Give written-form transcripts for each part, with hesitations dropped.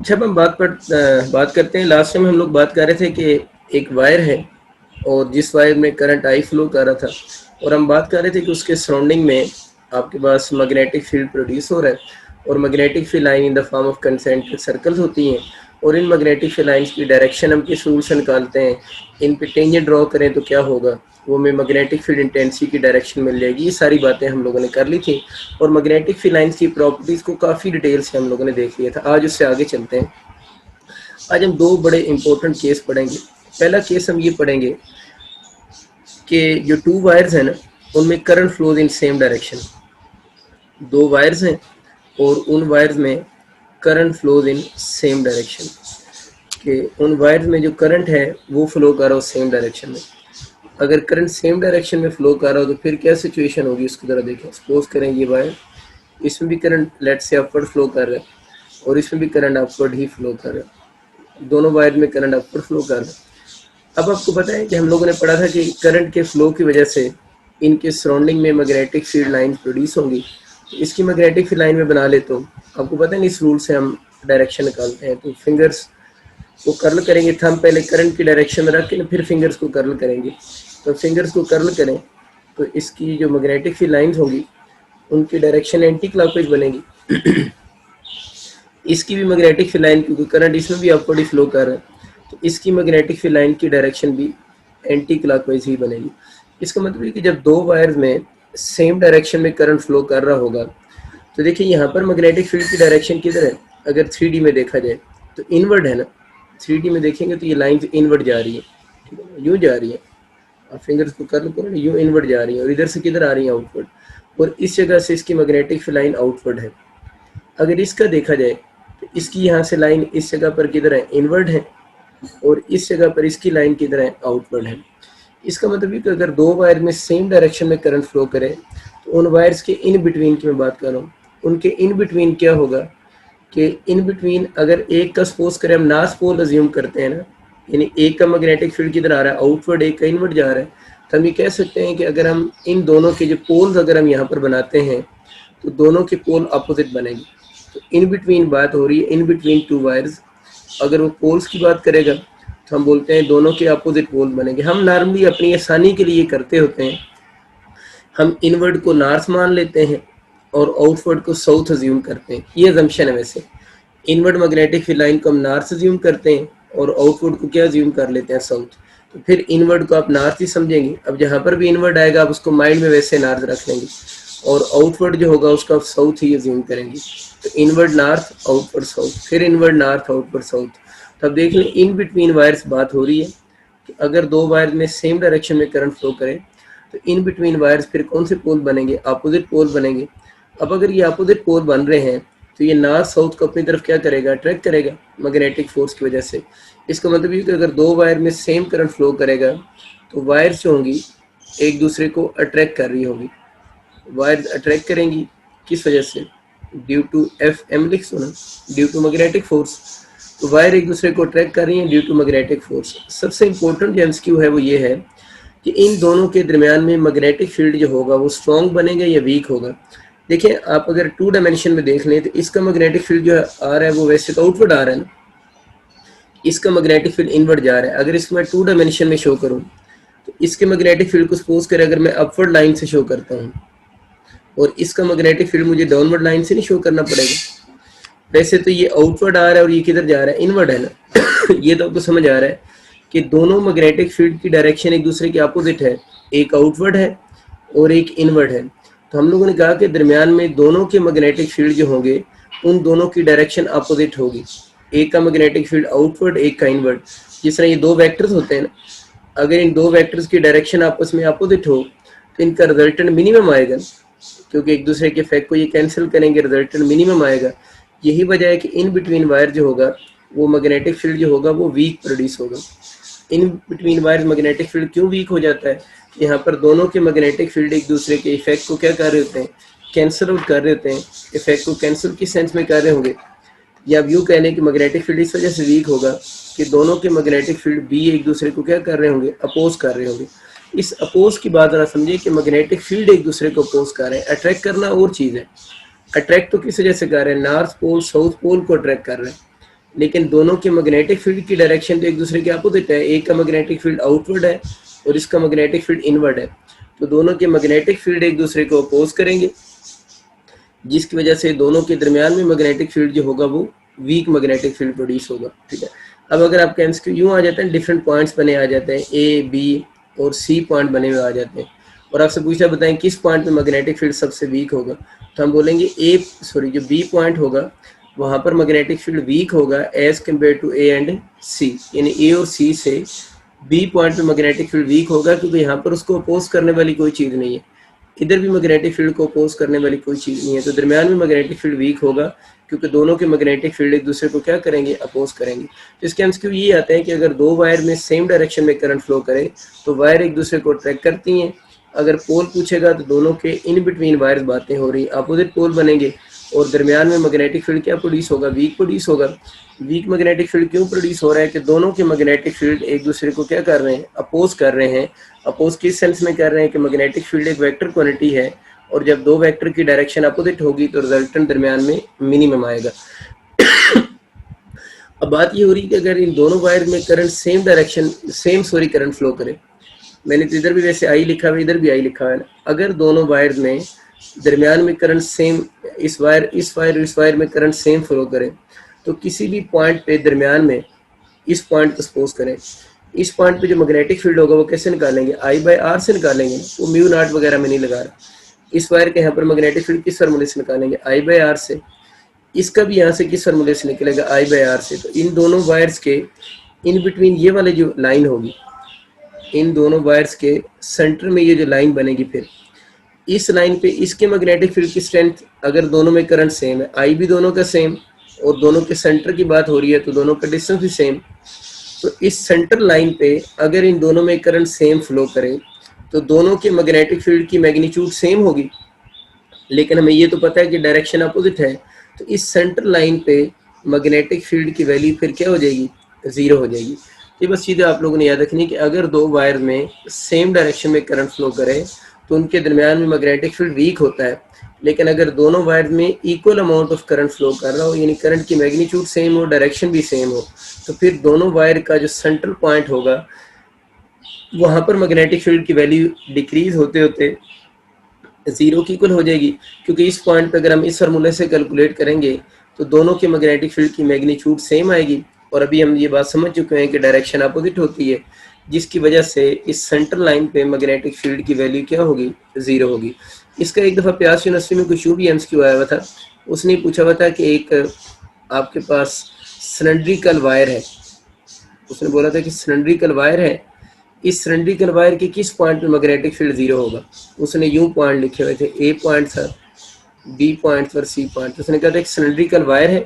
जब हम बात करते हैं, लास्ट टाइम हम लोग बात कर रहे थे कि एक वायर है और जिस वायर में करंट आई फ्लो कर रहा था, और हम बात कर रहे थे कि उसके सराउंडिंग में आपके पास मैग्नेटिक फील्ड प्रोड्यूस हो रहा है और magnetic field line in the form of concentric circles होती हैं, और इन मैग्नेटिक फील्ड लाइंस की डायरेक्शन हम किस रूल से निकालते हैं, इन पे टेंजेंट ड्रॉ करें तो क्या होगा, वो हमें मैग्नेटिक फील्ड इंटेंसिटी की डायरेक्शन मिल जाएगी। ये सारी बातें हम लोगों ने कर ली थी और मैग्नेटिक फील्ड लाइंस की प्रॉपर्टीज़ को काफ़ी डिटेल से हम लोगों ने देख लिया था। आज उससे आगे चलते हैं। आज हम दो बड़े इंपॉर्टेंट केस पढ़ेंगे। पहला केस हम ये पढ़ेंगे कि जो टू वायर्स हैं ना, उनमें current flows in same direction. दो वायर्स हैं और उन वायर्स में current flows in same direction, कि उन वायर्स में जो करंट है वो फ्लो कर रहा हो सेम डायरेक्शन में। अगर करंट सेम डायरेक्शन में फ्लो कर रहा हो तो फिर क्या सिचुएशन होगी, उसको ज़रा देखें। सपोज करें ये वायर, इसमें भी करंट लेट से अपवर्ड फ्लो कर रहा है और इसमें भी करंट अपवर्ड ही फ्लो कर रहा है, दोनों वायर में करंट अपवर्ड फ्लो कर रहा है। अब आपको पता है कि हम लोगों ने पढ़ा था कि करंट के फ्लो की वजह से इनके सराउंडिंग में मैग्नेटिक फील्ड लाइन प्रोड्यूस होंगी। तो इसकी मैग्नेटिक फील्ड लाइन में बना ले तो आपको पता है इस रूल से हम डायरेक्शन निकालते हैं। तो फिंगर्स को कर्ल करेंगे, थंब पहले करंट की डायरेक्शन में रख के फिर फिंगर्स को कर्ल करेंगे। तो फिंगर्स को कर्ल करें तो इसकी जो मैग्नेटिक फील्ड लाइंस होंगी उनकी डायरेक्शन एंटी क्लॉकवाइज बनेगी। इसकी भी मैग्नेटिक फील्ड लाइन, क्योंकि करंट इसमें भी अपवर्ड ही फ्लो कर रहा है, तो इसकी मैग्नेटिक फील्ड लाइन की डायरेक्शन भी एंटी क्लॉकवाइज ही बनेगी। इसका मतलब है कि जब दो वायर्स में सेम डायरेक्शन में करंट फ्लो कर रहा होगा तो देखिए यहाँ पर मैग्नेटिक फील्ड की डायरेक्शन किधर है। अगर 3D में देखा जाए तो इनवर्ड है ना, 3D में देखेंगे तो ये लाइन इनवर्ड जा रही है, ठीक है ना, यूँ जा रही है। आप फिंगर्स को कर्ल करो, यूँ इनवर्ड जा रही है और इधर से किधर आ रही है, आउटवर्ड। और इस जगह से इसकी मैग्नेटिक फील्ड लाइन आउटवर्ड है। अगर इसका देखा जाए तो इसकी यहाँ से लाइन इस जगह पर किधर है, इनवर्ड है, और इस जगह पर इसकी लाइन किधर है, आउटवर्ड है। इसका मतलब है कि अगर दो वायर में सेम डायरेक्शन में करंट फ्लो करे तो उन वायर्स के इन बिटवीन की मैं बात कर रहा हूँ, उनके इन बिटवीन क्या होगा कि इन बिटवीन अगर एक का सपोज करें, हम नॉर्थ पोल अज्यूम करते हैं ना, यानी एक का मैग्नेटिक फील्ड किधर आ रहा है, आउटवर्ड, एक का इनवर्ड जा रहा है, तो हम ये कह सकते हैं कि अगर हम इन दोनों के जो पोल्स अगर हम यहाँ पर बनाते हैं तो दोनों के पोल अपोजिट बनेंगे। तो इन बिटवीन बात हो रही है, इन बिटवीन टू वायर्स। अगर वो पोल्स की बात करेगा तो हम बोलते हैं दोनों के अपोजिट पोल बनेंगे। हम नॉर्मली अपनी आसानी के लिए करते होते हैं, हम इनवर्ड को नॉर्थ मान लेते हैं और आउटवर्ड को साउथ अज्यूम करते हैं। ये अजम्पशन है। वैसे इनवर्ड मैग्नेटिक फील्ड लाइन को हम नॉर्थ अज्यूम करते हैं और आउटवर्ड को क्या अज्यूम कर लेते हैं, साउथ। तो फिर इनवर्ड को आप नॉर्थ ही समझेंगे। अब जहाँ पर भी इनवर्ड आएगा आप उसको माइंड में वैसे नॉर्थ रख लेंगे और आउटवर्ड जो होगा उसको आप साउथ ही अज्यूम करेंगे। तो इनवर्ड नॉर्थ, आउटवर्ड साउथ, फिर इनवर्ड नॉर्थ, आउटवर्ड साउथ। तो अब देख लें इन बिटवीन वायर्स बात हो रही है कि अगर दो वायर में सेम डायरेक्शन में करंट फ्लो करे तो इन बिटवीन वायर्स फिर कौन से पोल बनेंगे, अपोजिट पोल बनेंगे। अब अगर ये अपोजिट पोल बन रहे हैं तो ये नॉर्थ साउथ को अपनी तरफ क्या करेगा, अट्रैक्ट करेगा मैग्नेटिक फोर्स की वजह से। इसका मतलब ये कि अगर दो वायर में सेम करंट फ्लो करेगा तो वायर्स जो होंगी एक दूसरे को अट्रैक्ट कर रही होंगी। वायर्स अट्रैक्ट करेंगी किस वजह से, ड्यू टू FM लिख सुना, ड्यू टू मैग्नेटिक फोर्स। तो वायर एक दूसरे को अट्रैक्ट कर रही हैं ड्यू टू मैग्नेटिक फोर्स। सबसे इंपॉर्टेंट जो MCQ है वो ये है कि इन दोनों के दरमियान में मैग्नेटिक फील्ड जो होगा वो स्ट्रॉन्ग बनेगा या वीक होगा। देखिए आप अगर 2 डायमेंशन में देख लें तो इसका मैग्नेटिक फील्ड जो आ रहा है वो वैसे तो आउटवर्ड आ रहा है ना, इसका मैग्नेटिक फील्ड इनवर्ड जा रहा है। अगर इसको मैं 2 डायमेंशन में शो करूँ तो इसके मैग्नेटिक फील्ड को सपोज करें अगर मैं अपवर्ड लाइन से शो करता हूँ और इसका मैग्नेटिक फील्ड मुझे डाउनवर्ड लाइन से नहीं शो करना पड़ेगा। वैसे तो ये आउटवर्ड आ रहा है और ये किधर जा रहा है, इनवर्ड है ना। ये तो आपको समझ आ रहा है कि दोनों मैग्नेटिक फील्ड की डायरेक्शन एक दूसरे के अपोजिट है, एक आउटवर्ड है और एक इनवर्ड है। तो हम लोगों ने कहा कि दरमियान में दोनों के मैग्नेटिक फील्ड जो होंगे उन दोनों की डायरेक्शन अपोजिट होगी। एक का मैग्नेटिक फील्ड आउटवर्ड, एक का इनवर्ड। जिस तरह ये दो वेक्टर्स होते हैं ना, अगर इन दो वेक्टर्स की डायरेक्शन आपस में अपोजिट हो तो इनका रिजल्टेंट मिनिमम आएगा, क्योंकि एक दूसरे के इफेक्ट को ये कैंसिल करेंगे, रिजल्टेंट मिनिमम आएगा। यही वजह है कि इन बिटवीन वायर जो होगा वो मैग्नेटिक फील्ड जो होगा वो वीक प्रोड्यूस होगा। In between wire magnetic field क्यों वीक हो जाता है, यहाँ पर दोनों के मैग्नेटिक फील्ड एक दूसरे के इफेक्ट को क्या कर रहे होते हैं, कैंसिल आउट कर रहे होते हैं। इफेक्ट को कैंसिल किस सेंस में कर रहे होंगे, या अब यूँ कह लें कि मैग्नेटिक फील्ड इस वजह से वीक होगा कि दोनों के मैग्नेटिक फील्ड भी एक दूसरे को क्या कर रहे होंगे, अपोज कर रहे होंगे। इस अपोज की बात ना समझिए कि मैग्नेटिक फील्ड एक दूसरे को अपोज कर रहे हैं। अट्रैक्ट करना और चीज़ है। अट्रैक्ट तो किस वजह से कर रहे हैं, नॉर्थ पोल साउथ पोल को अट्रैक्ट कर रहे हैं। लेकिन दोनों के मैग्नेटिक फील्ड की डायरेक्शन तो एक दूसरे के अपोजिट है। एक का मैग्नेटिक फील्ड आउटवर्ड है और इसका मैग्नेटिक फील्ड इनवर्ड है, तो दोनों के मैग्नेटिक फील्ड एक दूसरे को अपोज करेंगे, जिसकी वजह से दोनों के दरमियान में मैग्नेटिक फील्ड जो होगा वो वीक मैग्नेटिक फील्ड प्रोड्यूस होगा। ठीक है, अब अगर आपका एमसीक्यू यूँ आ जाते हैं, डिफरेंट पॉइंट्स बने आ जाते हैं, ए बी और सी पॉइंट बने हुए आ जाते हैं, और आपसे पूछा बताएं किस पॉइंट पे मैग्नेटिक फील्ड सबसे वीक होगा, तो हम बोलेंगे जो बी पॉइंट होगा वहाँ पर मैग्नेटिक फील्ड वीक होगा as compare to A and C, यानी ए और सी से बी पॉइंट पे मैग्नेटिक फील्ड वीक होगा, क्योंकि यहाँ पर उसको अपोज करने वाली कोई चीज़ नहीं है, इधर भी मैग्नेटिक फील्ड को अपोज करने वाली कोई चीज़ नहीं है, तो दरमियान में मैग्नेटिक फील्ड वीक होगा, क्योंकि दोनों के मैग्नेटिक फील्ड एक दूसरे को क्या करेंगे, अपोज करेंगे। तो इसके एमसीक्यू ये आते हैं कि अगर दो वायर में सेम डायरेक्शन में करंट फ्लो करे तो वायर एक दूसरे को अट्रैक्ट करती हैं। अगर पोल पूछेगा तो दोनों के इन बिटवीन वायर्स बातें हो रही, अपोजिट पोल बनेंगे और दरमियान में मैग्नेटिक फील्ड क्या प्रोड्यूस होगा, वीक प्रोड्यूस होगा। वीक मैग्नेटिक फील्ड क्यों प्रोड्यूस हो रहा है कि दोनों के मैग्नेटिक फील्ड एक दूसरे को क्या कर रहे हैं, अपोज कर रहे हैं। अपोज किस सेंस में कर रहे हैं कि मैग्नेटिक फील्ड एक वेक्टर क्वांटिटी है और जब दो वेक्टर की डायरेक्शन अपोजिट होगी तो रिजल्टेंट दरमियान में मिनिमम आएगा। अब बात ये हो रही है कि अगर इन दोनों वायर में करंट करंट फ्लो करे, मैंने तो इधर भी वैसे आई लिखा हुआ है, इधर भी आई लिखा है ना, अगर दोनों वायर में दरमियान में करंट सेम, इस वायर में करंट सेम फ्लो करे, तो किसी भी पॉइंट पे दरमियान में इस पॉइंट को सपोज करें, इस पॉइंट पे जो मैग्नेटिक फील्ड होगा वो कैसे निकालेंगे, I/R से निकालेंगे, वो म्यू नॉट वगैरह में नहीं लगा रहा। इस वायर के यहाँ पर मैग्नेटिक फील्ड किस फार्मूले से निकालेंगे, I/R से। इसका भी यहाँ से किस फार्मूले से निकलेगा, I/R से। तो इन दोनों वायर्स के इन बिटवीन ये वाले जो लाइन होगी, इन दोनों वायर्स के सेंटर में ये जो लाइन बनेगी, फिर इस लाइन पे इसके मैग्नेटिक फील्ड की स्ट्रेंथ, अगर दोनों में करंट सेम है, I भी दोनों का सेम और दोनों के सेंटर की बात हो रही है तो दोनों का डिस्टेंस भी सेम, तो इस सेंटर लाइन पे अगर इन दोनों में करंट सेम फ्लो करे तो दोनों के मैग्नेटिक फील्ड की मैग्नीट्यूड सेम होगी, लेकिन हमें ये तो पता है कि डायरेक्शन अपोजिट है, तो इस सेंटर लाइन पे मैग्नेटिक फील्ड की वैल्यू फिर क्या हो जाएगी, 0 हो जाएगी। ये बस चीज़ें आप लोगों ने याद रखनी कि अगर दो वायर में सेम डायरेक्शन में करंट फ्लो करे तो उनके दरमियान में मैग्नेटिक फील्ड वीक होता है, लेकिन अगर दोनों वायर में equal amount of current flow कर रहा हो, यानी करंट की मैग्नीट्यूड सेम हो, डायरेक्शन भी सेम हो, तो फिर दोनों वायर का जो सेंट्रल पॉइंट होगा वहाँ पर मैग्नेटिक फील्ड की वैल्यू डिक्रीज होते होते 0 की इक्वल हो जाएगी, क्योंकि इस पॉइंट पे अगर हम इस फार्मूले से कैलकुलेट करेंगे तो दोनों के मैग्नेटिक फील्ड की मैग्नीट्यूड सेम आएगी, और अभी हम ये बात समझ चुके हैं कि डायरेक्शन अपोजिट होती है, जिसकी वजह से इस सेंटर लाइन पे मैग्नेटिक फील्ड की वैल्यू क्या होगी, 0 होगी। इसका एक दफ़ा प्यास यूनिवर्सिटी में कुछ यूँ भी एमसीक्यू आया हुआ था, उसने पूछा हुआ था कि एक आपके पास सिलेंड्रिकल वायर है, उसने बोला था कि सिलेंड्रिकल वायर है, इस सिलेंड्रिकल वायर के किस पॉइंट पे मैग्नेटिक फील्ड 0 होगा। उसने यूं पॉइंट लिखे हुए थे, ए पॉइंट था, बी पॉइंट और सी पॉइंट। उसने कहा था एक सिलेंड्रिकल वायर है,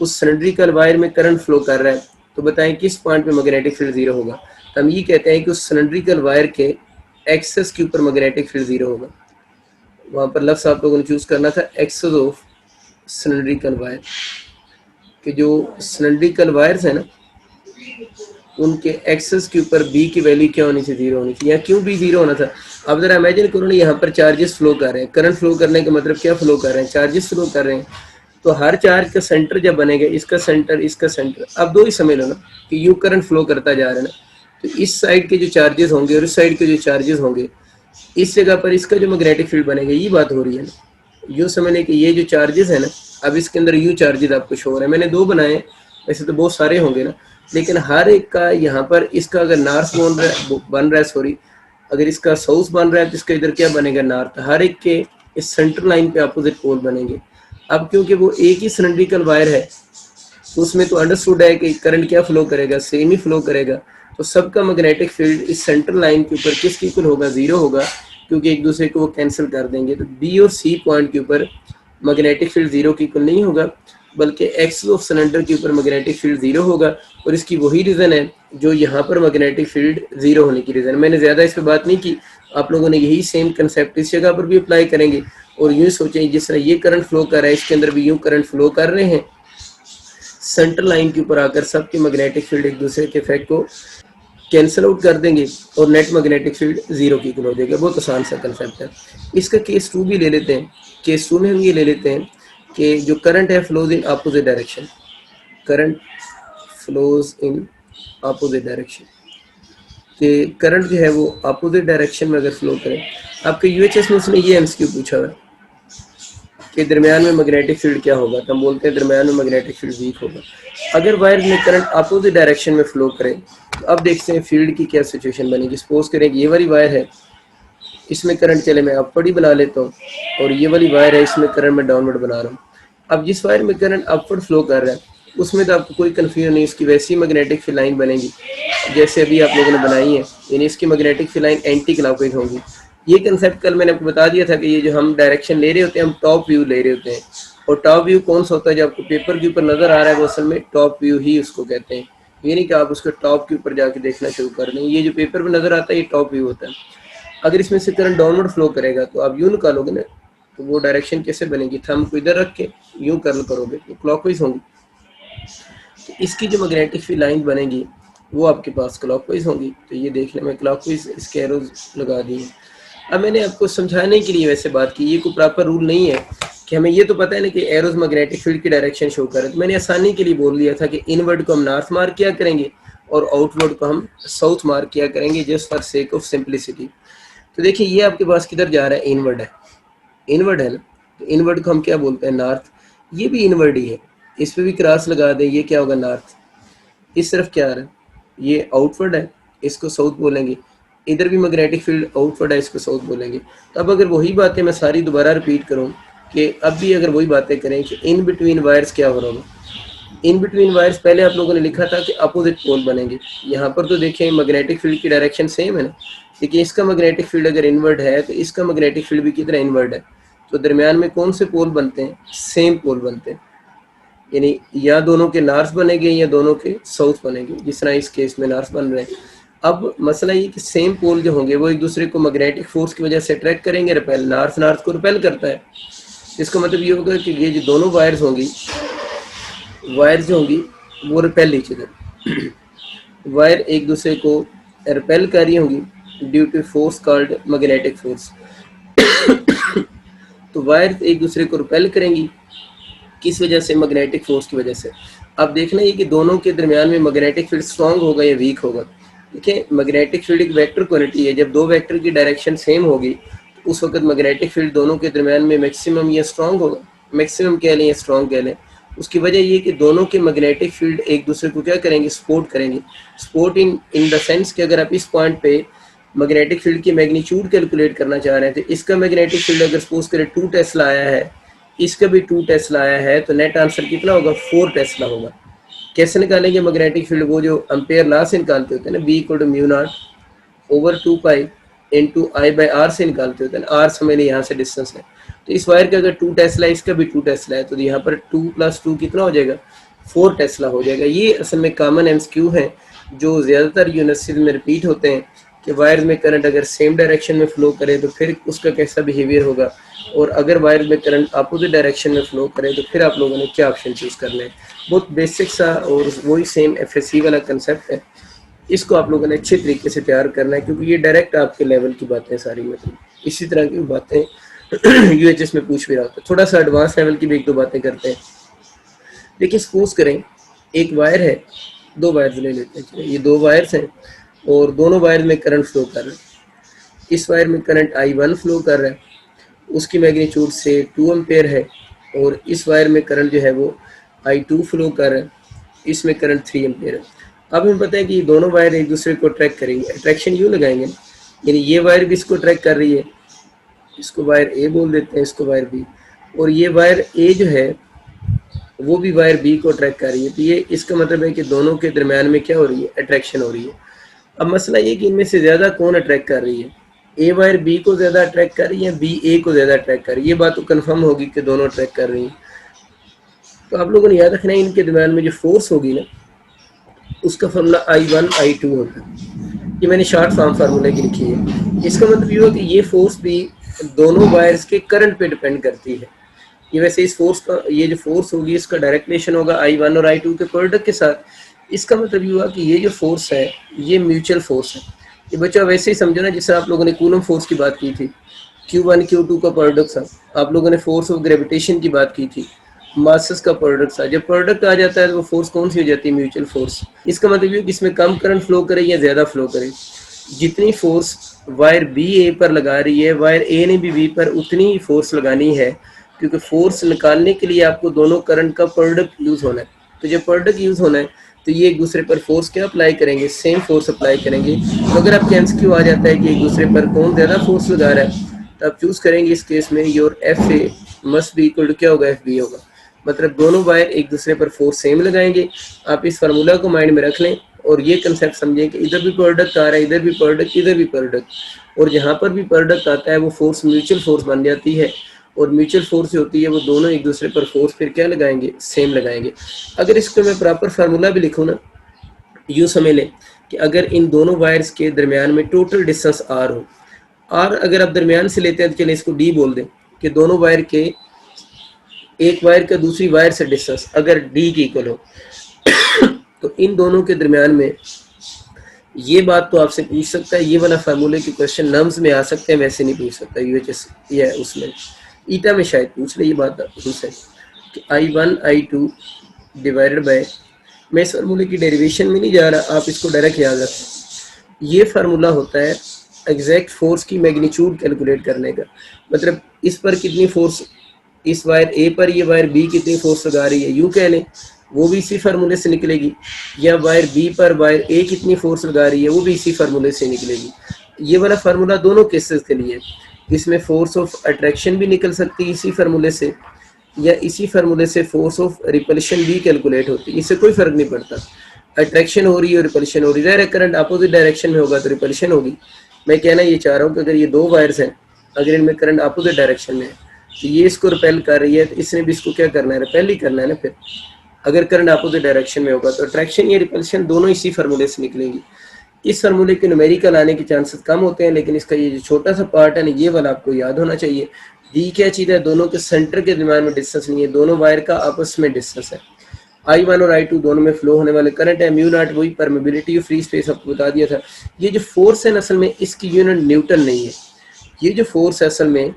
उस सिलेंड्रिकल वायर में करंट फ्लो कर रहा है, तो बताएं किस पॉइंट पे मैग्नेटिक फील्ड 0 होगा। तो हम ये कहते हैं कि उस सिलेंड्रिकल वायर के एक्सेस के ऊपर मैग्नेटिक फील्ड 0 होगा। वहाँ पर लफ्ज़ आप लोगों ने चूज़ करना था एक्सेस ऑफ सिलेंड्रिकल वायर, कि जो सिलेंड्रिकल वायर्स है ना उनके एक्सेस के ऊपर बी की वैल्यू क्या होनी चाहिए, 0 होनी चाहिए। यहाँ क्यों बी 0 होना था, अब जरा इमेजिन करो ना, यहाँ पर चार्जेस फ्लो कर रहे हैं, करंट फ्लो करने का मतलब क्या फ्लो कर रहे हैं, चार्जेस फ्लो कर रहे हैं, तो हर चार्ज का सेंटर जब बनेगा, इसका सेंटर इसका सेंटर, अब दो ही समझ लो ना कि यू करंट फ्लो करता जा रहा है ना, तो इस साइड के जो चार्जेस होंगे और इस साइड के जो चार्जेस होंगे, इस जगह पर इसका जो मैग्नेटिक फील्ड बनेगा, ये बात हो रही है ना। यूँ समझने कि ये जो चार्जेस है ना, अब इसके अंदर यू चार्जेस आपको शो हो रहे हैं, मैंने 2 बनाए, वैसे तो बहुत सारे होंगे ना, लेकिन हर एक का यहाँ पर इसका अगर नॉर्थ बन रहा है सॉरी, अगर इसका साउथ बन रहा है तो इसका इधर क्या बनेगा, नॉर्थ। हर एक के इस सेंटर लाइन पे अपोजिट पोल बनेंगे। अब क्योंकि वो एक ही सिलेंड्रिकल वायर है तो उसमें तो अंडरस्टूड है कि करंट क्या फ्लो करेगा, सेम ही फ्लो करेगा, तो सबका मैग्नेटिक फील्ड इस सेंटर लाइन के ऊपर किसके इक्वल होगा, 0 होगा, क्योंकि एक दूसरे को वो कैंसिल कर देंगे। तो बी और सी पॉइंट के ऊपर मैग्नेटिक फील्ड 0 की इक्वल नहीं होगा, बल्कि एक्सेस ऑफ सिलेंडर के ऊपर मैग्नेटिक फील्ड 0 होगा, और इसकी वही रीज़न है जो यहाँ पर मैग्नेटिक फील्ड 0 होने की रीज़न। मैंने ज़्यादा इस पर बात नहीं की, आप लोगों ने यही सेम कंसेप्ट इस जगह पर भी अप्लाई करेंगे, और यूँ सोचें जिस तरह ये करंट फ्लो कर रहा है इसके अंदर भी यूँ करंट फ्लो कर रहे हैं, सेंटर लाइन के ऊपर आकर सबके मैग्नेटिक फील्ड एक दूसरे के इफेक्ट को कैंसिल आउट कर देंगे और नेट मैग्नेटिक फील्ड 0 की इक्वल हो जाएगा। बहुत आसान सा कंसेप्ट है। इसका केस 2 भी ले लेते हैं। केस 2 में हम ये ले लेते हैं कि जो करंट है flows in opposite direction, current flows in opposite direction, कि करंट जो है वो अपोजिट डायरेक्शन में अगर फ्लो करे। आपके यूएचएस में उसने ये एमसीक्यू पूछा हुआ है कि दरमियान में मैग्नेटिक फील्ड क्या होगा, तो हम बोलते हैं दरमियान में मैग्नेटिक फील्ड वीक होगा। अगर वायर में करंट अपोजिट डायरेक्शन में फ्लो करे तो अब देखते हैं फील्ड की क्या सिचुएशन बनेगी। सपोज करें कि ये वाली वायर है, इसमें करंट चले मैं अपवर्ड ही बना लेता हूँ, और ये वाली वायर है, इसमें करंट मैं डाउनवर्ड बना रहा हूँ। अब जिस वायर में करंट अपवर्ड फ्लो कर रहा है उसमें तो आपको कोई कन्फ्यूजन नहीं, इसकी वैसी मैग्नेटिक फील्ड लाइन बनेगी जैसे अभी आप लोगों ने बनाई है, यानी इसकी magnetic field line anti clockwise होगी। ये कंसेप्ट कल मैंने आपको बता दिया था कि ये जो हम डायरेक्शन ले रहे होते हैं हम टॉप व्यू ले रहे होते हैं, और टॉप व्यू कौन सा होता है जो आपको पेपर के ऊपर नजर आ रहा है वो असल में टॉप व्यू ही उसको कहते हैं। ये नहीं कि आप उसको टॉप के ऊपर जाके देखना शुरू कर दें, ये जो पेपर पे नजर आता है ये टॉप व्यू होता है। अगर इसमें से करंट डाउनवर्ड फ्लो करेगा तो आप यूं निकालोगे ना, तो वो डायरेक्शन कैसे बनेगी, थंब को इधर रख के यूं कर्ल करोगे तो क्लॉकवाइज होंगी। तो इसकी जो मैग्नेटिक फील्ड लाइन बनेगी वो आपके पास क्लॉकवाइज होंगी। तो ये देख लें, मैं क्लॉकवाइज इसके एरोज लगा दिए। अब मैंने आपको समझाने के लिए वैसे बात की, ये कोई प्रॉपर रूल नहीं है कि हमें ये तो पता है ना कि एरोज मैग्नेटिक फील्ड की डायरेक्शन शो करे, तो मैंने आसानी के लिए बोल दिया था कि इनवर्ड को हम नॉर्थ मार्क किया करेंगे और आउटवर्ड को हम साउथ मार्क किया करेंगे, just for sake of simplicity. तो देखिए ये आपके पास किधर जा रहा है, इनवर्ड है, इनवर्ड है ना, तो इनवर्ड को हम क्या बोलते हैं, नॉर्थ। ये भी इनवर्ड ही है, इस पर भी क्रॉस लगा दें, ये क्या होगा, नॉर्थ। इस तरफ क्या आ रहा है, ये आउटवर्ड है, इसको साउथ बोलेंगे। इधर भी मैग्नेटिक फील्ड आउटवर्ड है, इसको साउथ बोलेंगे। तो अब अगर वही बातें मैं सारी दोबारा रिपीट करूं कि अब भी अगर वही बातें करें कि इन बिटवीन वायर्स क्या हो रहा होगा, इन बिटवीन वायर्स पहले आप लोगों ने लिखा था कि अपोजिट पोल बनेंगे। यहाँ पर तो देखें मैग्नेटिक फील्ड की डायरेक्शन सेम है ना, देखिए इसका मैग्नेटिक फील्ड अगर इनवर्ड है तो इसका मैग्नेटिक फील्ड भी कितना इनवर्ड है, तो दरमियान में कौन से पोल बनते हैं, सेम पोल बनते हैं, यानी या दोनों के नॉर्थ बनेंगे या दोनों के साउथ बनेंगे, जिस तरह इस केस में नॉर्थ बन रहे हैं। अब मसला ये कि सेम पोल जो होंगे वो एक दूसरे को मैग्नेटिक फोर्स की वजह से अट्रैक्ट करेंगे, रिपेल, नॉर्थ नॉर्थ को रिपेल करता है। इसका मतलब ये होगा कि ये जो दोनों वायर्स होंगी, वायर जो होंगी वो रिपेल ईच अदर, वायर एक दूसरे को रिपेल कर रही होंगी due to force called magnetic force. तो वायर एक दूसरे को रिपेल करेंगी, किस वजह से, मैग्नेटिक फोर्स की वजह से। अब देखना ये कि दोनों के दरमियान में मैग्नेटिक फील्ड स्ट्रांग होगा या वीक होगा। देखिए मैग्नेटिक फील्ड एक वेक्टर क्वांटिटी है, जब दो वेक्टर की डायरेक्शन सेम होगी तो उस वक्त मैग्नेटिक फील्ड दोनों के दरमियान में मैक्सिमम या स्ट्रांग होगा, मैक्सिमम कह लें या स्ट्रांग कह लें। उसकी वजह ये कि दोनों के मैग्नेटिक फील्ड एक दूसरे को क्या करेंगे, सपोर्ट करेंगे। सपोर्ट इन द सेंस कि अगर आप इस पॉइंट पे मैग्नेटिक फील्ड की मैग्नीट्यूड कैलकुलेट करना चाह रहे हैं तो इसका मैग्नेटिक फील्ड अगर सपोज करें 2 टेस्ला आया है, इसका भी 2 टेस्ला आया है, तो नेट आंसर कितना होगा, 4 टेस्ला होगा। कैसे निकालेंगे मैग्नेटिक फील्ड, वो जो एम्पेयर लॉ से निकालते होते हैं ना, B=μ0/2 इंटू I/R से निकालते होते हैं ना, R समझ लें यहाँ से डिस्टेंस है। तो इस वायर का अगर 2 टेस्ला है, इसका भी 2 टेस्ला है, तो यहाँ पर 2 + 2 कितना हो जाएगा, 4 टेस्ला हो जाएगा। ये असल में कॉमन एमसीक्यू है जो ज़्यादातर यूनिवर्सिटी में रिपीट होते हैं कि वायर में करंट अगर सेम डायरेक्शन में फ्लो करे तो फिर उसका कैसा बिहेवियर होगा, और अगर वायर में करंट अपोजिट डायरेक्शन में फ्लो करे तो फिर आप लोगों ने क्या ऑप्शन चूज़ करना है। बहुत बेसिक सा और वही सेम एफएससी वाला कंसेप्ट है, इसको आप लोगों ने अच्छे तरीके से तैयार करना है क्योंकि ये डायरेक्ट आपके लेवल की बातें सारी, मतलब इसी तरह की बातें यूएचएस में पूछ भी रहा होता है। थोड़ा सा एडवांस लेवल की भी एक दो बातें करते हैं। देखिए सपोज करें एक वायर है, 2 वायर्स ले लेते हैं, ये 2 वायर्स हैं और दोनों वायर में करंट फ्लो कर रहा है। इस वायर में करंट I1 फ्लो कर रहा है, उसकी मैग्नीट्यूड से 2 एम्पेयर है, और इस वायर में करंट जो है वो I2 फ्लो कर रहा है, इसमें करंट 3 एम्पेयर है। अब हमें पता है कि ये दोनों वायर एक दूसरे को ट्रैक करेंगे, अट्रैक्शन यूँ लगाएंगे, यानी ये वायर भी इसको ट्रैक कर रही है, इसको वायर ए बोल देते हैं, इसको वायर बी, और ये वायर ए जो है वो भी वायर बी को ट्रैक कर रही है। तो ये इसका मतलब है कि दोनों के दरमियान में क्या हो रही है, अट्रैक्शन हो रही है। अब मसला ये कि इनमें से ज़्यादा कौन अट्रैक्ट कर रही है, ए वायर बी को ज़्यादा अट्रैक्ट कर रही है, बी ए को ज़्यादा अट्रैक्ट कर रही है। ये बात तो कन्फर्म होगी कि दोनों अट्रैक्ट कर रही हैं। तो आप लोगों ने याद रखना है इनके दरमियान में जो फोर्स होगी ना, उसका फॉर्मूला I1 I2 होता है। ये मैंने शॉर्ट फॉर्म फार्मूले की लिखी है। इसका मतलब ये हुआ कि ये फोर्स भी दोनों वायर्स के करंट पे डिपेंड करती है। ये वैसे इस फोर्स का, ये जो फोर्स होगी इसका डायरेक्ट रिलेशन होगा I1 और I2 के प्रोडक्ट के साथ। इसका मतलब ये हुआ कि ये जो फोर्स है ये म्यूचुअल फोर्स है। ये बच्चा वैसे ही समझो ना जिससे आप लोगों ने कूलम फोर्स की बात की थी, Q1 Q2 का प्रोडक्ट था। आप लोगों ने फोर्स ऑफ ग्रेविटेशन की बात की थी, मासेस का प्रोडक्ट था। जब प्रोडक्ट आ जाता है तो वो फोर्स कौन सी हो जाती है? Mutual force. इसका मतलब ये कि इसमें कम करंट फ्लो करे या ज़्यादा फ्लो करे, जितनी फोर्स वायर बी ए पर लगा रही है, वायर ए ने भी बी पर उतनी ही फोर्स लगानी है, क्योंकि फोर्स निकालने के लिए आपको दोनों करंट का प्रोडक्ट यूज़ होना है। तो जब प्रोडक्ट यूज़ होना है तो ये एक दूसरे पर फोर्स क्या अप्लाई करेंगे? सेम फोर्स अप्लाई करेंगे। तो अगर आपके एमसीक्यू आ जाता है कि एक दूसरे पर कौन ज़्यादा फोर्स लगा रहा है, तो आप चूज़ करेंगे इस केस में your F A must be equal to क्या होगा? एफ बी होगा। मतलब दोनों वायर एक दूसरे पर फोर्स सेम लगाएंगे। आप इस फार्मूला को माइंड में रख लें और ये कंसेप्ट समझें कि इधर भी प्रोडक्ट आ रहा है, इधर भी प्रोडक्ट, इधर भी प्रोडक्ट, और जहाँ पर भी प्रोडक्ट आता है वो फोर्स म्यूचुअल फोर्स बन जाती है। और म्यूचुअल फोर्स जो होती है वो दोनों एक दूसरे पर फोर्स फिर क्या लगाएंगे? सेम लगाएंगे। अगर इसको मैं प्रॉपर फार्मूला भी लिखूँ ना, यूँ समझ लें कि अगर इन दोनों वायर्स के दरमियान में टोटल डिस्टेंस आर हो, आर अगर आप दरमियान से लेते हैं तो चलिए इसको डी बोल दें, कि दोनों वायर के, एक वायर का दूसरी वायर से डिस्टेंस अगर डी की इक्वल हो तो इन दोनों के दरमियान में, ये बात तो आपसे पूछ सकता है, ये वाला फार्मूले के क्वेश्चन नम्स में आ सकते हैं, वैसे नहीं पूछ सकता यूएचएस या उसमें ईटा में शायद पूछ ले ये बात हमसे कि I1 I2 डिवाइडेड बाय, मैं इस फार्मूले की डेरिवेशन में नहीं जा रहा, आप इसको डायरेक्ट याद रखें। ये फार्मूला होता है एग्जैक्ट फोर्स की मैग्नीट्यूड कैलकुलेट करने का। मतलब इस पर कितनी फोर्स, इस वायर ए पर ये वायर बी कितनी फोर्स लगा रही है, यूँ कह लें, वो भी इसी फार्मूले से निकलेगी। या वायर बी पर वायर ए कितनी फोर्स लगा रही है, वो भी इसी फार्मूले से निकलेगी। ये वाला फार्मूला दोनों केसेस के लिए। इसमें फोर्स ऑफ अट्रैक्शन भी निकल सकती है इसी फार्मूले से, या इसी फार्मूले से फोर्स ऑफ रिपल्शन भी कैलकुलेट होती है। इससे कोई फर्क नहीं पड़ता, अट्रैक्शन हो रही है और रिपल्शन हो रही है। डायरेक्ट करंट अपोजिट डायरेक्शन में होगा तो रिपल्शन होगी। मैं कहना ये चाह रहा हूँ कि अगर ये दो वायर्स हैं, अगर इनमें करंट अपोजिट डायरेक्शन में है तो ये इसको रिपेल कर रही है, तो इसने भी इसको क्या करना है? रिपेल ही करना है ना। फिर अगर करंट अपोजिट डायरेक्शन में होगा तो अट्रैक्शन या रिपल्शन दोनों इसी फार्मूले से निकलेंगी। इस फार्मूले के न्यूमेरिकल आने के चांसेस कम होते हैं, लेकिन इसका ये जो छोटा सा पार्ट है ना, ये वाला आपको याद होना चाहिए। डी क्या चीज़ है? दोनों के सेंटर के दरमियान में डिस्टेंस नहीं है, दोनों वायर का आपस में डिस्टेंस है। I1 और I2 दोनों में फ्लो होने वाले करंट है। म्यू नॉट वही परमेबिलिटी और फ्री स्पेस आपको बता दिया था। ये जो फोर्स है असल में इसकी यूनिट न्यूटन नहीं है। ये जो फोर्स है असल में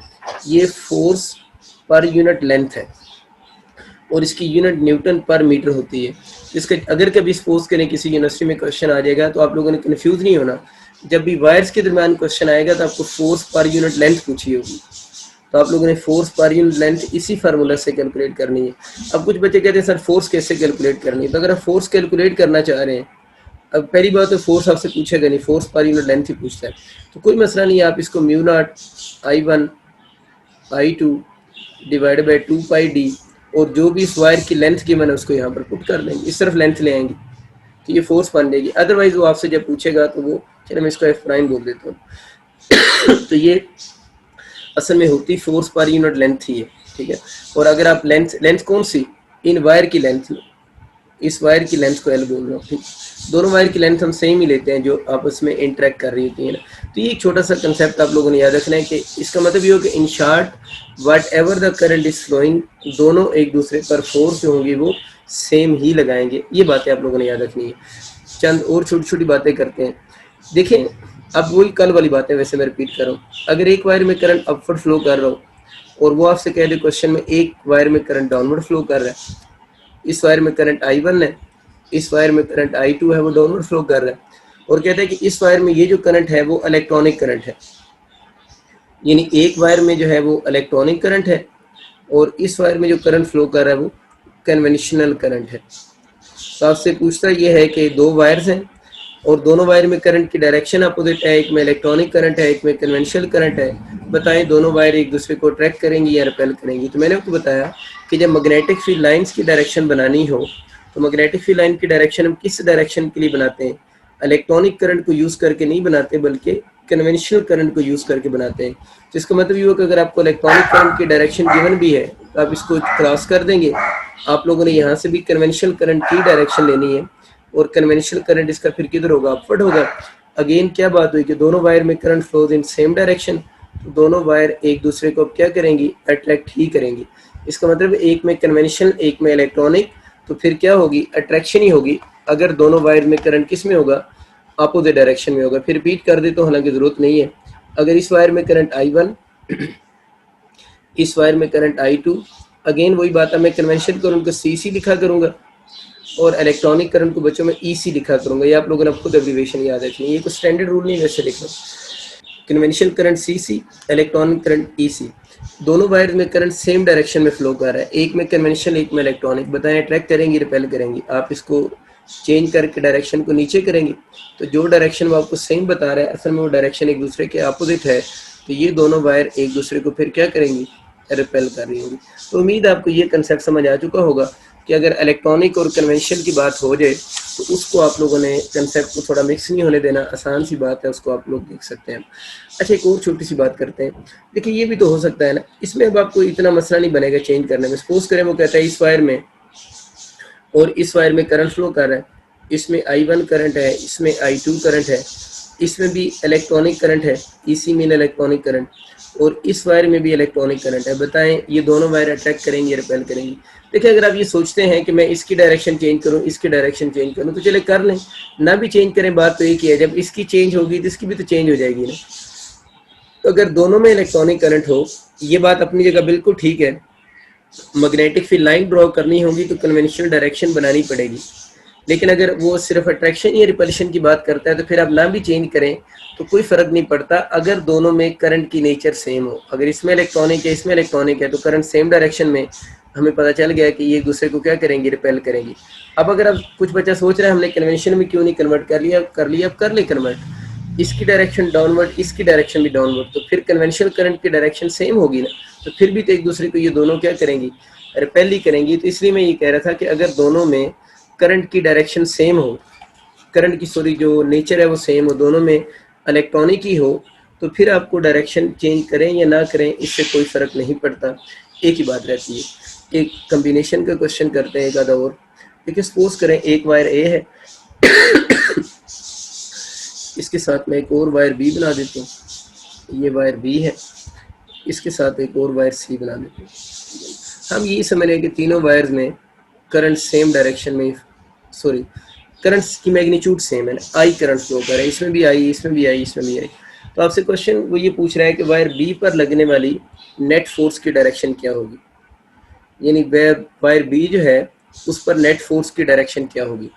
ये फोर्स पर यूनिट लेंथ है और इसकी यूनिट न्यूटन पर मीटर होती है। इसके अगर कभी सपोज करें किसी यूनिवर्सिटी में क्वेश्चन आ जाएगा तो आप लोगों ने कन्फ्यूज नहीं होना। जब भी वायर्स के दरमियान क्वेश्चन आएगा तो आपको फोर्स पर यूनिट लेंथ पूछी होगी, तो आप लोगों ने फोर्स पर यूनिट लेंथ इसी फार्मूला से कैलकुलेट करनी है। अब कुछ बच्चे कहते हैं सर फोर्स कैसे कैलकुलेट करनी है? तो अगर आप फोर्स कैलकुलेट करना चाह रहे हैं, अब पहली बात तो फोर्स आपसे पूछेगा नहीं, फोर्स पर यूनिट लेंथ ही पूछता है, तो कोई मसला नहीं है। आप इसको mu naught I1 I2 divide by 2 pi D, और जो भी इस वायर की लेंथ की मैंने उसको यहाँ पर पुट कर देंगे, इस तरफ लेंथ ले आएंगे तो ये फोर्स बन जाएगी। अदरवाइज वो आपसे जब पूछेगा तो वो, चलो मैं इसको F9 बोल देता हूँ तो ये असल में होती फोर्स पर यूनिट लेंथ ही है, ठीक है। और अगर आप लेंथ कौन सी? इन वायर की लेंथ, इस वायर की लेंथ को L बोल रहा हूँ, ठीक। दोनों वायर की लेंथ हम सेम ही लेते हैं जो आपस में इंटरेक्ट कर रही होती है ना। तो ये एक छोटा सा कंसेप्ट आप लोगों ने याद रखना है कि इसका मतलब ये हो कि in short whatever the current is flowing, दोनों एक दूसरे पर फोर्स जो होंगी वो सेम ही लगाएंगे। ये बातें आप लोगों ने याद रखनी है। चंद और छोटी छोटी बातें करते हैं। देखें, अब वही कल वाली बातें वैसे मैं रिपीट कर रहा हूँ। अगर एक वायर में करंट अपवर्ड फ्लो कर रहा हूँ और वो आपसे कह दे क्वेश्चन में एक वायर में करंट डाउनवर्ड फ्लो कर रहा है, इस वायर में करंट I1 है, इस वायर में करंट I2 है, वो डाउनवर्ड फ्लो कर रहा है, और कहता है कि इस वायर में ये जो करंट है वो इलेक्ट्रॉनिक करंट है, यानी एक वायर में जो है वो इलेक्ट्रॉनिक करंट है और इस वायर में जो करंट फ्लो कर रहा है वो कन्वेंशनल करंट है। तो आपसे पूछता ये है कि दो वायर्स हैं और दोनों वायर में करंट की डायरेक्शन अपोजिट है, एक में इलेक्ट्रॉनिक करंट है, एक में कन्वेंशनल करंट है। बताएं दोनों वायर एक दूसरे को अट्रैक्ट करेंगी या रिपेल करेंगी? तो मैंने आपको बताया कि जब मैग्नेटिक फील्ड लाइंस की डायरेक्शन बनानी हो तो मैग्नेटिक फील्ड लाइन की डायरेक्शन हम किस डायरेक्शन के लिए बनाते हैं? इलेक्ट्रॉनिक करंट को यूज़ करके नहीं बनाते, बल्कि कन्वेंशनल करंट को यूज़ करके बनाते हैं। जिसका मतलब ये हो कि अगर आपको इलेक्ट्रॉनिक करंट की डायरेक्शन गिवन भी है तो आप इसको क्रॉस कर देंगे। आप लोगों ने यहाँ से भी कन्वेंशनल करंट की डायरेक्शन लेनी है और कन्वेंशनल करंट इसका फिर किधर होगा? अपवर्ड होगा। अगेन क्या बात हुई कि दोनों वायर में current flows in same direction, तो दोनों वायर एक दूसरे को अब क्या करेंगी? अट्रैक्ट ही करेंगी। इसका मतलब एक में कन्वेंशनल एक में इलेक्ट्रॉनिक, तो फिर क्या होगी? अट्रैक्शन ही होगी। अगर दोनों वायर में करंट किस में होगा? अपोजिट डायरेक्शन में होगा। फिर रिपीट कर दे तो हालांकि ज़रूरत नहीं है। अगर इस वायर में करंट I1, इस वायर में करंट I2 अगेन वही बात है, मैं कन्वेंशनल करंट को सीसी लिखा करूँगा और इलेक्ट्रॉनिक करंट को बच्चों में ईसी लिखा करूँगा। ये आप लोगों ने खुद एब्रीविएशन याद रखनी है, ये कोई स्टैंडर्ड रूल नहीं वैसे लिखना। Conventional current CC, electronic current EC. दोनों वायर में करंट सेम डायरेक्शन में फ्लो कर रहा है, एक में कन्वेंशनल एक में इलेक्ट्रॉनिक। बताएं अट्रैक्ट करेंगी रिपेल करेंगी? आप इसको चेंज करके डायरेक्शन को नीचे करेंगे तो जो डायरेक्शन वो आपको सेम बता रहा है असल में वो डायरेक्शन एक दूसरे के अपोजिट है, तो ये दोनों वायर एक दूसरे को फिर क्या करेंगी? रिपेल कर रही होंगी। तो उम्मीद आपको ये कंसेप्ट समझ आ चुका होगा कि अगर इलेक्ट्रॉनिक और कन्वेंशनल की बात हो जाए तो उसको आप लोगों ने कंसेप्ट को थोड़ा मिक्स नहीं होने देना, आसान सी बात है, उसको आप लोग देख सकते हैं। अच्छा, एक और छोटी सी बात करते हैं। देखिए ये भी तो हो सकता है ना, इसमें अब आपको इतना मसला नहीं बनेगा चेंज करने में। सपोज करें वो कहता है इस वायर में और इस वायर में करंट फ्लो कर रहा है, इसमें I1 करंट है, इसमें I2 करंट है, इसमें भी इलेक्ट्रॉनिक करंट है, इसी में इलेक्ट्रॉनिक करंट, और इस वायर में भी इलेक्ट्रॉनिक करंट है। बताएं ये दोनों वायर अट्रैक्ट करेंगे रिपेल करेंगी? देखिए अगर आप ये सोचते हैं कि मैं इसकी डायरेक्शन चेंज करूं इसकी डायरेक्शन चेंज करूं तो चले कर लें, ना भी चेंज करें बात तो एक ही है, जब इसकी चेंज होगी तो इसकी भी तो चेंज हो जाएगी ना। तो अगर दोनों में इलेक्ट्रॉनिक करंट हो, ये बात अपनी जगह बिल्कुल ठीक है, मैग्नेटिक फील्ड लाइन ड्रॉ करनी होगी तो कन्वेंशनल डायरेक्शन बनानी पड़ेगी। लेकिन अगर वो सिर्फ अट्रैक्शन या रिपल्शन की बात करता है तो फिर आप ना भी चेंज करें तो कोई फ़र्क नहीं पड़ता अगर दोनों में करंट की नेचर सेम हो। अगर इसमें इलेक्ट्रॉनिक है इसमें इलेक्ट्रॉनिक है तो करंट सेम डायरेक्शन में, हमें पता चल गया कि ये एक दूसरे को क्या करेंगे? रिपेल करेंगी। अब अगर अब कुछ बच्चा सोच रहा है हमने कन्वेंशन में क्यों नहीं कन्वर्ट कर लिया, अब कर ले कन्वर्ट। इसकी डायरेक्शन डाउनवर्ड, इसकी डायरेक्शन भी डाउनवर्ड, तो फिर कन्वेंशनल करंट की डायरेक्शन सेम होगी ना, तो फिर भी तो एक दूसरे को ये दोनों क्या करेंगी? रिपेल ही करेंगी। तो इसलिए मैं ये कह रहा था कि अगर दोनों में करंट की डायरेक्शन सेम हो, करंट की जो नेचर है वो सेम हो, दोनों में इलेक्ट्रॉनिक ही हो, तो फिर आपको डायरेक्शन चेंज करें या ना करें इससे कोई फ़र्क नहीं पड़ता, एक ही बात रहती है। एक कम्बिनेशन का क्वेश्चन करते हैं एक आधा और। देखिए सपोज करें एक वायर ए है इसके साथ मैं एक और वायर बी बना देता हूँ, ये वायर बी है, इसके साथ एक और वायर सी बना देते हैं। हम ये समझ रहे हैं कि तीनों वायर्स में करंट सेम डायरेक्शन में, सॉरी करंट की मैग्नीट्यूड सेम है ना, आई करंट फ्लो कर रहा है, इसमें भी आई, इसमें भी आई, इसमें भी आई। तो आपसे क्वेश्चन वो ये पूछ रहा है कि वायर बी पर लगने वाली नेट फोर्स की डायरेक्शन क्या होगी, यानी वायर बी जो है उस पर नेट फोर्स की डायरेक्शन क्या होगी।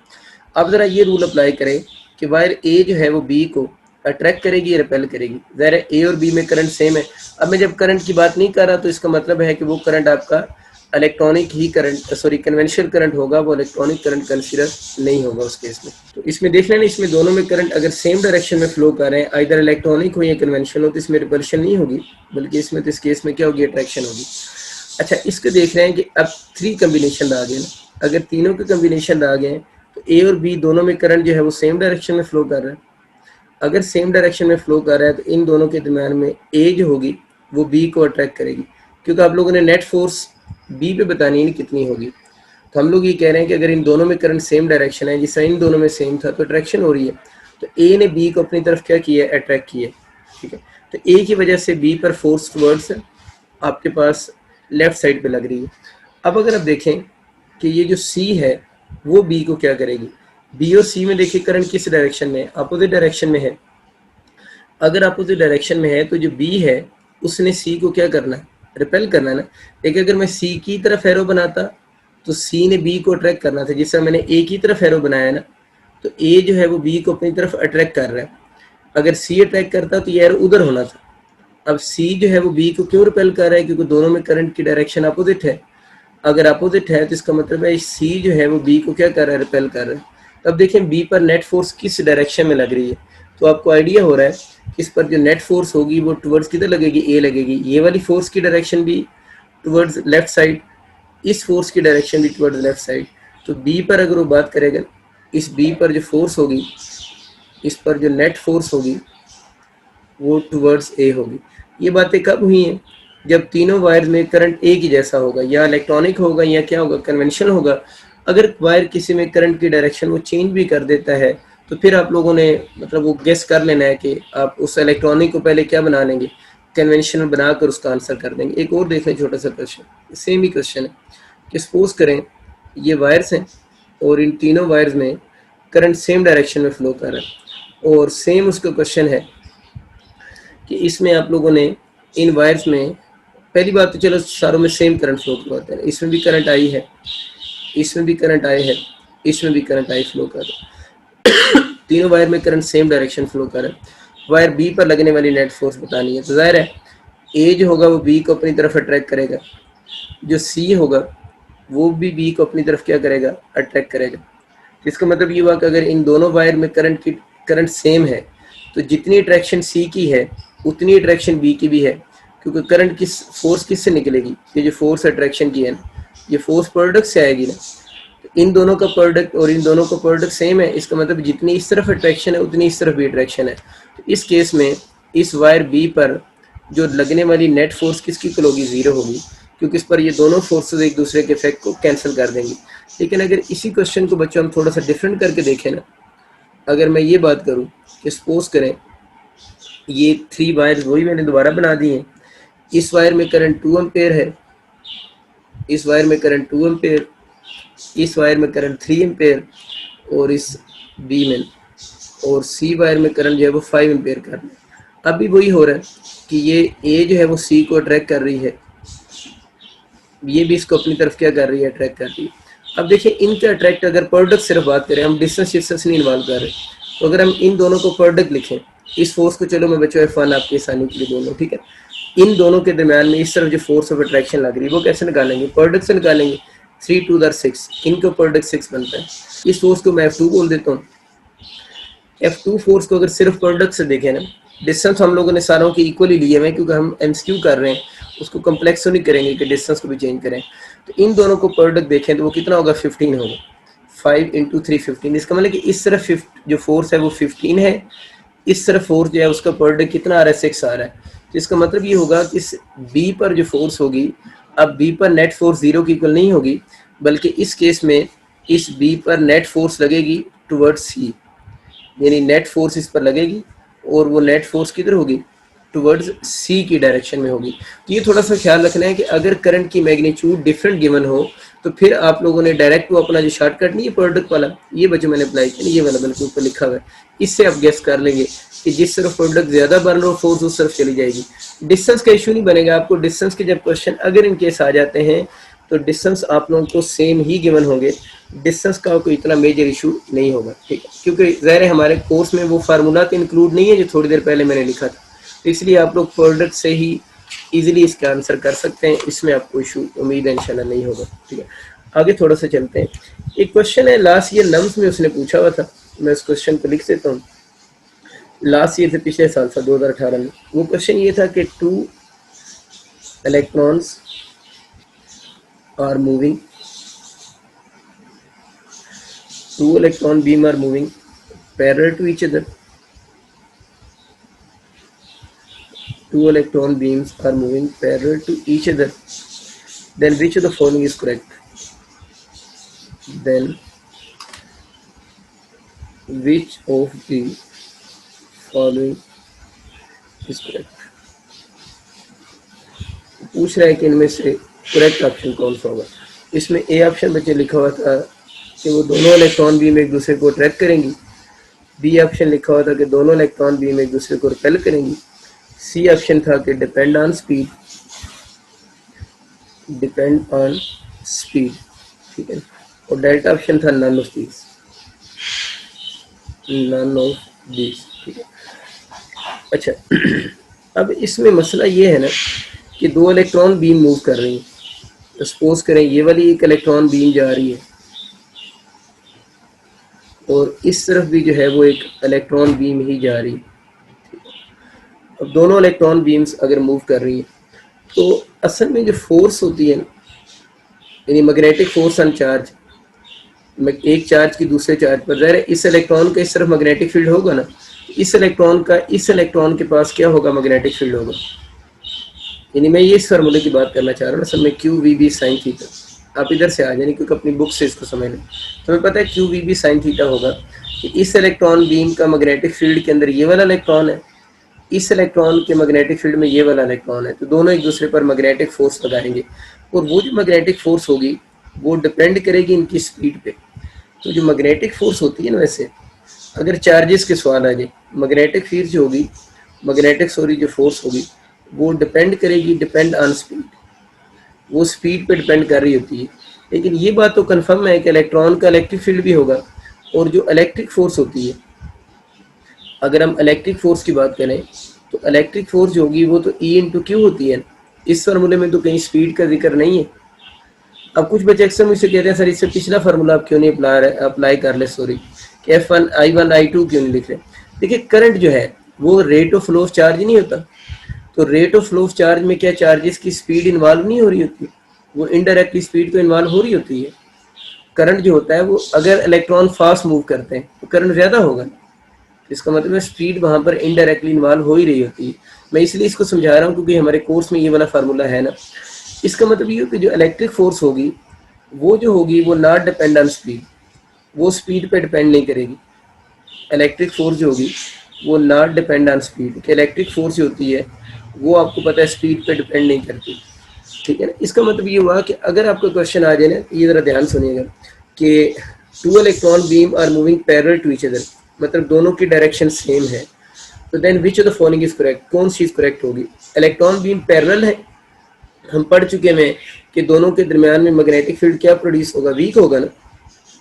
अब ज़रा ये रूल अप्लाई करें कि वायर ए जो है वो बी को अट्रैक्ट करेगी या रिपेल करेगी। ज़रा ए और बी में करंट सेम है। अब मैं जब करंट की बात नहीं कर रहा तो इसका मतलब है कि वो करंट आपका इलेक्ट्रॉनिक ही करंट, सॉरी कन्वेंशनल करंट होगा, वो इलेक्ट्रॉनिक करंट कंसीडर नहीं होगा उस केस में। तो इसमें देख लेना, इसमें दोनों में करंट अगर सेम डायरेक्शन में फ्लो कर रहे हैं, इधर इलेक्ट्रॉनिक हो या कन्वेंशनल हो, तो इसमें रिपल्शन नहीं होगी, बल्कि इसमें तो इस केस में क्या होगी? अट्रैक्शन होगी। अच्छा, इसको देख रहे हैं कि अब 3 कम्बिनेशन आ गए ना, अगर तीनों के कम्बिनेशन आ गए तो ए और बी दोनों में करंट जो है वो सेम डायरेक्शन में फ्लो कर रहा है। अगर सेम डायरेक्शन में फ्लो कर रहा है तो इन दोनों के दरम्यान में ए जो होगी वो बी को अट्रैक्ट करेगी, क्योंकि आप लोगों ने नेट फोर्स बी पे बतानी है कितनी होगी। तो हम लोग ये कह रहे हैं कि अगर इन दोनों में करंट सेम डायरेक्शन है, जिससे इन दोनों में सेम था, तो अट्रैक्शन हो रही है, तो ए ने बी को अपनी तरफ क्या किया? अट्रैक्ट किया। ठीक है, तो ए की वजह से बी पर फोर्स टुवर्ड्स आपके पास लेफ्ट साइड पे लग रही है। अब अगर आप देखें कि ये जो सी है वो बी को क्या करेगी? बी और सी में देखिए करंट किस डायरेक्शन में है? अपोजिट डायरेक्शन में है। अगर अपोजिट डायरेक्शन में है तो जो बी है उसने सी को क्या करना है? रिपेल करना है ना। देखिए अगर मैं सी की तरफ एरो बनाता तो सी ने बी को अट्रैक्ट करना था, जिस तरह मैंने ए की तरफ एरो बनाया है ना, तो ए जो है वो बी को अपनी तरफ अट्रैक्ट कर रहा है। अगर सी अट्रैक्ट करता तो ये एरो उधर होना था। अब सी जो है वो बी को क्यों रिपेल कर रहा है? क्योंकि दोनों में करंट की डायरेक्शन अपोजिट है। अगर अपोजिट है तो इसका मतलब है सी जो है वो बी को क्या कर रहा है? रिपेल कर रहा है। अब देखें बी पर नेट फोर्स किस डायरेक्शन में लग रही है, तो आपको आइडिया हो रहा है कि इस पर जो नेट फोर्स होगी वो टुवर्ड्स किधर लगेगी? ए लगेगी। ये वाली फोर्स की डायरेक्शन भी टुवर्ड्स लेफ्ट साइड, इस फोर्स की डायरेक्शन भी टुवर्ड्स लेफ्ट साइड। तो बी पर अगर वो बात करेगा, इस बी पर जो फोर्स होगी, इस पर जो नेट फोर्स होगी वो टुवर्ड्स ए होगी। ये बातें कब हुई हैं? जब तीनों वायर में करंट एक ही जैसा होगा, या इलेक्ट्रॉनिक होगा या क्या होगा? कन्वेंशनल होगा। अगर वायर किसी में करंट की डायरेक्शन वो चेंज भी कर देता है तो फिर आप लोगों ने मतलब वो गेस कर लेना है कि आप उस इलेक्ट्रॉनिक को पहले क्या बना लेंगे? कन्वेंशनल बनाकर उसका आंसर कर देंगे। एक और देख लें छोटा सा क्वेश्चन, सेम ही क्वेश्चन है कि सपोज करें ये वायर्स हैं और इन तीनों वायर्स में करंट सेम डायरेक्शन में फ्लो कर रहा है, और सेम उसका क्वेश्चन है कि इसमें आप लोगों ने इन वायर्स में पहली बात तो चलो सारों में सेम करंट फ्लो करवाते हैं, इसमें भी करंट आई है, इसमें भी करंट आई है, इसमें भी करंट आई फ्लो कर रहा है, तीनों वायर में करंट सेम डायरेक्शन फ्लो कर रहा है। वायर बी पर लगने वाली नेट फोर्स बतानी है, तो जाहिर है ए जो होगा वो बी को अपनी तरफ अट्रैक्ट करेगा, जो सी होगा वो भी बी को अपनी तरफ क्या करेगा, अट्रैक्ट करेगा। इसका मतलब ये हुआ कि अगर इन दोनों वायर में करंट सेम है तो जितनी अट्रैक्शन सी की है उतनी अट्रैक्शन बी की भी है, क्योंकि करंट फोर्स किससे निकलेगी, ये जो फोर्स अट्रैक्शन की है ना, ये फोर्स प्रोडक्ट से आएगी ना। तो इन दोनों का प्रोडक्ट और इन दोनों का प्रोडक्ट सेम है, इसका मतलब जितनी इस तरफ अट्रैक्शन है उतनी इस तरफ भी अट्रैक्शन है। तो इस केस में इस वायर बी पर जो लगने वाली नेट फोर्स किसकी इक्वल होगी, जीरो होगी, क्योंकि इस पर ये दोनों फोर्सेस एक दूसरे के इफेक्ट को कैंसिल कर देंगी। लेकिन अगर इसी क्वेश्चन को बच्चों हम थोड़ा सा डिफरेंट करके देखें ना, अगर मैं ये बात करूं कि सपोज करें ये 3 वायर्स वही मैंने दोबारा बना दी हैं, इस वायर में करंट 2 एम्पेयर है, इस वायर में करंट 2 एम्पेयर, इस वायर में करंट 3 एम्पेयर और इस बी में और सी वायर में करंट जो है वो 5 एम्पेयर कर रहा है। अभी वही हो रहा है कि ये ए जो है वो सी को अट्रैक्ट कर रही है, ये भी इसको अपनी तरफ क्या कर रही है, अट्रैक्ट कर रही है। अब देखिए इनके अट्रैक्ट अगर प्रोडक्ट सिर्फ बात करें, हम डिस्टेंस नहीं इन्वॉल्व कर रहे, तो अगर हम इन दोनों को प्रोडक्ट लिखें, इस फोर्स को चलो मैं बच्चों F1 आपकी आसानी के लिए दोनों, ठीक है, इन दोनों के दरमियान में इस तरफ जो फोर्स ऑफ अट्रैक्शन लग रही है वो कैसे निकालेंगे, प्रोडक्ट से निकालेंगे। 3 2 6, इनका प्रोडक्ट 6 बनता है। इस फोर्स को मैं F2 बोल देता हूँ। F2 फोर्स को अगर सिर्फ प्रोडक्ट से देखें ना, डिस्टेंस हम लोगों ने सारों की इक्वली लिए हुए, क्योंकि हम MCQ कर रहे हैं, उसको कम्प्लेक्स तो नहीं करेंगे कि डिस्टेंस को भी चेंज करें। तो इन दोनों को प्रोडक्ट देखें तो वो कितना होगा, 15 होगा। 5 × 3 15, इसका मतलब कि इस तरफ जो फोर्स है वो 15 है, इस तरफ फोर्स जो है उसका प्रोडक्ट कितना आ रहा है, 6 आ रहा है। तो इसका मतलब ये होगा कि इस बी पर जो फोर्स होगी, अब बी पर नेट फोर्स 0 की इक्वल नहीं होगी, बल्कि इस केस में इस बी पर नेट फोर्स लगेगी टुवर्ड्स सी, यानी नेट फोर्स इस पर लगेगी और वो नेट फोर्स किधर होगी, टुवर्ड्स सी की डायरेक्शन में होगी। तो ये थोड़ा सा ख्याल रखना है कि अगर करंट की मैग्नीट्यूड डिफरेंट गिवन हो तो फिर आप लोगों ने डायरेक्ट वो अपना जो शॉर्टकट नहीं है प्रोडक्ट वाला, ये बच्चों मैंने अप्लाई किया, ये वाला बल्कि ऊपर लिखा हुआ है, इससे आप गेस कर लेंगे कि जिस तरफ प्रोडक्ट ज्यादा बन रहा हो फोर्स उस तरफ चली जाएगी। डिस्टेंस का इशू नहीं बनेगा आपको, डिस्टेंस के जब क्वेश्चन अगर इन केस आ जाते हैं तो डिस्टेंस आप लोगों को सेम ही गिवन होंगे, डिस्टेंस का कोई इतना मेजर इशू नहीं होगा, ठीक है, क्योंकि ज़ाहिर है हमारे कोर्स में वो फार्मूला तो इंक्लूड नहीं है जो थोड़ी देर पहले मैंने लिखा था, तो इसलिए आप लोग प्रोडक्ट से ही इजीली इसका आंसर कर सकते हैं, इसमें आपको इशू उम्मीद है इंशाल्लाह नहीं होगा, ठीक है। आगे थोड़ा सा चलते हैं। एक क्वेश्चन है लास्ट ईयर नम्स में उसने पूछा हुआ था, मैं उस क्वेश्चन को लिख देता हूँ। लास्ट ईयर से पिछले साल था 2018 में। वो क्वेश्चन ये था कि 2 electrons are moving, 2 electron beam are moving parallel to each other, 2 electron beams are moving parallel to each other, then which of the following is correct, then which of the following is correct। पूछ रहा है कि इनमें से correct option कौन सा होगा। इसमें ए ऑप्शन बच्चे लिखा हुआ था कि वो दोनों इलेक्ट्रॉन बीम एक दूसरे को अट्रैक्ट करेंगी, बी ऑप्शन लिखा हुआ था कि दोनों इलेक्ट्रॉन बीम एक दूसरे को रिपेल करेंगी, सी ऑप्शन था कि डिपेंड ऑन स्पीड, ठीक है, और डेल्टा ऑप्शन था नन ऑफ दीज, ठीक है। अच्छा अब इसमें मसला ये है ना कि 2 इलेक्ट्रॉन बीम मूव कर रही हैं, तो सपोज करें ये वाली एक इलेक्ट्रॉन बीम जा रही है और इस तरफ भी जो है वो एक इलेक्ट्रॉन बीम ही जा रही है। अब दोनों इलेक्ट्रॉन बीम्स अगर मूव कर रही हैं तो असल में जो फोर्स होती है यानी मैग्नेटिक फोर्स ऑन चार्ज, एक चार्ज की दूसरे चार्ज पर, ज़ाहिर है इस इलेक्ट्रॉन का इस तरफ मैग्नेटिक फील्ड होगा ना, इस इलेक्ट्रॉन का इस इलेक्ट्रॉन के पास क्या होगा, मैग्नेटिक फील्ड होगा। यानी मैं ये इस फार्मूले की बात करना चाह रहा हूँ असल में, Q V B sine theta, आप इधर से आ जाए क्योंकि अपनी बुक से इसको समझ लें। तो हमें पता है Q V B sine theta होगा कि इस इलेक्ट्रॉन बीम का मैग्नेटिक फील्ड के अंदर ये वाला इलेक्ट्रॉन है, इस इलेक्ट्रॉन के मैग्नेटिक फील्ड में ये वाला इलेक्ट्रॉन है, तो दोनों एक दूसरे पर मैग्नेटिक फोर्स लगाएंगे और वो जो मैग्नेटिक फोर्स होगी वो डिपेंड करेगी इनकी स्पीड पे। तो जो मैग्नेटिक फोर्स होती है ना, वैसे अगर चार्जेस के सवाल आ जाए, मैग्नेटिक फील्ड जो होगी, जो फोर्स होगी वो डिपेंड करेगी, डिपेंड ऑन स्पीड, वो स्पीड पे डिपेंड कर रही होती है। लेकिन ये बात तो कंफर्म है कि इलेक्ट्रॉन का इलेक्ट्रिक फील्ड भी होगा, और जो इलेक्ट्रिक फोर्स होती है, अगर हम इलेक्ट्रिक फोर्स की बात करें तो इलेक्ट्रिक फोर्स जो होगी वो तो E इंटू क्यू होती है। इस फार्मूले में तो कहीं स्पीड का जिक्र नहीं है। अब कुछ बच्चे अक्सर मुझसे कहते हैं सर इससे पिछला फार्मूला आप क्यों नहीं अप्लाई कर ले, सॉरी F1 I1 I2 क्यों नहीं लिख रहे। देखिए करंट जो है वो rate of flow of charge नहीं होता, तो rate of flow of charge में क्या चार्जेस की स्पीड इन्वॉल्व नहीं हो रही होती, वो इनडायरेक्टली स्पीड तो इन्वॉल्व हो रही होती है। करंट जो होता है वो अगर इलेक्ट्रॉन फास्ट मूव करते हैं तो करंट ज़्यादा होगा, इसका मतलब है स्पीड वहाँ पर इनडायरेक्टली इन्वॉल्व हो ही रही होती है। मैं इसलिए इसको समझा रहा हूँ क्योंकि हमारे कोर्स में ये वाला फार्मूला है ना। इसका मतलब ये कि जो इलेक्ट्रिक फोर्स होगी वो जो होगी वो नॉट डिपेंड ऑन स्पीड, वो स्पीड पे डिपेंड नहीं करेगी। इलेक्ट्रिक फोर्स जो होगी वो नॉट डिपेंड ऑन स्पीड, कि इलेक्ट्रिक फोर्स जो होती है वो आपको पता है स्पीड पे डिपेंड नहीं करती, ठीक है ना। इसका मतलब ये हुआ कि अगर आपका क्वेश्चन आ जाए ना, ये ज़रा ध्यान सुनिएगा कि two electron beam are moving parallel to each other, मतलब दोनों की डायरेक्शन सेम है, तो then which of the following is correct, कौन सी चीज़ करेक्ट होगी। इलेक्ट्रॉन बीम पैरेलल है, हम पढ़ चुके हैं कि दोनों के दरमियान में मैग्नेटिक फील्ड क्या प्रोड्यूस होगा, वीक होगा ना,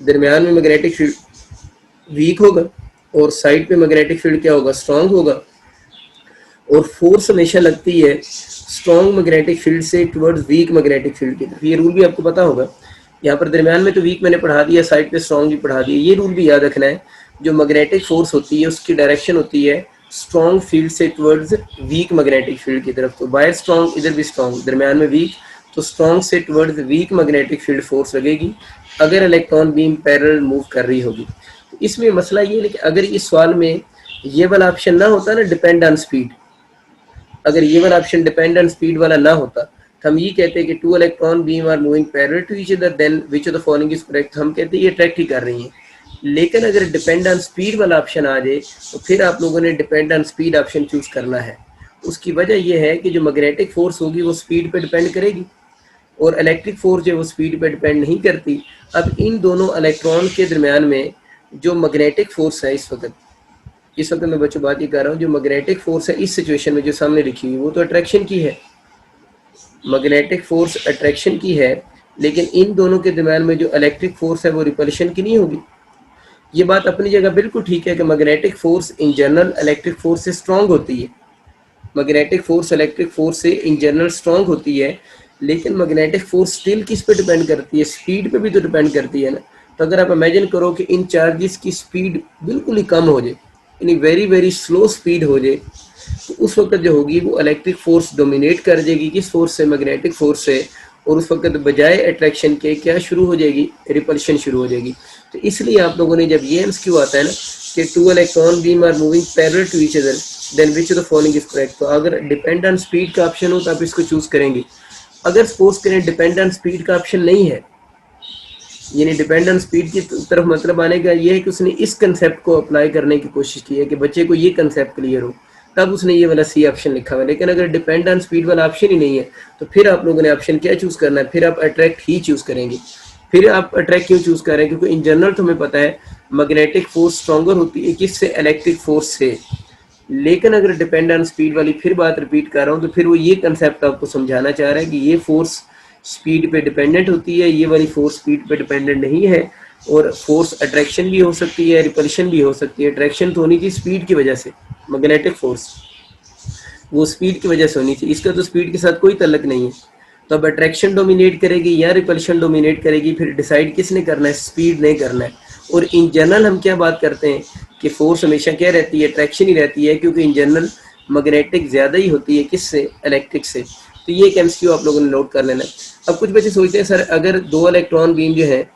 दरमियान में मैग्नेटिक फील्ड वीक होगा और साइड पे मैग्नेटिक फील्ड क्या होगा, स्ट्रांग होगा। और फोर्स हमेशा लगती है स्ट्रॉन्ग मैग्नेटिक फील्ड से टुवर्ड्स वीक मैग्नेटिक फील्ड की तरफ, ये रूल भी आपको पता होगा। यहाँ पर दरमियान में तो वीक मैंने पढ़ा दिया, साइड पे स्ट्रॉन्ग भी पढ़ा दिया। ये रूल भी याद रखना है, जो मैग्नेटिक फोर्स होती है उसकी डायरेक्शन होती है स्ट्रॉन्ग फील्ड से टुवर्ड्स वीक मैग्नेटिक फील्ड की तरफ। तो बाहर स्ट्रॉन्ग इधर भी स्ट्रॉन्ग, दरमियान में वीक, तो स्ट्रॉन्ग से towards weak magnetic field force लगेगी अगर इलेक्ट्रॉन बीम पैरेलल मूव कर रही होगी। तो इसमें मसला ये है कि अगर इस सवाल में ये वाला ऑप्शन ना होता ना डिपेंड ऑन स्पीड, अगर ये वाला ऑप्शन डिपेंड ऑन स्पीड वाला ना होता तो हम ये कहते हैं कि two electron beam are moving parallel to each other, then which of the following is correct, हम कहते हैं ये अट्रैक्ट ही कर रही हैं। लेकिन अगर डिपेंड ऑन स्पीड वाला ऑप्शन आ जाए तो फिर आप लोगों ने depend on speed option choose करना है। उसकी वजह यह है कि जो मैग्नेटिक फोर्स होगी वो स्पीड पे डिपेंड करेगी और इलेक्ट्रिक फोर्स जो वो स्पीड पे डिपेंड नहीं करती। अब इन दोनों इलेक्ट्रॉन के दरमियान में जो मैग्नेटिक फोर्स है इस वक्त मैं बच्चों बात ये कर रहा हूँ, जो मैग्नेटिक फोर्स है इस सिचुएशन में जो सामने लिखी हुई वो तो अट्रैक्शन की है, मैग्नेटिक फोर्स अट्रैक्शन की है, लेकिन इन दोनों के दरमियान में जो इलेक्ट्रिक फोर्स है वो रिपल्शन की नहीं होगी। ये बात अपनी जगह बिल्कुल ठीक है कि magnetic force in general electric force से स्ट्रांग होती है, मैग्नेटिक फोर्स इलेक्ट्रिक फोर्स से इन जनरल स्ट्रांग होती है, लेकिन मैग्नेटिक फोर्स स्टिल किस पे डिपेंड करती है, स्पीड पे भी तो डिपेंड करती है ना। तो अगर आप इमेजिन करो कि इन चार्जेस की स्पीड बिल्कुल ही कम हो जाए, यानी वेरी वेरी स्लो स्पीड हो जाए, तो उस वक्त जो होगी वो इलेक्ट्रिक फोर्स डोमिनेट कर जाएगी किस फोर्स से, मैग्नेटिक फोर्स से, और उस वक्त बजाय अट्रैक्शन के क्या शुरू हो जाएगी, रिपल्शन शुरू हो जाएगी। तो इसलिए आप लोगों ने जब ये एमसीक्यू आता है ना कि two electron beam are moving parallel to each other then which of the following is correct, तो अगर डिपेंड ऑन स्पीड का ऑप्शन हो तो आप इसको चूज करेंगे। अगर सपोज करें डिपेंड ऑन स्पीड का ऑप्शन नहीं है, यानी डिपेंड ऑन स्पीड की तरफ मतलब आने का ये है कि उसने इस कंसेप्ट को अप्लाई करने की कोशिश की है कि बच्चे को ये कंसेप्ट क्लियर हो, तब उसने ये वाला सी ऑप्शन लिखा हुआ है। लेकिन अगर डिपेंड ऑन स्पीड वाला ऑप्शन ही नहीं है तो फिर आप लोगों ने ऑप्शन क्या चूज करना है, फिर आप अट्रैक्ट ही चूज करेंगे। फिर आप अट्रैक्ट क्यों चूज कर रहे हैं, क्योंकि इन जनरल तो हमें पता है मैग्नेटिक फोर्स स्ट्रॉन्गर होती है किससे, इलेक्ट्रिक फोर्स से। लेकिन अगर डिपेंड ऑन स्पीड वाली फिर बात रिपीट कर रहा हूँ तो फिर वो ये कंसेप्ट आपको समझाना चाह रहा है कि ये फोर्स स्पीड पे डिपेंडेंट होती है, ये वाली फोर्स स्पीड पे डिपेंडेंट नहीं है। और फोर्स अट्रैक्शन भी हो सकती है, रिपल्शन भी हो सकती है। अट्रैक्शन तो होनी चाहिए स्पीड की वजह से, मैग्नेटिक फोर्स वो स्पीड की वजह से होनी चाहिए, इसका तो स्पीड के साथ कोई तल्लक नहीं है। तो अब अट्रैक्शन डोमिनेट करेगी या रिपल्शन डोमिनेट करेगी, फिर डिसाइड किसने करना है, स्पीड नहीं करना है। और इन जनरल हम क्या बात करते हैं कि फोर्स हमेशा क्या रहती है, अट्रैक्शन ही रहती है, क्योंकि इन जनरल मैग्नेटिक ज़्यादा ही होती है किससे, इलेक्ट्रिक से। तो ये एक एमसीक्यू आप लोगों ने नोट कर लेना है। अब कुछ बच्चे सोचते हैं सर अगर दो इलेक्ट्रॉन बीम जो है,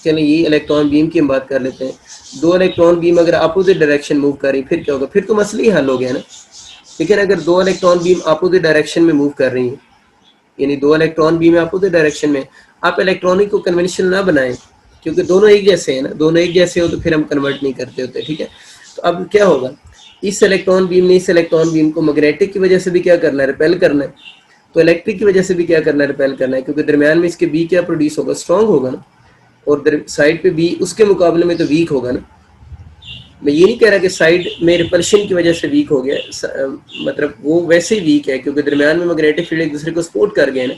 चलिए ये इलेक्ट्रॉन बीम की हम बात कर लेते हैं, दो इलेक्ट्रॉन बीम अगर अपोजिट डायरेक्शन मूव कर रही फिर क्या होगा, फिर तो मसला ही हल हो गया ना। लेकिन अगर दो इलेक्ट्रॉन बीम अपोजिट डायरेक्शन में मूव कर रही हैं, यानी दो इलेक्ट्रॉन बीम अपोजिट डायरेक्शन में, आप इलेक्ट्रॉनिक को कन्वेंशन ना बनाएं, क्योंकि दोनों एक जैसे हैं ना, दोनों एक जैसे हो तो फिर हम कन्वर्ट नहीं करते होते, ठीक है। तो अब क्या होगा, इस इलेक्ट्रॉन बीम ने इस इलेक्ट्रॉन बीम को मैग्नेटिक की वजह से भी क्या करना है, रिपेल करना है, तो इलेक्ट्रिक की वजह से भी क्या करना है, रिपेल करना है, क्योंकि दरमियान में इसके बी क्या प्रोड्यूस होगा, स्ट्रॉन्ग होगा ना, और साइड पे बी उसके मुकाबले में तो वीक होगा ना। मैं ये नहीं कह रहा कि साइड में रिपल्शन की वजह से वीक हो गया, मतलब वो वैसे ही वीक है क्योंकि दरमियान में मैग्नेटिक फील्ड एक दूसरे को सपोर्ट कर गए ना,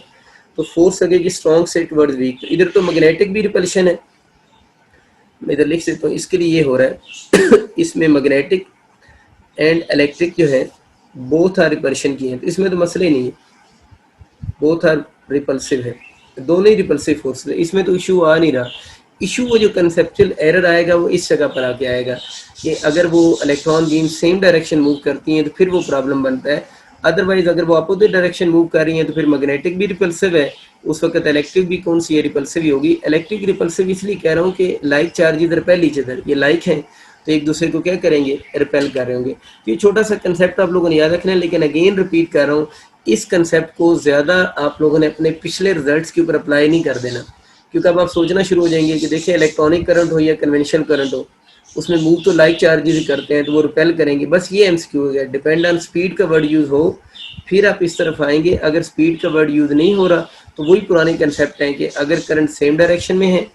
तो फोर्स लगेगी स्ट्रॉन्ग से टुवर्ड्स वीक। इधर तो मैग्नेटिक भी रिपल्शन है, मैं इधर लिख सकता हूँ, इसके लिए ये हो रहा है इसमें मैग्नेटिक एंड इलेक्ट्रिक जो है बोथ आर रिपल्शन की है, तो इसमें तो मसले नहीं है, बोथ आर रिपल्सिव है, दोनों ही रिपल्सिव फोर्स है, इसमें तो इशू आ नहीं रहा। इशू वो जो कंसेप्चुअल एरर आएगा वो इस जगह पर आके आएगा कि अगर वो electron beam same direction move करती हैं तो फिर वो प्रॉब्लम बनता है, अदरवाइज अगर वो अपोजिट डायरेक्शन मूव कर रही हैं तो फिर मैग्नेटिक भी रिपल्सिव है, उस वक्त इलेक्ट्रिक भी कौन सी है, रिपल्सिव ही होगी। इलेक्ट्रिक रिपल्सिव इसलिए कह रहा हूँ कि लाइक चार्ज इधर पहले ईच अदर, ये लाइक हैं तो एक दूसरे को क्या करेंगे, रिपेल कर रहे होंगे। तो ये छोटा सा कंसेप्ट आप लोगों ने याद रखना है, लेकिन अगेन रिपीट कर रहा हूँ, इस कंसेप्ट को ज़्यादा आप लोगों ने अपने पिछले रिजल्ट्स के ऊपर अप्लाई नहीं कर देना, क्योंकि अब आप सोचना शुरू हो जाएंगे कि देखिए इलेक्ट्रॉनिक करंट हो या कन्वेंशनल करंट हो, उसमें मूव तो लाइक चार्जेस ही करते हैं तो वो रिपेल करेंगे, बस ये एमसीक्यू हो गया। डिपेंड ऑन स्पीड का वर्ड यूज़ हो फिर आप इस तरफ आएंगे, अगर स्पीड का वर्ड यूज़ नहीं हो रहा तो वही पुराने कंसेप्ट हैं कि अगर करंट सेम डायरेक्शन में है,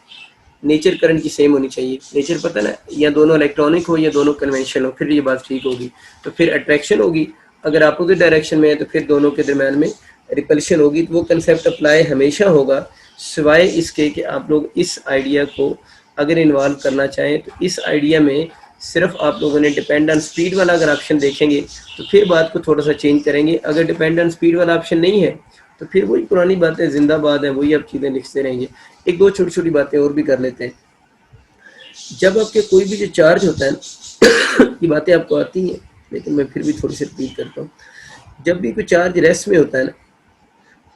नेचर करंट की सेम होनी चाहिए, नेचर पता ना, या दोनों इलेक्ट्रॉनिक हो या दोनों कन्वेंशनल हो, फिर ये बात ठीक होगी, तो फिर अट्रैक्शन होगी। अगर अपोजिट डायरेक्शन में है तो फिर दोनों के दरम्यान में रिपल्शन होगी। तो वो कंसेप्ट अप्लाई हमेशा होगा, सिवाय इसके कि आप लोग इस आइडिया को अगर इन्वॉल्व करना चाहें तो इस आइडिया में सिर्फ आप लोगों ने डिपेंड ऑन स्पीड वाला अगर ऑप्शन देखेंगे तो फिर बात को थोड़ा सा चेंज करेंगे। अगर डिपेंड ऑन स्पीड वाला ऑप्शन नहीं है तो फिर वही पुरानी बातें जिंदाबाद हैं, वही आप चीज़ें लिखते रहेंगे। एक दो छोटी छोटी बातें और भी कर लेते हैं। जब आपके कोई भी जो चार्ज होता है ना ये बातें आपको आती हैं लेकिन मैं फिर भी थोड़ी सी रिपीट करता हूँ। जब भी कोई चार्ज रेस्ट में होता है ना,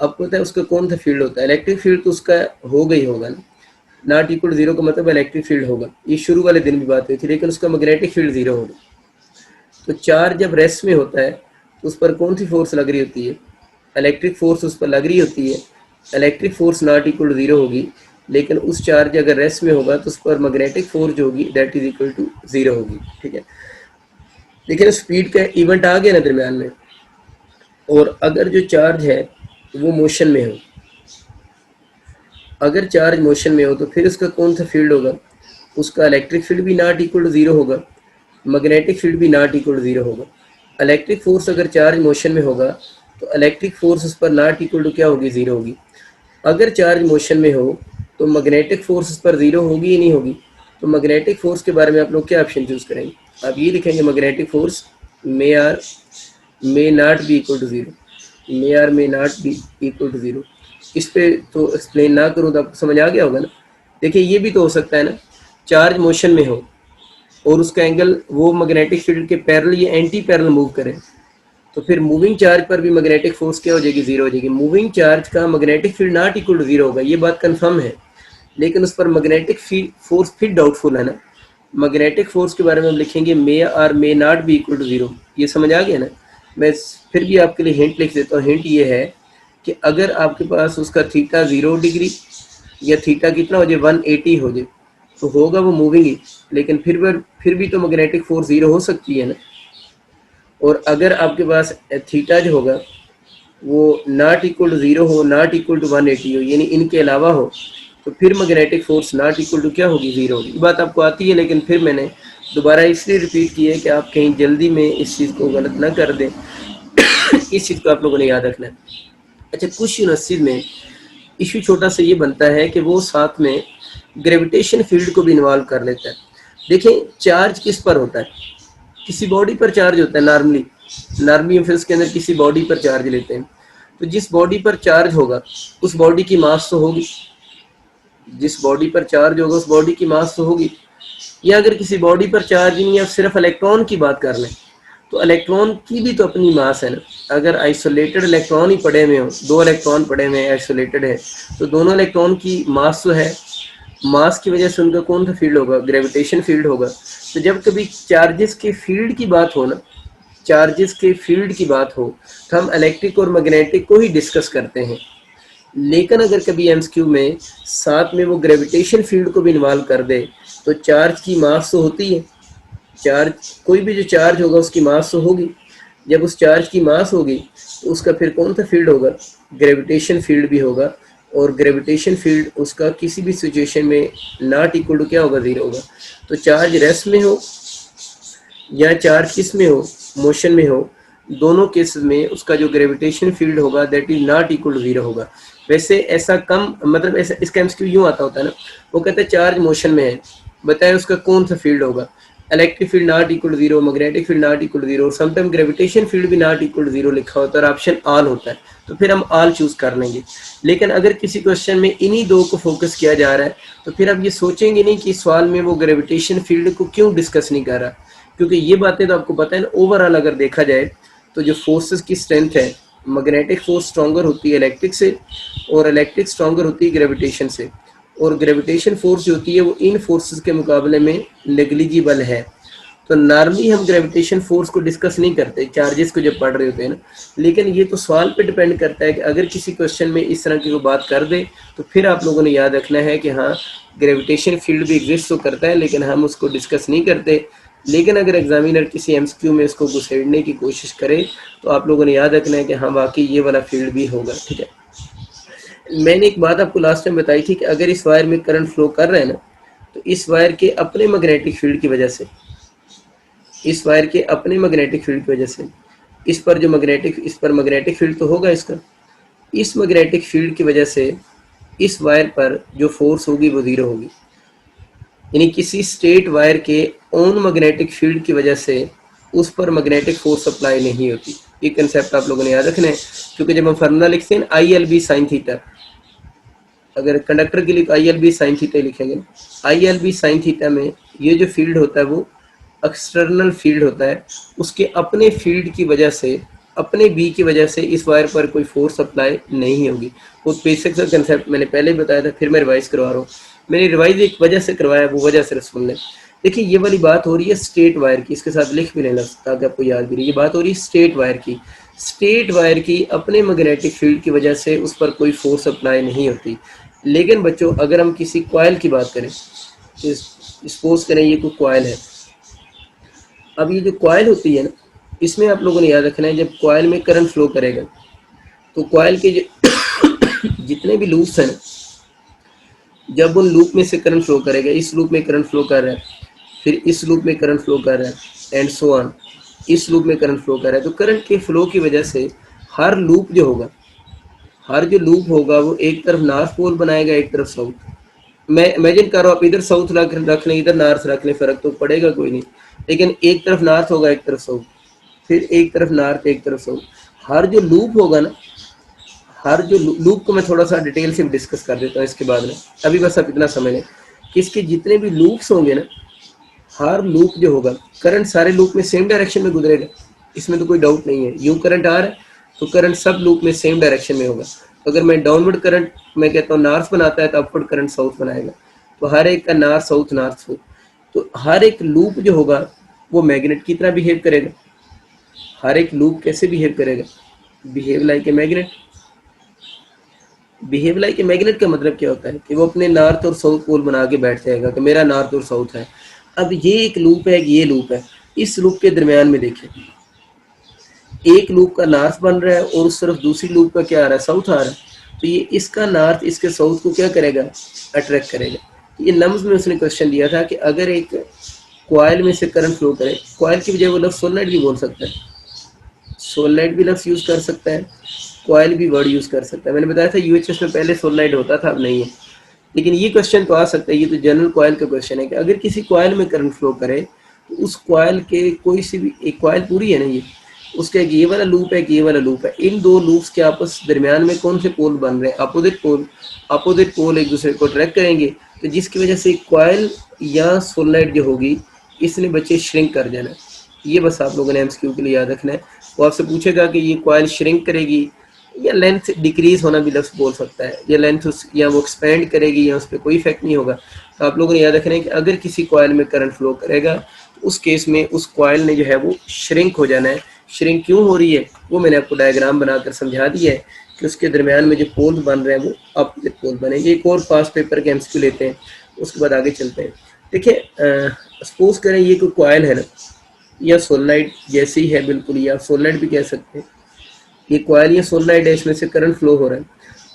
आपको पता है उसका कौन सा फील्ड होता है, इलेक्ट्रिक फील्ड तो उसका होगा ही होगा ना, नॉट इक्वल जीरो का मतलब इलेक्ट्रिक फील्ड होगा, ये शुरू वाले दिन भी बात हुई थी, लेकिन उसका मैग्नेटिक फील्ड जीरो होगा। तो चार्ज जब रेस्ट में होता है तो उस पर कौन सी फोर्स लग रही होती है, इलेक्ट्रिक फोर्स उस पर लग रही होती है। Electric force not equal zero होगी, लेकिन उस चार्ज अगर रेस्ट में होगा तो उस पर मैग्नेटिक फोर्स जो होगी that is equal to zero होगी, ठीक है। लेकिन स्पीड का इवेंट आ गया ना दरम्यान में, और अगर जो चार्ज है वो मोशन में हो, अगर चार्ज मोशन में हो तो फिर उसका कौन सा फील्ड होगा, उसका इलेक्ट्रिक फील्ड भी नॉट इक्वल टू जीरो होगा, मैग्नेटिक फील्ड भी नॉट इक्वल टू जीरो होगा। इलेक्ट्रिक फोर्स अगर चार्ज मोशन में होगा तो इलेक्ट्रिक फोर्स उस पर नॉट इक्वल टू क्या होगी, जीरो होगी। अगर चार्ज मोशन में हो तो मैग्नेटिक फोर्स उस पर जीरो होगी या नहीं होगी। तो मैग्नेटिक फोर्स के बारे में आप लोग क्या ऑप्शन चूज करेंगे, आप ये लिखेंगे magnetic force may not be equal to zero, may not be equal to zero. इस पे तो एक्सप्लेन ना करूँ तो आपको समझ आ गया होगा ना। देखिए ये भी तो हो सकता है ना, चार्ज मोशन में हो और उसका एंगल वो मैग्नेटिक फील्ड के पैरेलल या एंटी पैरेलल मूव करे, तो फिर मूविंग चार्ज पर भी मैग्नेटिक फोर्स क्या हो जाएगी, जीरो हो जाएगी। मूविंग चार्ज का magnetic field not equal to zero होगा, ये बात कंफर्म है, लेकिन उस पर मैग्नेटिक फोर्स फिर डाउटफुल है ना। मैग्नेटिक फोर्स के बारे में हम लिखेंगे may not be equal to zero, ये समझ आ गया ना। मैं फिर भी आपके लिए हिंट लिख देता हूँ। हिंट ये है कि अगर आपके पास उसका थीटा 0 डिग्री या थीटा कितना हो जाए 180 हो जाए तो होगा वो मूविंग ही, लेकिन फिर भी तो मैग्नेटिक फोर्स जीरो हो सकती है ना। और अगर आपके पास थीटा जो होगा वो नॉट इक्वल टू जीरो हो, नॉट इक्वल टू 180 हो, यानी इनके अलावा हो, तो फिर magnetic force not equal to क्या होगी, जीरो होगी। बात आपको आती है, लेकिन फिर मैंने दोबारा इसलिए रिपीट की है कि आप कहीं जल्दी में इस चीज़ को गलत ना कर दें इस चीज़ को आप लोगों ने याद रखना है। अच्छा, कुछ यूनिवर्सिटीज में इशू छोटा सा ये बनता है कि वो साथ में ग्रेविटेशन फील्ड को भी इन्वॉल्व कर लेता है। देखें चार्ज किस पर होता है, किसी बॉडी पर चार्ज होता है नॉर्मली हम फिर उसके अंदर किसी बॉडी पर चार्ज लेते हैं, तो जिस बॉडी पर चार्ज होगा उस बॉडी की मास तो होगी, जिस बॉडी पर चार्ज होगा उस बॉडी की मास तो होगी। या अगर किसी बॉडी पर चार्ज नहीं है, सिर्फ इलेक्ट्रॉन की बात कर लें तो इलेक्ट्रॉन की भी तो अपनी मास है ना। अगर आइसोलेटेड इलेक्ट्रॉन ही पड़े हुए हो, दो इलेक्ट्रॉन पड़े हुए हैं आइसोलेटेड है, तो दोनों इलेक्ट्रॉन की मास तो है, मास की वजह से उनका कौन सा फील्ड होगा, ग्रेविटेशन फील्ड होगा। तो जब कभी चार्जेस के फील्ड की बात हो ना, चार्जेस के फील्ड की बात हो तो हम इलेक्ट्रिक और मैग्नेटिक को ही डिस्कस करते हैं। लेकिन अगर कभी एमसीक्यू में साथ में वो ग्रेविटेशन फील्ड को भी इन्वॉल्व कर दे तो चार्ज की मास तो होती है, चार्ज कोई भी जो चार्ज होगा उसकी मास तो होगी। जब उस चार्ज की मास होगी तो उसका फिर कौन सा फील्ड होगा, ग्रेविटेशन फील्ड भी होगा, और ग्रेविटेशन फील्ड उसका किसी भी सिचुएशन में नॉट इक्वल टू क्या होगा, जीरो होगा। तो चार्ज रेस्ट में हो या चार्ज किस में हो, मोशन में हो, दोनों केस में उसका जो ग्रेविटेशन फील्ड होगा that is not equal to 0 होगा। वैसे ऐसा कम, मतलब ऐसा इसका एमसीक्यू यूं आता होता है ना, वो कहते हैं चार्ज मोशन में है, बताए उसका कौन सा फील्ड होगा, electric field not equal to 0, magnetic field not equal to 0, sometime gravitation field भी नॉट इक्वल टू 0 लिखा होता है और ऑप्शन ऑल होता है, तो फिर हम ऑल चूज कर लेंगे। लेकिन अगर किसी क्वेश्चन में इन्हीं दो को फोकस किया जा रहा है तो फिर आप ये सोचेंगे नहीं कि सवाल में वो ग्रेविटेशन फील्ड को क्यों डिस्कस नहीं कर रहा, क्योंकि ये बातें तो आपको पता है ना। ओवरऑल अगर देखा जाए तो जो फोर्सेस की स्ट्रेंथ है, मैग्नेटिक फोर्स स्ट्रॉन्गर होती है इलेक्ट्रिक से, और इलेक्ट्रिक स्ट्रॉन्गर होती है ग्रेविटेशन से, और ग्रेविटेशन फोर्स जो होती है वो इन फोर्सेस के मुकाबले में नेग्लिजिबल है। तो नॉर्मली हम ग्रेविटेशन फोर्स को डिस्कस नहीं करते चार्जेस को जब पढ़ रहे होते हैं ना, लेकिन ये तो सवाल पे डिपेंड करता है कि अगर किसी क्वेश्चन में इस तरह की कोई बात कर दे तो फिर आप लोगों ने याद रखना है कि हाँ ग्रेविटेशन फील्ड भी एग्जिस्ट तो करता है लेकिन हम उसको डिस्कस नहीं करते। लेकिन अगर एग्जामिनर किसी एमसीक्यू में इसको घुसेड़ने की कोशिश करे तो आप लोगों ने याद रखना है कि हाँ वाकई ये वाला फील्ड भी होगा। ठीक है, मैंने एक बात आपको लास्ट टाइम बताई थी कि अगर इस वायर में करंट फ्लो कर रहा है ना, तो इस वायर के अपने मैग्नेटिक फील्ड की वजह से, इस वायर के अपने मैग्नेटिक फील्ड की वजह से इस पर जो मैग्नेटिक, इस पर मैग्नेटिक फील्ड तो होगा इसका, इस मैग्नेटिक फील्ड की वजह से इस वायर पर जो फोर्स होगी वो 0 होगी। यानी किसी स्ट्रेट वायर के ओन मैग्नेटिक फील्ड की वजह से उस पर मैग्नेटिक फोर्स अप्लाई नहीं होती। ये कंसेप्ट आप लोगों ने याद रखना है, क्योंकि जब हम फार्मूला लिखते हैं I L B sine theta, अगर कंडक्टर के लिए I L B sine theta लिखेंगे, I L B sine theta में ये जो फील्ड होता है वो एक्सटर्नल फील्ड होता है, उसके अपने फील्ड की वजह से, अपने बी की वजह से इस वायर पर कोई फोर्स अप्लाई नहीं होगी। वो बेसिक सा कंसेप्ट मैंने पहले ही बताया था, फिर मैं रिवाइज करवा रहा हूँ। मैंने रिवाइज एक वजह से करवाया, वो वजह सिर्फ सुन लें। देखिए ये वाली बात हो रही है स्ट्रेट वायर की, इसके साथ लिख भी लेना ताकि आपको याद भी रहे। ये बात हो रही है स्ट्रेट वायर की, स्ट्रेट वायर की अपने मैग्नेटिक फील्ड की वजह से उस पर कोई फोर्स अप्लाई नहीं होती। लेकिन बच्चों अगर हम किसी कॉइल की बात करें, सपोज करें ये कोई कॉइल है, अब ये जो कॉइल होती है ना, इसमें आप लोगों ने याद रखना है जब कॉइल में करंट फ्लो करेगा तो कॉइल के जितने भी लूप्स हैं, जब उन लूप में से करंट फ्लो करेगा, इस लूप में करंट फ्लो कर रहा है, फिर इस लूप में करंट फ्लो कर रहा है एंड सो ऑन, इस लूप में करंट फ्लो कर रहा है, तो करंट के फ्लो की वजह से हर लूप जो होगा, हर जो लूप होगा वो एक तरफ नॉर्थ पोल बनाएगा, एक तरफ साउथ। मैं इमेजिन कर रहा हूँ आप इधर साउथ रख लें, इधर नॉर्थ रख लें, फर्क तो पड़ेगा कोई नहीं, लेकिन एक तरफ नॉर्थ होगा एक तरफ साउथ, फिर एक तरफ नॉर्थ एक तरफ साउथ। हर जो लूप होगा ना, हर जो लूप को मैं थोड़ा सा डिटेल से डिस्कस कर देता हूँ इसके बाद में, अभी बस आप इतना समझ लें कि इसके जितने भी लूप्स होंगे ना, हर लूप जो होगा, करंट सारे लूप में सेम डायरेक्शन में गुजरेगा, इसमें तो कोई डाउट नहीं है। यूं करंट आ रहा है तो करंट सब लूप में सेम डायरेक्शन में होगा। अगर मैं डाउनवर्ड करंट मैं कहता हूँ नॉर्थ बनाता है तो अपवर्ड करंट साउथ बनाएगा, तो हर एक का नॉर्थ साउथ, तो हर एक लूप जो होगा वो मैग्नेट की तरह बिहेव करेगा। हर एक लूप कैसे बिहेव करेगा, behave like a magnet. Behave like a magnet का मतलब क्या होता है कि वो अपने नॉर्थ और साउथ पोल बना के बैठ जाएगा कि मेरा नॉर्थ और साउथ है। अब ये एक लूप है, ये लूप है, इस लूप के दरमियान में देखिए एक लूप का नॉर्थ बन रहा है और उस तरफ दूसरी लूप का क्या आ रहा है, साउथ आ रहा है, तो ये इसका नॉर्थ इसके साउथ को क्या करेगा, अट्रैक्ट करेगा। ये लम्स में उसने क्वेश्चन दिया था कि अगर एक कॉइल में से करंट फ्लो करे, कॉइल की बजाय वो लफ्ज सोलनाइट भी बोल सकता है, सोलनाइट भी लफ्ज यूज कर सकता है, कॉइल भी वर्ड यूज कर सकता है। मैंने बताया था यूएचएस में पहले सोलनाइट होता था, अब नहीं है, लेकिन ये क्वेश्चन तो आ सकता है। ये तो जनरल कॉइल का क्वेश्चन है कि अगर किसी कॉइल में करंट फ्लो करे तो उस कॉइल के कोई सी भी एक कॉइल पूरी है ना, ये उसका एक ये वाला लूप है, एक ये वाला लूप है, इन दो लूप्स के आपस दरमियान में कौन से पोल बन रहे हैं, अपोजिट पोल। अपोजिट पोल एक दूसरे को ट्रैक करेंगे, तो जिसकी वजह से कॉइल या सोलनाइट जो होगी इसने बच्चे श्रिंक कर जाना। ये बस आप लोगों ने एमसीक्यू के लिए याद रखना है। वो आपसे पूछेगा कि ये कॉइल श्रिंक करेगी या लेंथ डिक्रीज होना भी लफ्ज बोल सकता है, या लेंथ या वो एक्सपेंड करेगी या उस पर कोई इफेक्ट नहीं होगा। तो आप लोगों ने याद रखना है कि अगर किसी कॉइल में करंट फ्लो करेगा तो उस केस में उस कॉइल ने जो है वो श्रिंक हो जाना है। श्रिंक क्यों हो रही है वो मैंने आपको डायग्राम बनाकर समझा दिया है कि उसके दरमियान में जो पोल बन रहे हैं वो अपोजिट पोल बनेंगे। एक और पास पेपर के एमसीक्यू लेते हैं, उसके बाद आगे चलते हैं। देखिए सपोज करें ये कोई कॉइल है ना, या सोलनाइट जैसी है बिल्कुल, या सोलनाइट भी कह सकते हैं, ये कॉइल या सोलनाइट है, इसमें से करंट फ्लो हो रहा है।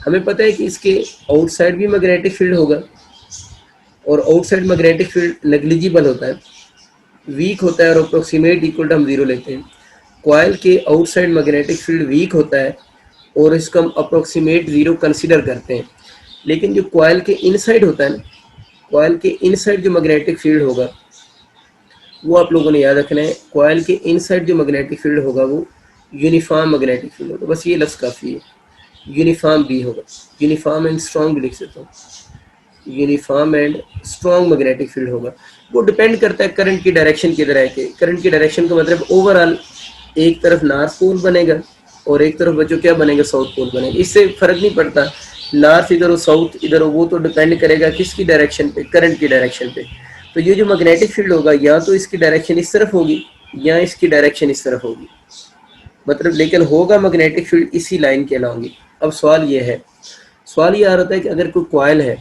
हमें पता है कि इसके आउटसाइड भी मैग्नेटिक फील्ड होगा और आउटसाइड मैग्नेटिक फील्ड नेग्लिजिबल होता है, वीक होता है और अप्रोक्सीमेट इक्वल टू हम 0 लेते हैं। कॉइल के आउटसाइड मैग्नेटिक फील्ड वीक होता है और इसका हम अप्रोक्सीमेट 0 कंसीडर करते हैं। लेकिन जो कॉइल के इनसाइड होता है ना, कॉइल के इनसाइड जो मैग्नेटिक फील्ड होगा वो आप लोगों ने याद रखना है। कॉइल के इनसाइड जो मैग्नेटिक फील्ड होगा वो यूनिफॉर्म मैग्नेटिक फील्ड होगा, बस ये लफ्ज़ काफ़ी है। यूनिफॉर्म भी होगा, यूनिफॉर्म एंड स्ट्रॉन्ग भी लिख सकता हूँ, uniform and strong magnetic field होगा। वो डिपेंड करता है करंट की डायरेक्शन किधर है। कि करंट की डायरेक्शन का मतलब ओवरऑल एक तरफ नॉर्थ पोल बनेगा और एक तरफ बच्चों क्या बनेगा, साउथ पोल बनेगा। इससे फर्क नहीं पड़ता नॉर्थ इधर हो साउथ इधर हो, वो तो डिपेंड करेगा किसकी डायरेक्शन पे, करंट की डायरेक्शन पे। तो ये जो मैग्नेटिक फील्ड होगा या तो इसकी डायरेक्शन इस तरफ होगी या इसकी डायरेक्शन इस तरफ होगी, मतलब लेकिन होगा मैग्नेटिक फील्ड इसी लाइन के अलाउंग। अब सवाल ये है, सवाल ये आ रहा है कि अगर कोई कॉइल है,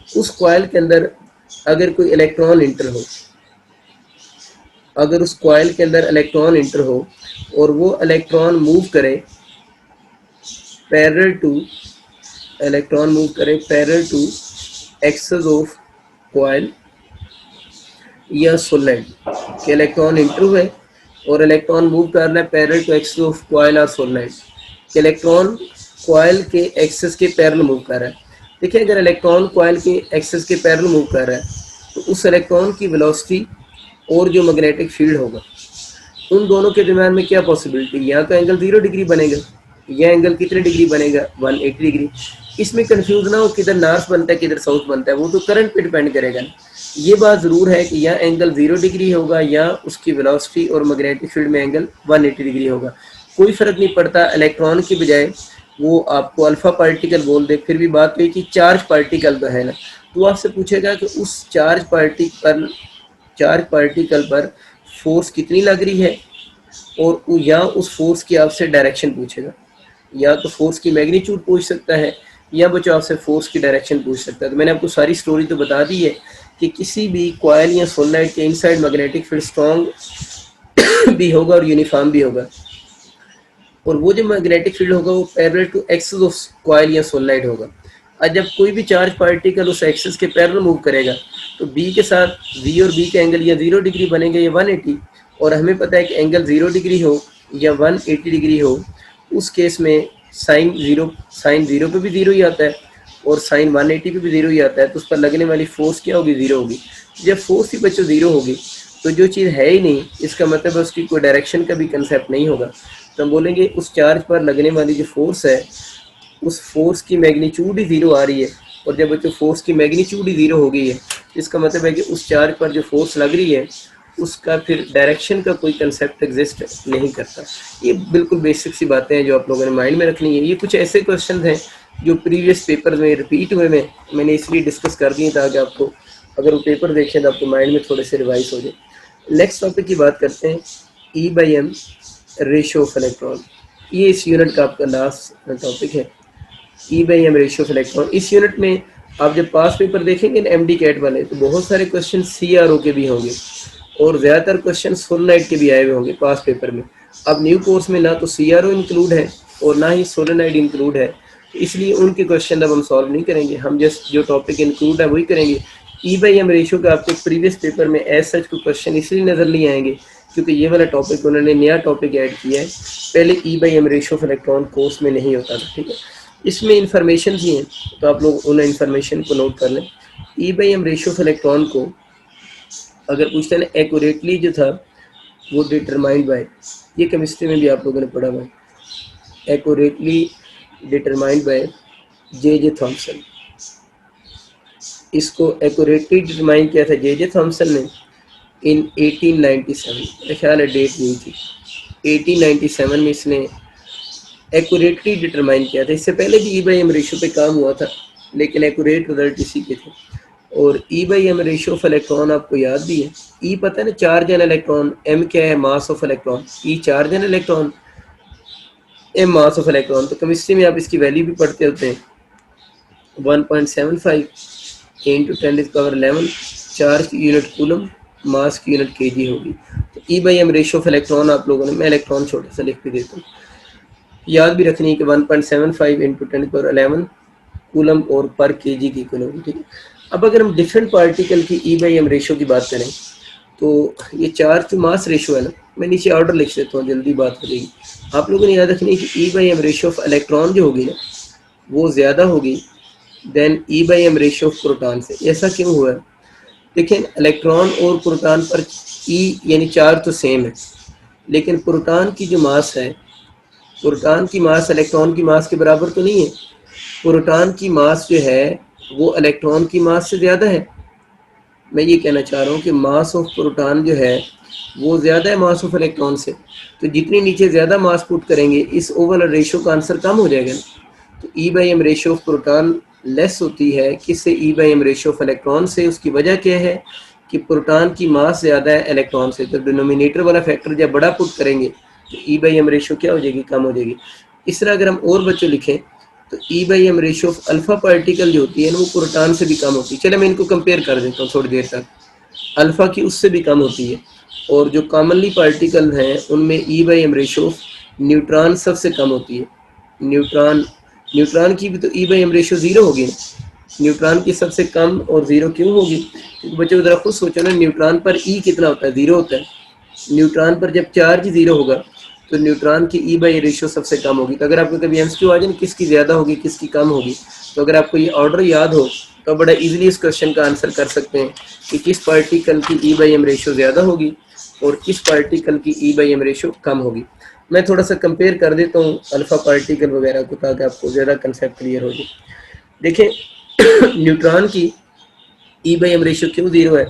उस कॉइल के अंदर अगर कोई इलेक्ट्रॉन इंटर हो, अगर उस कॉइल के अंदर इलेक्ट्रॉन इंटर हो और वो इलेक्ट्रॉन मूव करे पैरेलल टू, इलेक्ट्रॉन मूव करे parallel to axis of coil या सोलेनाइड, कि इलेक्ट्रॉन इंटर हुए और इलेक्ट्रॉन मूव कर रहा है parallel to axis of coil और सोलेनाइड, कि इलेक्ट्रॉन कॉइल के एक्सिस के पैरेलल मूव कर रहा है। देखिए अगर इलेक्ट्रॉन कॉइल के एक्सिस के पैरेलल मूव कर रहा है तो उस इलेक्ट्रॉन की वेलोसिटी और जो मैग्नेटिक फील्ड होगा उन दोनों के दरम्यान में क्या पॉसिबिलिटी, या तो एंगल 0 डिग्री बनेगा या एंगल कितने डिग्री बनेगा, 180 डिग्री। इसमें कंफ्यूज ना हो किधर नॉर्थ बनता है किधर साउथ बनता है, वो तो करंट पे डिपेंड करेगा ना। ये बात ज़रूर है कि या एंगल 0 डिग्री होगा या उसकी वेलोसिटी और मैग्नेटिक फील्ड में एंगल 180 डिग्री होगा। कोई फ़र्क नहीं पड़ता, इलेक्ट्रॉन की बजाय वो आपको अल्फ़ा पार्टिकल बोल दे, फिर भी बात हुई कि चार्ज पार्टिकल तो है ना, तो आपसे पूछेगा कि उस चार्ज पार्टिकल पर फोर्स कितनी लग रही है, और या उस फोर्स की आपसे डायरेक्शन पूछेगा। या तो फोर्स की मैग्नीट्यूड पूछ सकता है या बच्चों आपसे फोर्स की डायरेक्शन पूछ सकता है। तो मैंने आपको सारी स्टोरी तो बता दी है कि किसी भी कॉइल या सोलेनाइड के इनसाइड मैग्नेटिक फील्ड स्ट्रॉन्ग भी होगा और यूनिफॉर्म भी होगा, और वो जो मैग्नेटिक फील्ड होगा वो parallel to axis of coil या सोलेनाइड होगा। और जब कोई भी चार्ज पार्टिकल उस एक्सिस के पैरेलल मूव करेगा तो बी के साथ वी और बी के एंगल या 0 डिग्री बनेंगे या 180, और हमें पता है कि एंगल 0 डिग्री हो या 180 डिग्री हो, उस केस में साइन 0 पे भी 0 ही आता है और साइन 180 पे भी 0 ही आता है, तो उस पर लगने वाली फोर्स क्या होगी, 0 होगी। जब फोर्स ही बच्चों 0 होगी तो जो चीज़ है ही नहीं, इसका मतलब है उसकी कोई डायरेक्शन का भी कंसेप्ट नहीं होगा। तो हम बोलेंगे उस चार्ज पर लगने वाली जो फोर्स है उस फोर्स की मैग्नीट्यूड ही 0 आ रही है, और जब बच्चों फोर्स की मैग्नीट्यूड ही 0 हो गई है इसका मतलब है कि उस चार्ज पर जो फोर्स लग रही है उसका फिर डायरेक्शन का कोई कंसेप्ट एग्जिस्ट नहीं करता। ये बिल्कुल बेसिक सी बातें हैं जो आप लोगों ने माइंड में रखनी है। ये कुछ ऐसे क्वेश्चन हैं जो प्रीवियस पेपर में रिपीट हुए में मैंने इसलिए डिस्कस कर दिए ताकि आपको अगर वो पेपर देखें तो आपको माइंड में थोड़े से रिवाइज हो जाए। नेक्स्ट टॉपिक की बात करते हैं, E/M रेशियो ऑफ इलेक्ट्रॉन। ये इस यूनिट का आपका लास्ट टॉपिक है, E/M रेशियो ऑफ इलेक्ट्रॉन। इस यूनिट में आप जब पास पेपर देखेंगे ना MD कैट वाले, तो बहुत सारे क्वेश्चन CRO के भी होंगे और ज़्यादातर क्वेश्चन सोलेनाइड के भी आए हुए होंगे पास पेपर में। अब न्यू कोर्स में ना तो CRO इंक्लूड है और ना ही सोलेनाइड इंक्लूड है, तो इसलिए उनके क्वेश्चन अब हम सॉल्व नहीं करेंगे, हम जस्ट जो टॉपिक इंक्लूड है वही करेंगे। E/M रेशियो का आपके प्रीवियस पेपर में एज सच को क्वेश्चन इसलिए नज़र नहीं आएंगे क्योंकि ये वाला टॉपिक उन्होंने नया टॉपिक ऐड किया है, पहले E/M ratio of electron course में नहीं होता था, ठीक है। इसमें इंफॉर्मेशन भी हैं तो आप लोग उन इंफॉर्मेशन को नोट कर लें। E/M रेशियो ऑफ इलेक्ट्रॉन को अगर पूछते हैं एक्यूरेटली जो था वो डिटरमाइंड बाय, ये केमिस्ट्री में भी आप लोगों ने पढ़ा हुआ है, accurately determined by J.J. Thomson. इसको एक्यूरेटली डिटरमाइन किया था J.J. थॉमसन ने इन 1897, मेरा ख्याल है डेट नहीं थी, 1897 में इसने एक्यूरेटली डिटरमाइन किया था। इससे पहले भी E/M रेशियो पे काम हुआ था लेकिन एक्यूरेट रिजल्ट इसी के थे। और E/M रेशियो ऑफ इलेक्ट्रॉन आपको याद भी है, E पता है ना, चार्ज एन इलेक्ट्रॉन, M क्या है, mass of electron, E charge an electron, M mass of electron. तो केमिस्ट्री में आप इसकी वैल्यू भी पढ़ते होते हैं, 1.75 × 10⁻11, चार्ज की यूनिट कूलम, मास की यूनिट kg होगी। तो E/M रेशियो ऑफ इलेक्ट्रॉन आप लोगों ने, मैं इलेक्ट्रॉन छोटा सा लिख के देता हूँ, याद भी रखनी है कि 1.75 × 10⁻11 कूलम और पर kg की इक्वल होगी, ठीक है। अब अगर हम डिफरेंट पार्टिकल की E/M रेशियो की बात करें तो ये चार्ज टू मास रेशो है ना, मैं नीचे ऑर्डर लिख देता हूँ, जल्दी बात हो जाएगी। आप लोगों ने याद रखनी है कि E/m रेशो ऑफ इलेक्ट्रॉन जो होगी ना वो ज़्यादा होगी than E/m ratio of proton से। ऐसा क्यों हुआ है? देखिए इलेक्ट्रॉन और प्रोटॉन पर E यानी चार्ज तो सेम है, लेकिन प्रोटॉन की जो मास है, प्रोटॉन की मास इलेक्ट्रॉन की मास के बराबर तो नहीं है। प्रोटॉन की मास जो है वो इलेक्ट्रॉन की मास से ज़्यादा है। मैं ये कहना चाह रहा हूँ कि मास ऑफ प्रोटॉन जो है वो ज़्यादा है मास ऑफ इलेक्ट्रॉन से। तो जितनी नीचे ज़्यादा मास पुट करेंगे इस ओवरऑल रेशो का आंसर कम हो जाएगा। तो E/m ratio of proton less होती है किससे? E/m रेशो ऑफ इलेक्ट्रॉन से। उसकी वजह क्या है कि प्रोटॉन की मास ज़्यादा है इलेक्ट्रॉन से, तो डिनोमिनेटर वाला फैक्टर जब बड़ा पुट करेंगे तो E/m रेशो क्या हो जाएगी? कम हो जाएगी। इस तरह अगर हम और बच्चों लिखें तो E/m ratio of alpha particle जो होती है ना वो प्रोटॉन से भी कम होती है। चले मैं इनको कंपेयर कर देता हूँ थोड़ी देर तक। अल्फा की उससे भी कम होती है, और जो कॉमनली पार्टिकल हैं उनमें E/m रेशो ऑफ न्यूट्रॉन सबसे कम होती है। न्यूट्रॉन की भी तो E/m रेशो 0 होगी। न्यूट्रॉन की सबसे कम और 0 क्यों होगी? क्योंकि बच्चों ज़रा खुद सोचो ना, न्यूट्रॉन पर E कितना होता है? 0 होता है। न्यूट्रॉन पर जब चार्ज 0 होगा तो न्यूट्रॉन की E/m रेशो सबसे कम होगी। तो अगर आपको कभी एमसीक्यू आ जाए किसकी ज़्यादा होगी किसकी कम होगी, तो अगर आपको ये ऑर्डर याद हो तो बड़ा इजीली इस क्वेश्चन का आंसर कर सकते हैं कि किस पार्टिकल की E/m रेशो ज़्यादा होगी और किस पार्टिकल की E/m रेशो कम होगी। मैं थोड़ा सा कंपेयर कर देता हूँ अल्फ़ा पार्टिकल वगैरह को ताकि आपको ज़्यादा कंसेप्ट क्लियर हो जाए। देखें न्यूट्रॉन की E/m रेशो क्यों 0 है?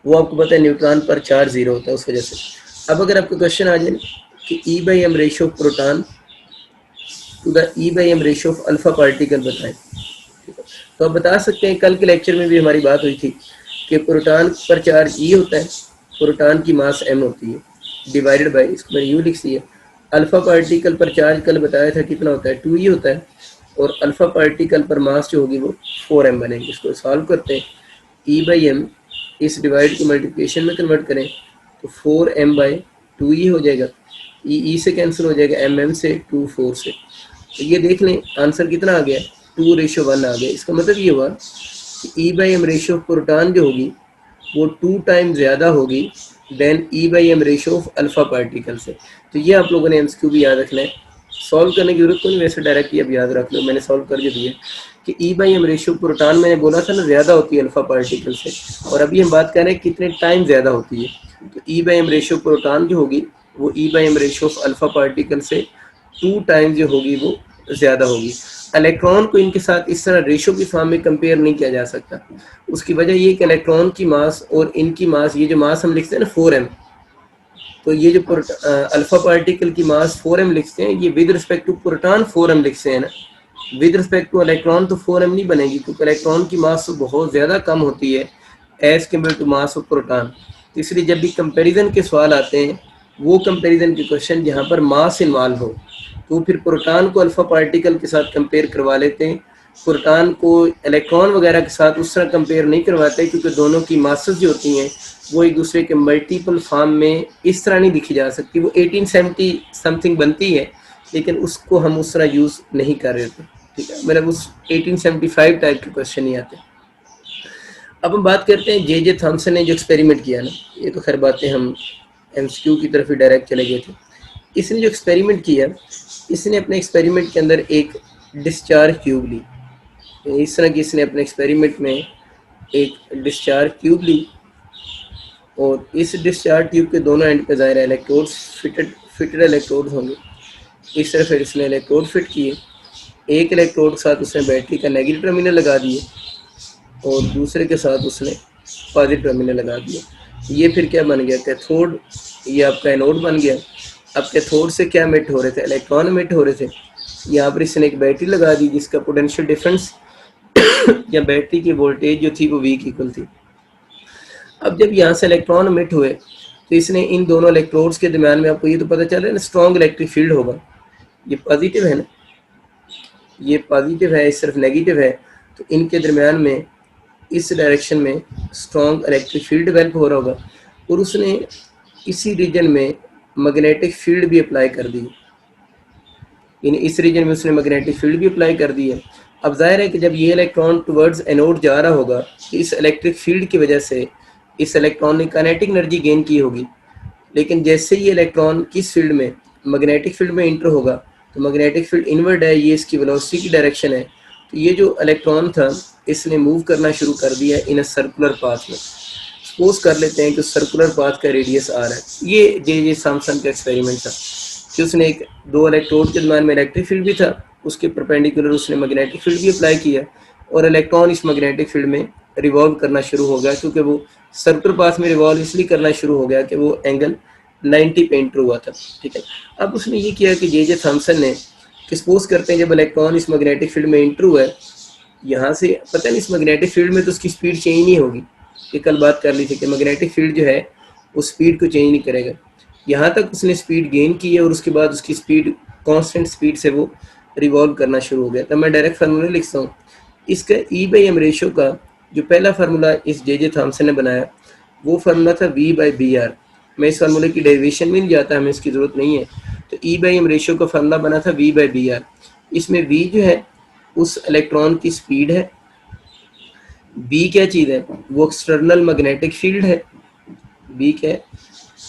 वो आपको पता है न्यूट्रॉन पर चार्ज 0 होता है उस वजह से। अब अगर आपको क्वेश्चन आ जाए कि E/m ratio of proton to the E/m ratio of alpha particle बताएं, तो आप बता सकते हैं, कल के लेक्चर में भी हमारी बात हुई थी कि प्रोटॉन पर चार्ज E होता है, प्रोटॉन की मास m होती है, डिवाइडेड बाय, इसको मैंने यू लिख दिया। अल्फा पार्टिकल पर चार्ज कल बताया था कितना होता है? 2E होता है, और अल्फा पार्टिकल पर मास जो होगी वो 4m बनेगी। इसको सॉल्व करते हैं, E/m इस डिवाइड की मल्टीप्लिकेशन में कन्वर्ट करें तो 4m/2E हो जाएगा। E से कैंसिल हो जाएगा, mm से 2 4 से। तो ये देख लें आंसर कितना आ गया? 2:1 आ गया। इसका मतलब ये हुआ कि E/m रेशो ऑफ प्रोटॉन जो होगी वो 2 टाइम ज़्यादा होगी than E/m ratio of alpha particle से। तो ये आप लोगों ने एमसीक्यू भी याद रखना है, सॉल्व करने की जरूरत को नहीं, वैसे डायरेक्ट ये अब याद रख लो, मैंने सॉल्व करके दिया कि E/m रेशो प्रोटॉन मैंने बोला था ना ज़्यादा होती है अल्फा पार्टिकल से, और अभी हम बात कर रहे हैं कितने टाइम ज़्यादा होती है। तो E/m रेशो प्रोटॉन जो होगी वो E/m ratio of alpha particle से 2 टाइम जो होगी वो ज़्यादा होगी। इलेक्ट्रॉन को इनके साथ इस तरह रेशो की फॉर्म में कंपेयर नहीं किया जा सकता। उसकी वजह ये कि इलेक्ट्रॉन की मास और इनकी मास, ये जो मास हम लिखते हैं ना 4m, तो ये जो अल्फा पार्टिकल की मास 4m लिखते हैं, ये with respect to proton 4m लिखते हैं ना, विद रिस्पेक्ट टू इलेक्ट्रॉन तो 4m नहीं बनेगी, क्योंकि इलेक्ट्रॉन की मास तो बहुत ज़्यादा कम होती है as compare to mass of proton. इसलिए जब भी कंपैरिजन के सवाल आते हैं वो कंपैरिजन के क्वेश्चन जहाँ पर मास इन्वॉल्व हो, तो फिर प्रोटॉन को अल्फा पार्टिकल के साथ कंपेयर करवा लेते हैं, प्रोटॉन को इलेक्ट्रॉन वगैरह के साथ उस तरह कंपेयर नहीं करवाते, क्योंकि दोनों की मासेस जो होती हैं वो एक दूसरे के मल्टीपल फॉर्म में इस तरह नहीं दिखी जा सकती। वो 1870 समथिंग बनती है, लेकिन उसको हम उस तरह यूज़ नहीं कर रहे थे, ठीक है, मतलब उस 1875 टाइप के क्वेश्चन नहीं आते। अब हम बात करते हैं जे थॉमसन ने जो एक्सपेरिमेंट किया ना, ये तो खैर बातें हम एमसीक्यू की तरफ ही डायरेक्ट चले गए थे। इसने जो एक्सपेरिमेंट किया, इसने अपने एक्सपेरिमेंट के अंदर एक डिस्चार्ज ट्यूब ली, इस तरह की इसने अपने एक्सपेरिमेंट में एक डिस्चार्ज ट्यूब ली, और इस डिस्चार्ज ट्यूब के दोनों एंड पे ज़ाहिर इलेक्ट्रोड्स फिटेड इलेक्ट्रोड्स होंगे। इस तरह फिर इसने इलेक्ट्रोड फिट किए, एक इलेक्ट्रोड के साथ उसने बैटरी का नेगेटिव टर्मिनल लगा दिए और दूसरे के साथ उसने पॉजिटिव टर्मिनल लगा दिया। ये फिर क्या बन गया? कैथोड, ये आपका एनोड बन गया। अब कैथोड से क्या एमिट हो रहे थे? इलेक्ट्रॉन एमिट हो रहे थे। यहाँ पर इसने एक बैटरी लगा दी जिसका पोटेंशियल डिफरेंस या बैटरी की वोल्टेज जो थी वो V की इक्वल थी। अब जब यहाँ से इलेक्ट्रॉन एमिट हुए तो इसने इन दोनों इलेक्ट्रोड्स के दरम्यान में, आपको ये तो पता चल रहा है ना, स्ट्रॉन्ग इलेक्ट्रिक फील्ड होगा। ये पॉजिटिव है ना, ये पॉजिटिव है, इस तरफ नेगेटिव है, तो इनके दरम्यान में इस डायरेक्शन में स्ट्रॉन्ग इलेक्ट्रिक फील्ड डेवलप हो रहा होगा, और उसने इसी रीजन में मैग्नेटिक फील्ड भी अप्लाई कर दी, यानी इस रीजन में उसने मैग्नेटिक फील्ड भी अप्लाई कर दी है। अब जाहिर है कि जब ये इलेक्ट्रॉन टुवर्ड्स एनोड जा रहा होगा तो इस इलेक्ट्रिक फील्ड की वजह से इस इलेक्ट्रॉन ने काइनेटिक एनर्जी गेन की होगी, लेकिन जैसे ही इलेक्ट्रॉन किस फील्ड में, मैग्नेटिक फील्ड में इंटर होगा, तो मैग्नेटिक फील्ड इनवर्ड है, ये इसकी वेलोसिटी की डायरेक्शन है, तो ये जो इलेक्ट्रॉन था इसने मूव करना शुरू कर दिया इन अ सर्कुलर पाथ में। सपोज कर लेते हैं कि सर्कुलर पाथ का रेडियस आर है। ये जे सैमसन का एक्सपेरिमेंट था कि उसने एक दो इलेक्ट्रोड के दरम्यान में इलेक्ट्रिक फील्ड भी था, उसके परपेंडिकुलर उसने मैग्नेटिक फील्ड भी अप्लाई किया और इलेक्ट्रॉन इस मैग्नेटिक फील्ड में रिवॉल्व करना शुरू हो गया, क्योंकि वो सर्कुलर पाथ में रिवॉल्व इसलिए करना शुरू हो गया कि वो एंगल 90 पे इंटर हुआ था। ठीक है, अब उसने ये किया कि जे थॉमसन ने कि सपोज करते हैं जब इलेक्ट्रॉन इस मैग्नेटिक फील्ड में इंटर हुआ है, यहाँ से पता नहीं इस मैग्नेटिक फील्ड में तो उसकी स्पीड चेंज नहीं होगी, ये कल बात कर ली थी कि मैग्नेटिक फील्ड जो है वो स्पीड को चेंज नहीं करेगा। यहाँ तक उसने स्पीड गेन की है और उसके बाद उसकी स्पीड कांस्टेंट स्पीड से वो रिवॉल्व करना शुरू हो गया। तब मैं डायरेक्ट फार्मूला लिखता हूँ इसका E/m रेशो का। जो पहला फार्मूला इस जे थॉमसन ने बनाया वो फार्मूला था V/BR। मैं इस फार्मूले की डेरिवेशन में नहीं जाता, हमें इसकी ज़रूरत नहीं है। तो E/m रेशो का फार्मूला बना था V/BR। इसमें V जो है उस इलेक्ट्रॉन की स्पीड है, B क्या चीज़ है, वो एक्सटर्नल मैग्नेटिक फील्ड है, B क्या है,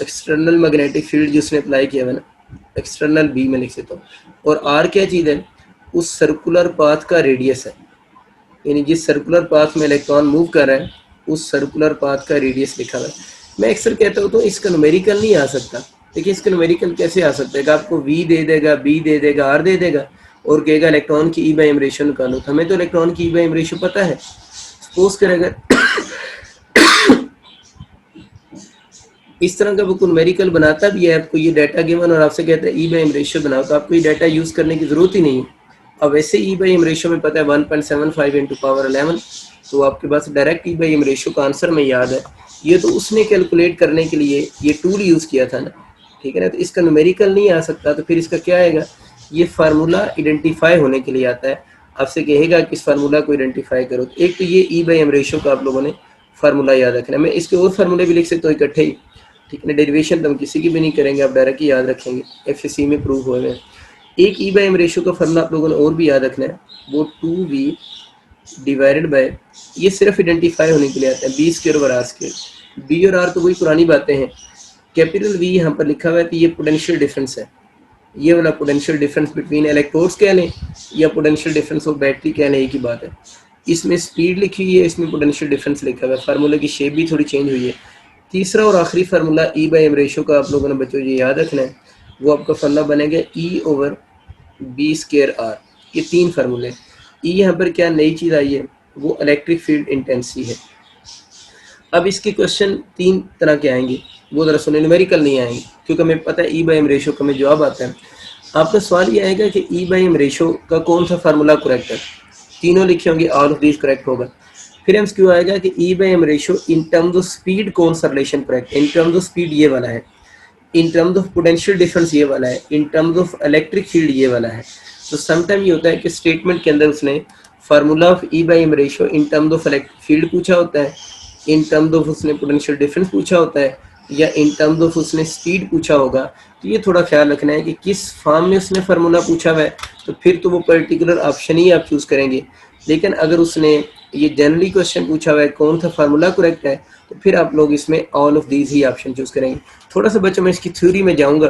एक्सटर्नल मैग्नेटिक फील्ड जो उसने अप्लाई किया है ना, एक्सटर्नल B में लिख सकता हूँ, और R क्या चीज़ है, उस सर्कुलर पाथ का रेडियस है, यानी जिस सर्कुलर पाथ में इलेक्ट्रॉन मूव कर रहा है उस सर्कुलर पाथ का रेडियस लिखा हुआ है। मैं अक्सर कहता हूँ तो इसका न्यूमेरिकल नहीं आ सकता। देखिए इसका न्यूमेरिकल कैसे आ सकता है कि आपको V दे देगा, B दे देगा, R दे देगा और कहेगा इलेक्ट्रॉन की E/m रेशो निकालो। हमें तो इलेक्ट्रॉन की E/m रेशो पता है। सपोज करेगा इस तरह का वो न्यूमेरिकल बनाता भी है, आपको ये डाटा गिवन और आपसे कहता है E/m रेशो बनाओ, तो आपको ये डाटा यूज़ करने की ज़रूरत ही नहीं है। अब वैसे E/m रेशो में पता है 1.75 इंटू पावर 11, तो आपके पास डायरेक्ट E/m रेशो का आंसर में याद है। ये तो उसने कैलकुलेट करने के लिए ये टूल यूज़ किया था ना, ठीक है ना, तो इसका न्यूमेरिकल नहीं आ सकता। तो फिर इसका क्या आएगा, ये फार्मूला आइडेंटिफाई होने के लिए आता है, आपसे कहेगा कि इस फार्मूला को आइडेंटिफाई करो। तो एक तो ये E/m रेशो का आप लोगों ने फार्मूला याद रखना है। मैं इसके और फार्मूले भी लिख सकता हूँ इकट्ठे ही, ठीक है ना, डेरिवेशन तो हम किसी की भी नहीं करेंगे, आप डायरेक्ट ही याद रखेंगे, FSC में प्रूव हुए हैं। एक E/m रेशो का फार्मूला आप लोगों ने और भी याद रखना है, वो 2V डिवाइडेड बाय, ये सिर्फ आइडेंटिफाई होने के लिए आता है, B स्क्वायर और R स्क्वायर। B और R तो वही पुरानी बातें हैं। कैपिटल V यहाँ पर लिखा हुआ है, तो ये पोटेंशियल डिफरेंस है, ये वाला पोटेंशियल डिफरेंस बिटवीन इलेक्ट्रोड्स कह लें या पोटेंशियल डिफरेंस ऑफ बैटरी कह लें, एक ही बात है। इसमें स्पीड लिखी हुई है, इसमें पोटेंशियल डिफरेंस लिखा हुआ है, फार्मूले की शेप भी थोड़ी चेंज हुई है। तीसरा और आखिरी फार्मूला E/m रेशो का आप लोगों ने बच्चों ये याद रखना है, वो आपका फार्मूला बनेगा E/B स्क्वायर R। ये तीन फार्मूले। E यहाँ पर क्या नई चीज़ आई है, वो इलेक्ट्रिक फील्ड इंटेंसिटी है। अब इसके क्वेश्चन तीन तरह के आएंगे, वो ज़रा सुने, न्यूमेरिकल नहीं आएंगे, क्योंकि हमें पता है E/m रेशो का हमें जवाब आता है। आपका सवाल ये आएगा कि E/m रेशो का कौन सा फार्मूला करेक्ट है, तीनों लिखे होंगे, ऑल ऑफ दीज करेक्ट होगा। फिर हम क्यों आएगा कि E/m ratio in terms of speed कौन सा रिलेशन करेक्ट है। इन टर्म्स ऑफ स्पीड ये वाला है, in terms of potential difference ये वाला है, in terms of electric field ये वाला है। तो समटाइम ये होता है कि स्टेटमेंट के अंदर उसने formula of E/m ratio in terms of electric field पूछा होता है, इन टर्म्स ऑफ उसने पोटेंशियल डिफरेंस पूछा होता है, या इन टर्म्स ऑफ उसने स्पीड पूछा होगा। तो ये थोड़ा ख्याल रखना है कि किस फॉर्म में उसने फार्मूला पूछा हुआ है, तो फिर तो वो पर्टिकुलर ऑप्शन ही आप चूज़ करेंगे। लेकिन अगर उसने ये जनरली क्वेश्चन पूछा हुआ है कौन सा फार्मूला करेक्ट है, तो फिर आप लोग इसमें all of these he option choose करेंगे। थोड़ा सा बच्चों मैं इसकी थ्योरी में जाऊँगा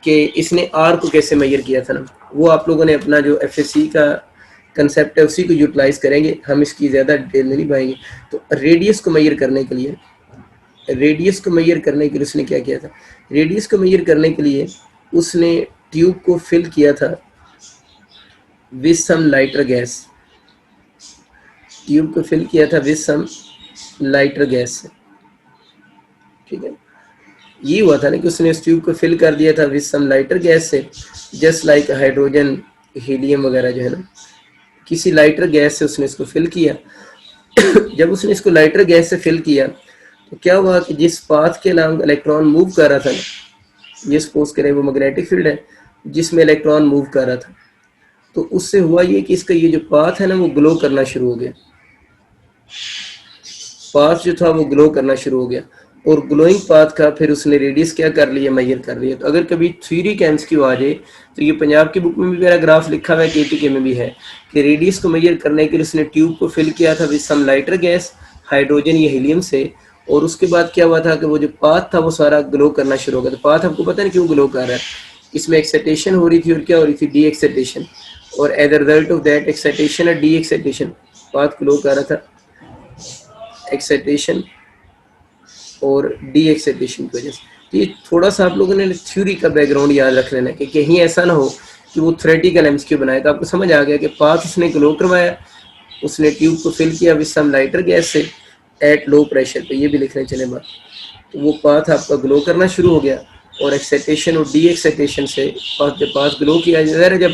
कि इसने R को कैसे मेजर किया था ना, वो आप लोगों ने अपना जो FSC का कंसेप्ट है उसी को यूटिलाइज करेंगे, हम इसकी ज़्यादा डिटेल में नहीं पाएंगे। तो रेडियस को मेजर करने के लिए, रेडियस को मेजर करने के लिए उसने क्या किया था, रेडियस को मेजर करने के लिए उसने ट्यूब को फिल किया था with some lighter gas, tube को फिल किया था विद सम लाइटर गैस से, ठीक है। ये हुआ था ना कि उसने इस ट्यूब को फिल कर दिया था विद सम लाइटर गैस से, जस्ट लाइक हाइड्रोजन, हीलियम वगैरह जो है ना, किसी लाइटर गैस से उसने इसको फिल किया। जब उसने इसको लाइटर गैस से फिल किया तो क्या हुआ कि जिस पाथ के अलॉन्ग इलेक्ट्रॉन मूव कर रहा था ना, ये सपोज करें वो मैग्नेटिक फील्ड है जिसमें इलेक्ट्रॉन मूव कर रहा था, तो उससे हुआ ये कि इसका ये जो पाथ है ना वो ग्लो करना शुरू हो गया, पाथ जो था वो ग्लो करना शुरू हो गया, और ग्लोइंग पाथ का फिर उसने रेडियस क्या कर लिया, मेजर कर लिया। तो अगर कभी थ्योरी का MCQ आ जाए तो ये पंजाब की बुक में भी मेरा ग्राफ लिखा हुआ है, KTK में भी है कि रेडियस को मेजर करने के लिए उसने ट्यूब को फिल किया था with some lighter gas, hydrogen या हीलियम से, और उसके बाद क्या हुआ था कि वो जो पाथ था वो सारा ग्लो करना शुरू हो गया। तो पाथ आपको पता नहीं क्यों ग्लो कर रहा है, इसमें एक्साइटेशन हो रही थी और क्या हो रही थी, डी एक्साइटेशन, और as a result of that excitation और डी एक्साइटेशन पाथ ग्लो कर रहा था, एक्साइटेशन और डी एक्साइटेशन की वजह से। तो ये थोड़ा सा आप लोगों ने थ्योरी का बैकग्राउंड याद रख लेना कि कहीं ऐसा ना हो कि वो थ्योरेटिकल एमसीक्यू बनाए। तो आपको समझ आ गया कि पाथ उसने ग्लो करवाया, उसने ट्यूब को फिल किया विद सम लाइटर गैस से एट लो प्रेशर पे, ये भी लिखने चले बात। तो वो पाथ आपका ग्लो करना शुरू हो गया और एक्साइटेशन और डी एक्साइटेशन से पाथ ग्लो किया जा रहा है। जब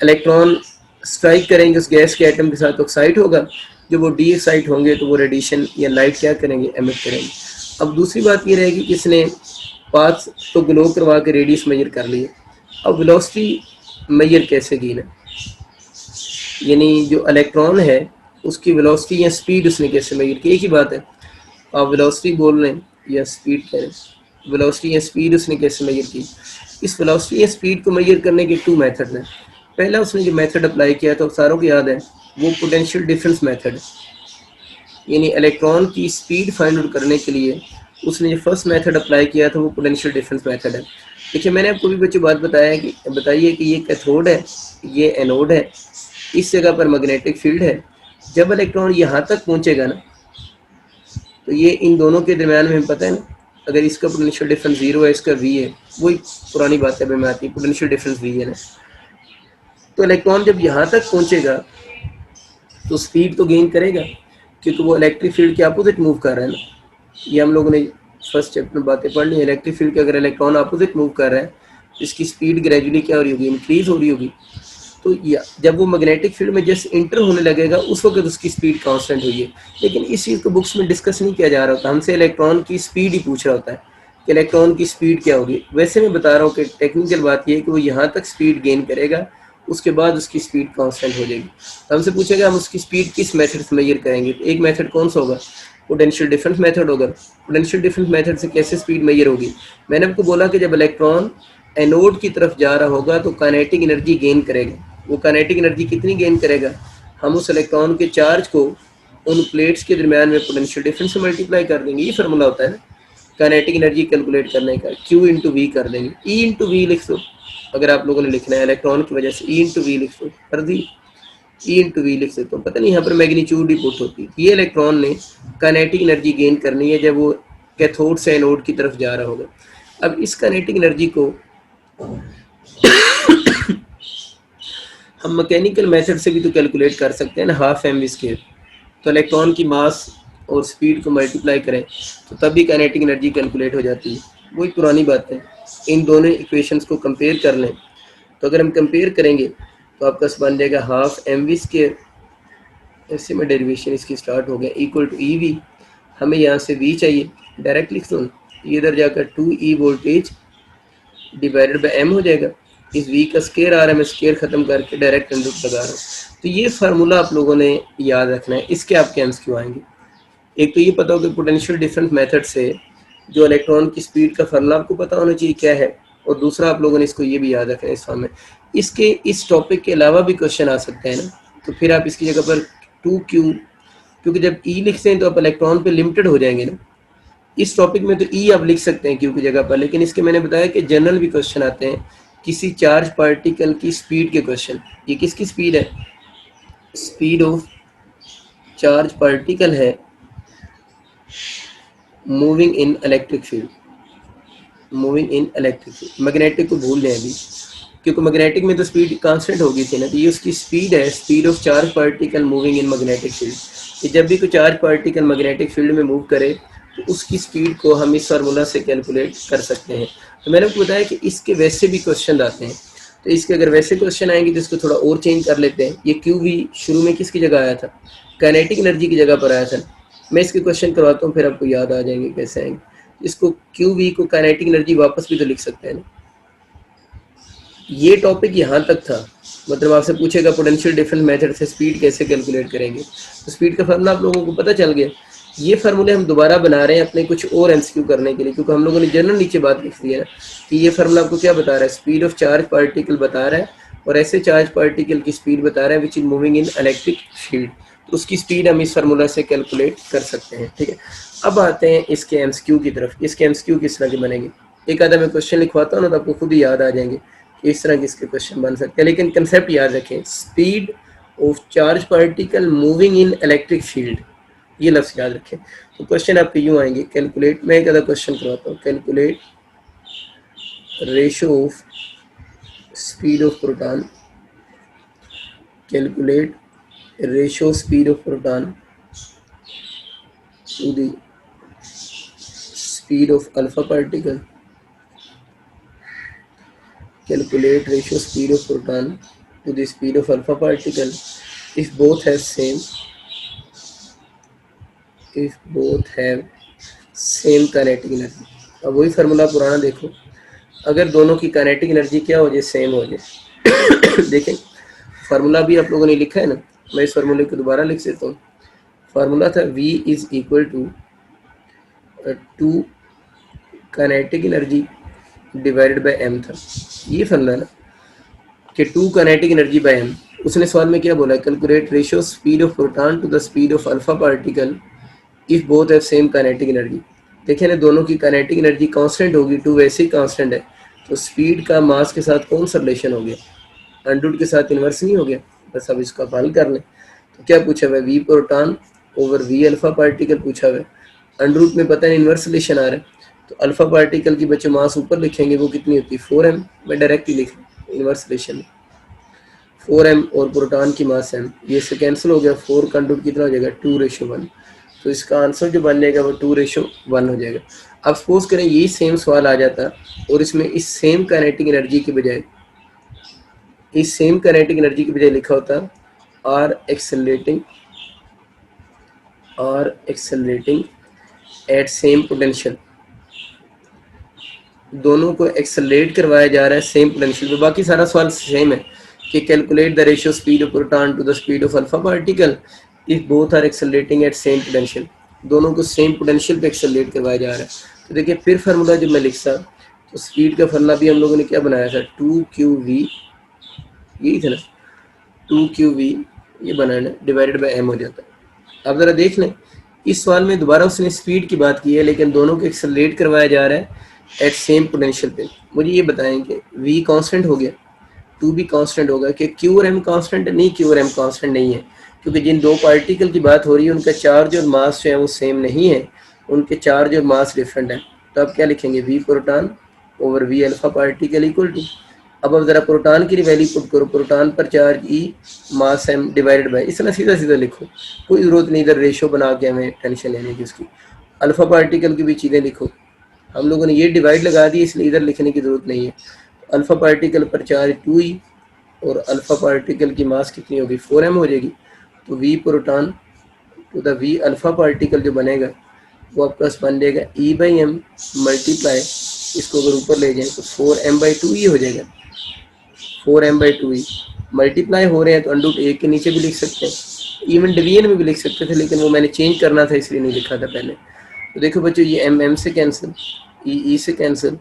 इलेक्ट्रॉन स्ट्राइक करेंगे उस गैस के एटम के साथ तो एक्साइट होगा, जब वो डी एक्साइट होंगे तो वो रेडिएशन या लाइट क्या करेंगे, एमिट करेंगे। अब दूसरी बात ये रहेगी कि इसने पाथ तो ग्लो करवा के रेडियस मेजर कर लिए, अब वेलोसिटी मेजर कैसे की ना, यानी जो इलेक्ट्रॉन है उसकी वेलोसिटी या स्पीड उसने कैसे मेजर की। एक ही बात है, आप वेलोसिटी बोल रहे हैं या स्पीड कह रहे हैं, वेलोसिटी या स्पीड उसने कैसे मेजर की। इस वेलोसिटी या स्पीड को मेजर करने के 2 मेथड हैं। पहला उसने जो मेथड अप्लाई किया था सारों को याद है, वो पोटेंशियल डिफरेंस मेथड, यानी इलेक्ट्रॉन की स्पीड फाइंड आउट करने के लिए उसने जो फर्स्ट मेथड अप्लाई किया था वो पोटेंशियल डिफरेंस मेथड है। देखिए मैंने आपको भी बच्चों बात बताइए कि ये कैथोड है, ये एनोड है, इस जगह पर मैग्नेटिक फील्ड है। जब इलेक्ट्रॉन यहाँ तक पहुँचेगा ना तो ये इन दोनों के दरमियान में हमें पता है ना, अगर इसका पोटेंशियल डिफरेंस 0 है, इसका v है, वही पुरानी बात है में आती है, पोटेंशियल डिफरेंस v है ना। तो इलेक्ट्रॉन जब यहाँ तक पहुँचेगा तो स्पीड तो गेन करेगा क्योंकि वो इलेक्ट्रिक फील्ड के अपोजिट मूव कर रहा है ना। ये हम लोगों ने फर्स्ट चैप्टर में बातें पढ़ ली, इलेक्ट्रिक फील्ड के अगर इलेक्ट्रॉन अपोजिट मूव कर रहा है तो इसकी स्पीड ग्रेजुअली क्या हो रही होगी, इंक्रीज हो रही होगी। तो जब वो मैग्नेटिक फील्ड में जस्ट इंटर होने लगेगा उस वक्त उसकी स्पीड कांस्टेंट हुई है। लेकिन इस चीज़ को बुक्स में डिस्कस नहीं किया जा रहा होता, हमसे इलेक्ट्रॉन की स्पीड ही पूछ रहा होता है कि इलेक्ट्रॉन की स्पीड क्या होगी। वैसे मैं बता रहा हूँ कि टेक्निकल बात यह है कि वो यहाँ तक स्पीड गेन करेगा, उसके बाद उसकी स्पीड कांस्टेंट हो जाएगी। तो हमसे पूछेगा हम उसकी स्पीड किस मेथड से मेजर करेंगे, तो एक मेथड कौन सा होगा, पोटेंशियल डिफरेंस मेथड होगा। पोटेंशियल डिफरेंस मेथड से कैसे स्पीड मेजर होगी, मैंने आपको बोला कि जब इलेक्ट्रॉन एनोड की तरफ जा रहा होगा तो काइनेटिक एनर्जी गेन करेगा। वो काइनेटिक एनर्जी कितनी गेन करेगा, हम उस इलेक्ट्रॉन के चार्ज को उन प्लेट्स के दरमियान में पोटेंशियल डिफरेंस से मल्टीप्लाई कर देंगे। ये फार्मूला होता है ना काइनेटिक एनर्जी कैलकुलेट करने का, Q इंटू वी कर देंगे, E इंटू वी लिख दो अगर आप लोगों ने लिखना है इलेक्ट्रॉन की वजह से, E इंटू वी लिख दो, कर दी E इंटू वी लिख सकते हो, पता नहीं यहाँ पर मैग्नीट्यूड ही पुट होती है। ये इलेक्ट्रॉन ने काइनेटिक एनर्जी गेन करनी है जब वो कैथोड से एनोड की तरफ जा रहा होगा। अब इस काइनेटिक एनर्जी को हम मैकेनिकल मेथड से भी तो कैलकुलेट कर सकते हैं ना, हाफ एम वी स्क्वायर। तो इलेक्ट्रॉन की मास और स्पीड को मल्टीप्लाई करें तो तभी काइनेटिक एनर्जी कैलकुलेट हो जाती है। वही पुरानी बात है, इन दोनों इक्वेशंस को कंपेयर कर लें। तो अगर हम कंपेयर करेंगे तो आपका बन जाएगा हाफ एम वी स्क्वायर, ऐसे में डेरिवेशन इसकी स्टार्ट हो गया, इक्वल टू ई वी। हमें यहाँ से वी चाहिए, डायरेक्ट लिख दो, इधर जाकर 2E voltage divided by M हो जाएगा। इस v का स्केयर आ रहा है, मैं स्केयर खत्म करके डायरेक्ट अंडर लगा रहा हूँ। तो ये फार्मूला आप लोगों ने याद रखना है, इसके आपके आंसर क्यों आएंगे। एक तो ये पता हो कि पोटेंशियल डिफरेंस मेथड से जो इलेक्ट्रॉन की स्पीड का फार्मूला आपको पता होना चाहिए क्या है, और दूसरा आप लोगों ने इसको ये भी याद रखना है इस फॉर्म में। इसके इस टॉपिक के अलावा भी क्वेश्चन आ सकते हैं ना, तो फिर आप इसकी जगह पर 2Q, क्योंकि जब E लिखते हैं तो आप इलेक्ट्रॉन पे लिमिटेड हो जाएंगे ना। इस टॉपिक में तो E आप लिख सकते हैं Q की जगह पर, लेकिन इसके मैंने बताया कि जनरल भी क्वेश्चन आते हैं किसी चार्ज पार्टिकल की स्पीड के क्वेश्चन। ये किसकी स्पीड है, स्पीड ऑफ चार्ज पार्टिकल है moving in electric field, moving in electric field. Magnetic को भूल जाए अभी, क्योंकि मैग्नेटिक में तो स्पीड कांस्टेंट होगी थी ना, तो ये उसकी स्पीड है, speed of charge particle moving in magnetic field. कि जब भी कोई चार्ज पार्टिकल मैग्नेटिक फील्ड में मूव करे तो उसकी स्पीड को हम इस फार्मूला से कैलकुलेट कर सकते हैं। तो मैंने आपको बताया कि इसके वैसे भी क्वेश्चन आते हैं, तो इसके अगर वैसे क्वेश्चन आएंगे तो इसको थोड़ा और चेंज कर लेते हैं। ये क्यू वी शुरू में किसकी जगह आया था, काइनेटिक एनर्जी की जगह पर आया था। मैं इसके क्वेश्चन करवाता हूँ फिर आपको याद आ जाएंगे कैसे आएंगे। इसको क्यू वी को काइनेटिक एनर्जी वापस भी तो लिख सकते हैं ना। ये टॉपिक यहाँ तक था, मतलब आपसे पूछेगा पोटेंशियल डिफरेंस मेथड से स्पीड कैसे कैलकुलेट करेंगे, तो स्पीड का फार्मूला आप लोगों को पता चल गया। ये फार्मूले हम दोबारा बना रहे हैं अपने कुछ और एमसीक्यू करने के लिए, क्योंकि हम लोगों ने जनरल नीचे बात लिख दी है ना कि ये फार्मूला आपको क्या बता रहा है, स्पीड ऑफ चार्ज पार्टिकल बता रहा है और ऐसे चार्ज पार्टिकल की स्पीड बता रहा है which is moving in electric field, तो उसकी स्पीड हम इस फार्मूला से कैलकुलेट कर सकते हैं। ठीक है, अब आते हैं इसके एमसीक्यू की तरफ। इसके एमसीक्यू किस तरह के बनेंगे, एक आधा मैं क्वेश्चन लिखवाता हूँ ना, तो आपको खुद ही याद आ जाएंगे कि इस तरह के इसके क्वेश्चन बन सकते हैं। लेकिन कंसेप्ट याद रखें, speed of charge particle moving in electric field, ये लफ्ज याद रखें। तो क्वेश्चन आपके यूँ आएंगे, कैलकुलेट, मैं एक आधा क्वेश्चन करवाता हूँ, calculate ratio of speed of proton, calculate ratio speed of proton to the speed of alpha particle, calculate ratio speed of proton to the speed of alpha particle if both have same kinetic energy। अब वही formula पुराना देखो, अगर दोनों की kinetic energy क्या हो जाए, सेम हो जाए। देखें फार्मूला भी आप लोगों ने लिखा है ना, मैं इस फार्मूले को दोबारा लिख देता हूँ। फार्मूला था V is equal to 2 kinetic energy divided by m था, ये फार्मूला ना कि 2 काइनेटिक एनर्जी बाय m। उसने सवाल में क्या बोला, calculate ratio speed of proton to the speed of alpha particle if both have same kinetic energy. देखिए ना, दोनों की काइनेटिक एनर्जी कांस्टेंट होगी, 2 वैसे ही कांस्टेंट है, तो स्पीड का मास के साथ कौन सा रिलेशन हो गया, अंडर रूट के साथ इन्वर्स नहीं हो गया। बस अब इसका हल कर लें, तो क्या पूछा हुआ है, V proton over V alpha particle पूछा हुआ है। अंडर रूट में पता है इन्वर्स रिलेशन आ रहा है, तो अल्फा पार्टिकल की बच्चे मास ऊपर लिखेंगे, वो कितनी होती है 4m, मैं डायरेक्ट ही लिख इन्वर्स रिलेशन 4m और प्रोटॉन की मास m, ये से कैंसिल हो गया, 4 का अंडर रूट कितना हो जाएगा 2:1, तो इसका आंसर जो बन जाएगा वो 2:1 हो जाएगा। अब सपोज करें यही सेम सवाल आ जाता और इसमें इस सेम काइनेटिक एनर्जी के बजाय, इस सेम काइनेटिक एनर्जी के बजाय लिखा होता are accelerating at same potential, दोनों को एक्सेलरेट करवाया जा रहा है सेम पोटेंशियल पे। बाकी सारा सवाल सेम है कि calculate the ratio speed of proton to the speed of alpha particle if both are accelerating at same potential, दोनों को सेम पोटेंशियल पे एक्सेलरेट करवाया जा रहा है। तो देखिए फिर फार्मूला जब मैं लिखता, तो स्पीड का फार्मूला भी हम लोगों ने क्या बनाया था, 2qv, यही था ना 2qv, ये बनाना डिवाइडेड बाय m हो जाता है। अब ज़रा देख लें, इस सवाल में दोबारा उसने स्पीड की बात की है, लेकिन दोनों को एक्सेलरेट करवाया जा रहा है एट सेम पोटेंशियल पे। मुझे ये बताएं कि v कांस्टेंट हो गया, 2 भी कांस्टेंट होगा, कि q और m कांस्टेंट नहीं, q और m कांस्टेंट नहीं है, क्योंकि जिन दो पार्टिकल की बात हो रही है उनका चार्ज और मास जो है वो सेम नहीं है, उनके चार्ज और मास डिफरेंट है। तो आप क्या लिखेंगे, v proton over v alpha particle equal to, अब ज़रा प्रोटॉन की वैल्यू पुट करो, प्रोटॉन पर charge E mass m divided by, इस तरह सीधा सीधा लिखो, कोई ज़रूरत नहीं इधर रेशो बना के हमें टेंशन लेने की उसकी। अल्फ़ा पार्टिकल की भी चीज़ें लिखो, हम लोगों ने ये डिवाइड लगा दी इसलिए इधर लिखने की ज़रूरत नहीं है। अल्फ़ा पार्टिकल पर चार्ज 2E और अल्फ़ा पार्टिकल की मास कितनी होगी 4m हो जाएगी, तो v proton to the v alpha particle जो बनेगा वो आपके पास बन जाएगा E/m मल्टीप्लाई, इसको अगर ऊपर ले जाएं तो 4m/2e हो जाएगा, 4m/2e मल्टीप्लाई हो रहे हैं तो अंडर रूट 1 के नीचे भी लिख सकते हैं, इवन डिवीजन में भी लिख सकते थे, लेकिन वो मैंने चेंज करना था इसलिए नहीं लिखा था पहले। तो देखो बच्चों, ये m से कैंसिल, e से कैंसिल,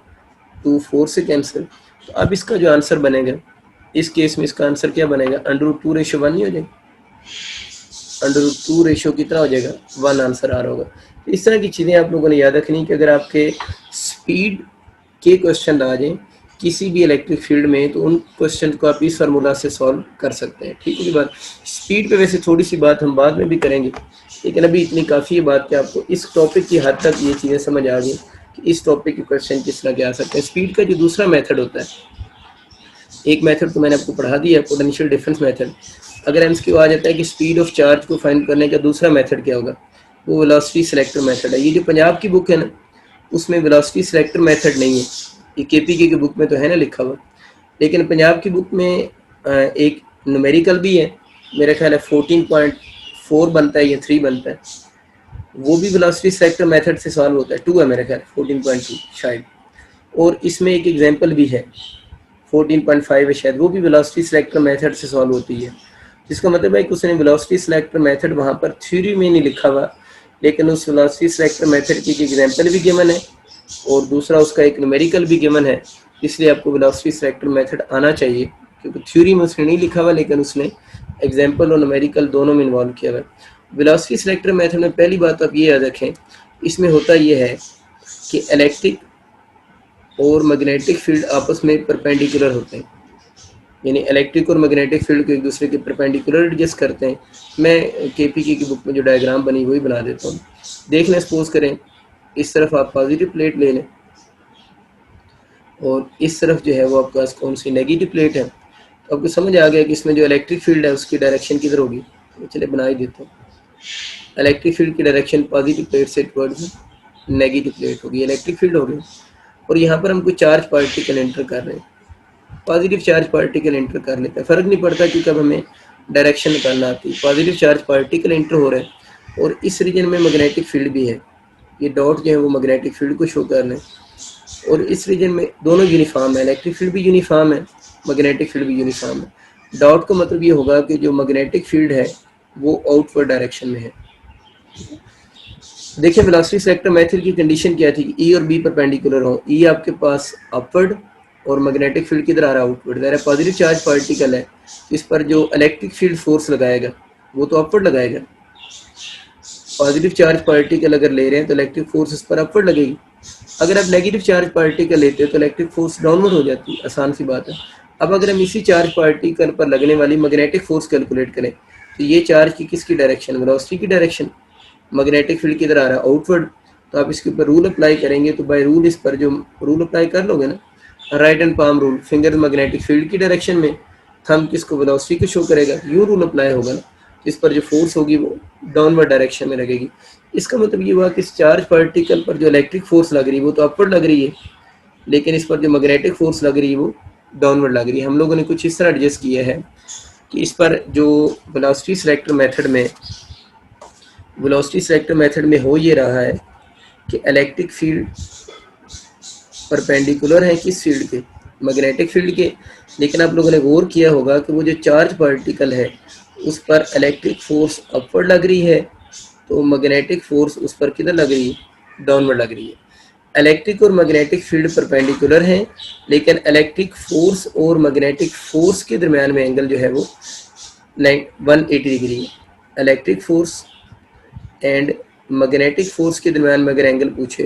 2 4 से कैंसिल, तो अब इसका जो आंसर बनेगा इस केस में, इसका आंसर क्या बनेगा, अंडर रूट 2:1 नहीं हो जाएगा, अंडर रूट 2 रेशियो कितना हो जाएगा 1 आंसर आ रहा होगा। तो इस तरह की चीज़ें आप लोगों ने याद रखनी कि अगर आपके स्पीड के क्वेश्चन आ जाएँ किसी भी इलेक्ट्रिक फील्ड में, तो उन क्वेश्चन को आप इस फार्मूला से सॉल्व कर सकते हैं। ठीक है बात, स्पीड पे वैसे थोड़ी सी बात हम बाद में भी करेंगे, लेकिन अभी इतनी काफ़ी है बात कि आपको इस टॉपिक की हद तक ये चीज़ें समझ आ गई कि इस टॉपिक के क्वेश्चन किस तरह के आ सकते हैं। स्पीड का जो दूसरा मेथड होता है, एक मेथड तो मैंने आपको पढ़ा दिया, पोटेंशियल डिफरेंस मेथड। अगर एमसीक्यू आ जाता है कि स्पीड ऑफ चार्ज को फाइंड करने का दूसरा मेथड क्या होगा, वो वेलोसिटी सिलेक्टर मेथड है। ये जो पंजाब की बुक है ना, उसमें वेलोसिटी सिलेक्टर मेथड नहीं है, ये केपीके की बुक में तो है ना लिखा हुआ, लेकिन पंजाब की बुक में एक न्यूमेरिकल भी है, मेरा ख्याल है 14.4 बनता है या 3 बनता है, वो भी वेलोसिटी सिलेक्टर मेथड से सॉल्व होता है, 2 है मेरा ख्याल 14.2 शायद, और इसमें एक एग्जांपल भी है 14.5 है शायद, वो भी वेलोसिटी सिलेक्टर मेथड से सॉल्व होती है। जिसका मतलब है कि उसने वेलोसिटी सिलेक्टर मेथड वहाँ पर थ्योरी में नहीं लिखा हुआ, लेकिन उस वेलोसिटी सिलेक्टर मेथड की एक एग्जांपल भी गिवन है और दूसरा उसका एक न्यूमेरिकल भी गिवन है, इसलिए आपको वेलोसिटी सिलेक्टर मेथड आना चाहिए क्योंकि थ्योरी में उसने नहीं लिखा हुआ, लेकिन उसने एग्जाम्पल और न्यूमेरिकल दोनों में इन्वॉल्व किया हुआ है। वेलोसिटी सिलेक्टर मेथड में पहली बात आप ये याद रखें, इसमें होता ये है कि इलेक्ट्रिक और मैग्नेटिक फील्ड आपस में परपेंडिकुलर होते हैं, यानी इलेक्ट्रिक और मैग्नेटिक फील्ड को एक दूसरे के परपेंडिकुलर एडजस्ट करते हैं। मैं केपीके की बुक में जो डायग्राम बनी वही बना देता हूँ। देख लें, सपोज करें इस तरफ आप पॉजिटिव प्लेट ले लें और इस तरफ जो है वो आपका कौन सी नेगेटिव प्लेट है। तो आपको समझ आ गया कि इसमें जो इलेक्ट्रिक फील्ड है उसकी डायरेक्शन किधर होगी। तो चलिए बना ही देता हूँ। इलेक्ट्रिक फील्ड की डायरेक्शन पॉजिटिव प्लेट से टुवर्ड्स नेगेटिव प्लेट होगी, इलेक्ट्रिक फील्ड होगी। और यहाँ पर हम कोई चार्ज पार्टिकल एंटर कर रहे हैं, पॉजिटिव चार्ज पार्टिकल एंटर कर लेते हैं, फ़र्क नहीं पड़ता क्योंकि अब हमें डायरेक्शन निकालना आती है। पॉजिटिव चार्ज पार्टिकल एंटर हो रहे हैं और इस रीजन में मैग्नेटिक फील्ड भी है, ये डॉट जो है वो मैग्नेटिक फील्ड को शो कर रहे हैं। और इस रीजन में दोनों यूनिफॉर्म है, इलेक्ट्रिक फील्ड भी यूनिफॉर्म है, मैग्नेटिक फील्ड भी यूनिफॉर्म है। डॉट का मतलब ये होगा कि जो मैग्नेटिक फील्ड है वो आउटवर्ड डायरेक्शन में है। देखिए वेलोसिटी सिलेक्टर मेथड की कंडीशन क्या थी, ई और बी परपेंडिकुलर हो, ई आपके पास अपवर्ड और मैग्नेटिक फील्ड किधर आ रहा है, आउटवर्ड। ज़रा पॉजिटिव चार्ज पार्टिकल है, इस पर जो इलेक्ट्रिक फील्ड फोर्स लगाएगा वो तो अपवर्ड लगाएगा। पॉजिटिव चार्ज पार्टिकल अगर ले रहे हैं तो इलेक्ट्रिक फोर्स इस पर अपवर्ड लगेगी। अगर आप नेगेटिव चार्ज पार्टिकल लेते हैं तो इलेक्ट्रिक फोर्स डाउनवर्ड हो जाती है, आसान सी बात है। अब अगर हम इसी चार्ज पार्टिकल पर लगने वाली मैग्नेटिक फोर्स कैलकुलेट करें तो ये चार्ज की किसकी डायरेक्शन, वेलोसिटी की डायरेक्शन। मैग्नेटिक फील्ड किधर आ रहा है, आउटवर्ड। तो आप इसके ऊपर रूल अप्लाई करेंगे तो बाय रूल इस पर जो रूल अप्लाई कर लोगे ना, right and palm rule, finger magnetic field की डायरेक्शन में, थंब किसको, वेलोसिटी को शो करेगा, यूँ रूल अप्लाई होगा ना, इस पर जो फोर्स होगी वो डाउनवर्ड डायरेक्शन में लगेगी। इसका मतलब ये हुआ कि इस चार्ज पार्टिकल पर जो इलेक्ट्रिक फोर्स लग रही है वो तो अपवर्ड लग रही है, लेकिन इस पर जो मैग्नेटिक फोर्स लग रही है वो डाउनवर्ड लग रही है। हम लोगों ने कुछ इस तरह एडजस्ट किया है कि इस पर जो वेलोसिटी सिलेक्टर मेथड में हो ये रहा है कि इलेक्ट्रिक फील्ड परपेंडिकुलर है किस फील्ड के, मैग्नेटिक फील्ड के। लेकिन आप लोगों ने गौर किया होगा कि वो जो चार्ज पार्टिकल है उस पर इलेक्ट्रिक फोर्स अपवर्ड लग रही है, तो मैग्नेटिक फोर्स उस पर किधर लग रही है, डाउनवर्ड लग रही है। इलेक्ट्रिक और मैग्नेटिक फील्ड परपेंडिकुलर हैं, लेकिन इलेक्ट्रिक फोर्स और मैग्नेटिक फोर्स के दरमियान में एंगल जो है वो 180 डिग्री है। Electric force and magnetic force के दरमियान में अगर एंगल पूछे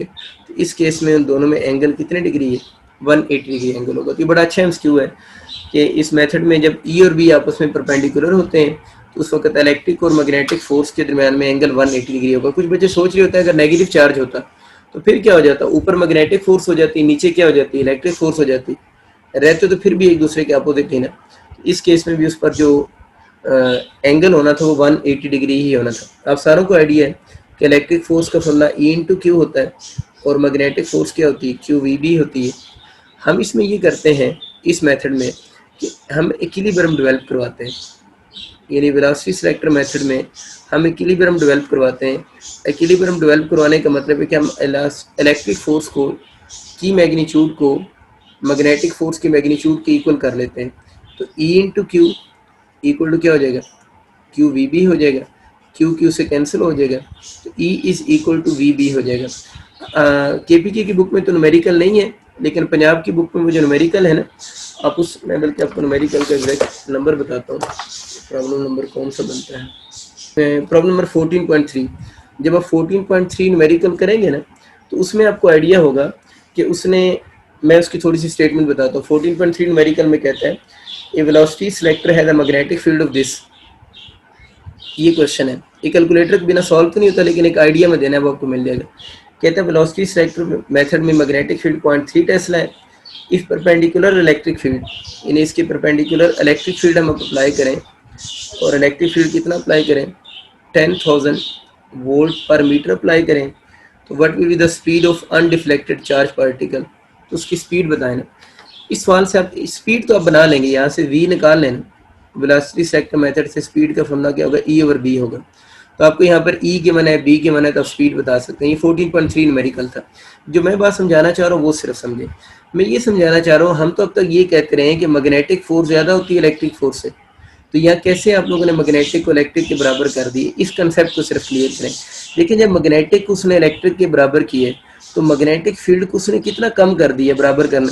तो इस केस में उन दोनों में एंगल कितने डिग्री है, 180 डिग्री एंगल होगा। तो ये बड़ा अच्छा एमसीक्यू है कि इस मेथड में जब ई और बी आपस में परपेंडिकुलर होते हैं तो उस वक्त इलेक्ट्रिक और मैग्नेटिक फोर्स के दरमियान में एंगल 180 डिग्री होगा। कुछ बच्चे सोच रहे होते हैं अगर नेगेटिव चार्ज होता तो फिर क्या हो जाता, ऊपर मैग्नेटिक फोर्स हो जाती, नीचे क्या हो जाती, इलेक्ट्रिक फोर्स हो जाती, रहते तो फिर भी एक दूसरे के अपोजिट ही ना। इस केस में भी उस पर जो एंगल होना था वो 180 डिग्री ही होना था। आप सारों को आइडिया है कि इलेक्ट्रिक फोर्स का फॉर्मूला E इंटू क्यू होता है और मैग्नेटिक फोर्स क्या होती है, क्यू वी बी होती है। हम इसमें ये करते हैं इस मेथड में कि हम इक्विलिब्रियम डेवलप करवाते हैं, यानी वेलोसिटी सिलेक्टर मेथड में हम इक्विलिब्रियम डेवलप करवाते हैं। इक्विलिब्रियम डेवलप करवाने का मतलब है कि हम इलेक्ट्रिक फोर्स को की मैग्नीट्यूड को मैग्नेटिक फोर्स की मैग्नीट्यूड के इक्वल कर लेते हैं। तो E into Q equal to क्या हो जाएगा, क्यू वी बी हो जाएगा, क्यू क्यू से कैंसिल हो जाएगा, तो E is equal to V B हो जाएगा। केपीके की बुक में तो न्यूमेरिकल नहीं है, लेकिन पंजाब की बुक में वो जो न्यूमेरिकल है ना, आप उस मैं बल्कि आपको न्यूमेरिकल का एग्जैक्ट नंबर बताता हूँ, प्रॉब्लम नंबर कौन सा बनता है, प्रॉब्लम नंबर 14.3। जब आप 14.3 न्यूमेरिकल करेंगे ना तो उसमें आपको आइडिया होगा कि उसने, मैं उसकी थोड़ी सी स्टेटमेंट बताता हूँ। 14.3 न्यूमेरिकल में कहता है ए वेलोसिटी सिलेक्टर है the magnetic field of this, ये क्वेश्चन है। ये कैलकुलेटर के बिना सॉल्व तो नहीं होता, लेकिन एक आइडिया में देना है वो आपको मिल जाएगा। कहता है वेलोसिटी सिलेक्टर मेथड में मैग्नेटिक फील्ड 0.3 टेस्ला है इफ परपेंडिकुलर इलेक्ट्रिक फील्ड, यानी इसके परपेंडिकुलर इलेक्ट्रिक फील्ड हम अप्लाई करें और इलेक्ट्रिक फील्ड कितना अप्लाई करें, 10,000 वोल्ट पर मीटर अप्लाई करें, तो what will be the speed of undeflected charge particle. तो उसकी स्पीड बताएं ना। इस सवाल से आप स्पीड तो आप बना लेंगे, यहाँ से v निकाल लेना, वेलोसिटी सिलेक्टर मेथड से स्पीड का फॉर्मूला क्या होगा, E ओवर b होगा। तो आपको यहाँ पर E के मन है, B के मन है, तो आप स्पीड बता सकते हैं। ये 14.3 न्यूमेरिकल था। जो मैं बात समझाना चाह रहा हूँ वो सिर्फ समझे। मैं ये समझाना चाह रहा हूँ, हम तो अब तक ये कहते रहे हैं कि मैग्नेटिक फोर्स ज़्यादा होती है इलेक्ट्रिक फोर्स से, तो यहाँ कैसे आप लोगों ने मैग्नेटिक को इलेक्ट्रिक के बराबर कर दिए, इस कंसेप्ट को सिर्फ क्लियर करें। लेकिन जब मैग्नेटिक को उसने इलेक्ट्रिक के बराबर किए तो मैग्नेटिक फील्ड को उसने कितना कम कर दिया बराबर करने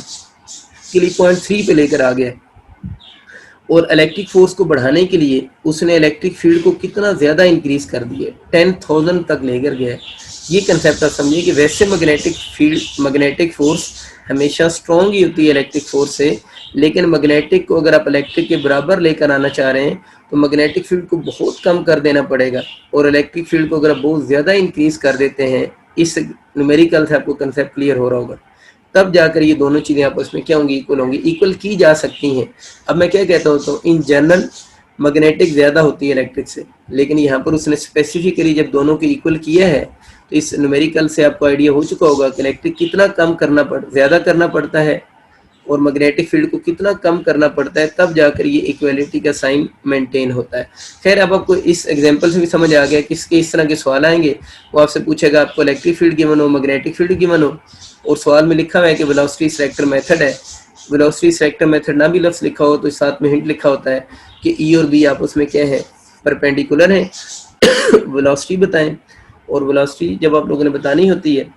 के लिए, 0.3 पे लेकर आ गया। और इलेक्ट्रिक फोर्स को बढ़ाने के लिए उसने इलेक्ट्रिक फील्ड को कितना ज़्यादा इंक्रीज कर दिया, 10,000 तक लेकर गया है। ये कंसेप्ट आप समझिए कि वैसे मैग्नेटिक फील्ड, मैग्नेटिक फोर्स हमेशा स्ट्रॉन्ग ही होती है इलेक्ट्रिक फोर्स से, लेकिन मैग्नेटिक को अगर आप इलेक्ट्रिक के बराबर लेकर आना चाह रहे हैं तो मैग्नेटिक फील्ड को बहुत कम कर देना पड़ेगा, और इलेक्ट्रिक फील्ड को अगर आप बहुत ज़्यादा इंक्रीज कर देते हैं, इस न्यूमेरिकल से आपको कंसेप्ट क्लियर हो रहा होगा, तब जाकर ये दोनों चीज़ें आपस में क्या होंगी, इक्वल होंगी, इक्वल की जा सकती हैं। अब मैं क्या कहता हूँ, तो इन जनरल मैग्नेटिक ज़्यादा होती है इलेक्ट्रिक से, लेकिन यहाँ पर उसने स्पेसिफिकली जब दोनों को इक्वल किया है तो इस न्यूमेरिकल से आपको आइडिया हो चुका होगा कि इलेक्ट्रिक कितना कम करना ज़्यादा करना पड़ता है और मैग्नेटिक फील्ड को कितना कम करना पड़ता है, तब जाकर ये इक्वलिटी का साइन मेंटेन होता है। खैर, अब आपको इस एग्जांपल से भी समझ आ गया किसके इस तरह के सवाल आएंगे। वो आपसे पूछेगा आपको इलेक्ट्रिक फील्ड गिवन हो, मैग्नेटिक फील्ड गिवन हो, और सवाल में लिखा हुआ है कि वेलोसिटी सिलेक्टर मेथड है। वेलोसिटी सिलेक्टर मेथड ना भी लफ्ज़ लिखा हो तो साथ में हिंट लिखा होता है कि ई और बी आपस में क्या है, परपेंडिकुलर है। वेलोसिटी बताएं, और वेलोसिटी जब आप लोगों ने बतानी होती है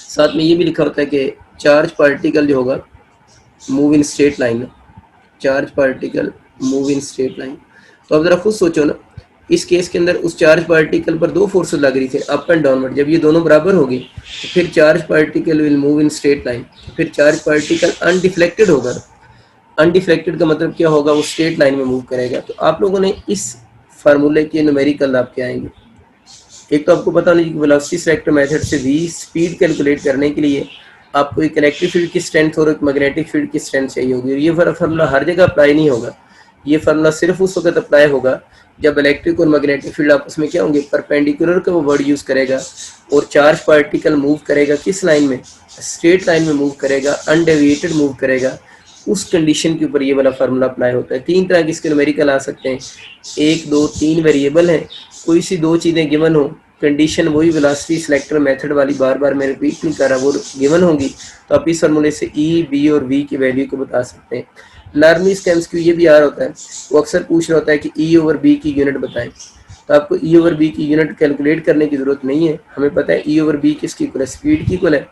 साथ में ये भी लिखा होता है कि चार्ज पार्टिकल जो होगा move in straight line, charge particle move in straight line. तो अब जरा खुद सोचो ना, इस केस के अंदर उस चार्ज पार्टिकल पर दो फोर्सेस लग रही थी, अप एंड डाउनवर्ड। जब ये दोनों बराबर होगी तो फिर charge particle will move in straight line, फिर चार्ज पार्टिकल अनडिफ्लेक्टेड होगा। अनडिफ्लेक्टेड का मतलब क्या होगा, वो स्ट्रेट लाइन में मूव करेगा। तो आप लोगों ने इस फार्मूले के न्यूमेरिकल आपके आएंगे। एक तो आपको पता होना चाहिए कि वेलोसिटी सिलेक्टर मेथड से v स्पीड कैलकुलेट करने के लिए आपको एक इलेक्ट्रिक फील्ड की स्ट्रेंथ और एक मैग्नेटिक फील्ड की स्ट्रेंथ चाहिए होगी। और ये फार्मूला हर जगह अप्लाई नहीं होगा, ये फार्मूला सिर्फ उस वक्त अप्लाई होगा जब इलेक्ट्रिक और मैग्नेटिक फील्ड आपस में क्या होंगे, परपेंडिकुलर का वो वर्ड यूज़ करेगा, और चार्ज पार्टिकल मूव करेगा किस लाइन में, स्ट्रेट लाइन में मूव करेगा, अनडेविएटेड मूव करेगा। उस कंडीशन के ऊपर ये वाला फार्मूला अप्लाई होता है। तीन तरह के इसके न्यूमेरिकल आ सकते हैं, 1, 2, 3 वेरिएबल हैं, कोई सी दो चीज़ें गिवन हो, कंडीशन वही वेलोसिटी सिलेक्टर मेथड वाली बार बार मैं रिपीट नहीं कर रहा, वो गिवन होगी, तो आप इस फार्मूले से ई, बी और वी की वैल्यू को बता सकते हैं। नॉर्मली इसका एमसीक्यू ये भी आ रहा होता है, वो अक्सर पूछ रहा होता है कि ई ओवर बी की यूनिट बताएं। तो आपको ई ओवर बी की यूनिट कैलकुलेट करने की ज़रूरत नहीं है, हमें पता है ई ओवर बी किसकी इक्वल है, स्पीड की इक्वल है।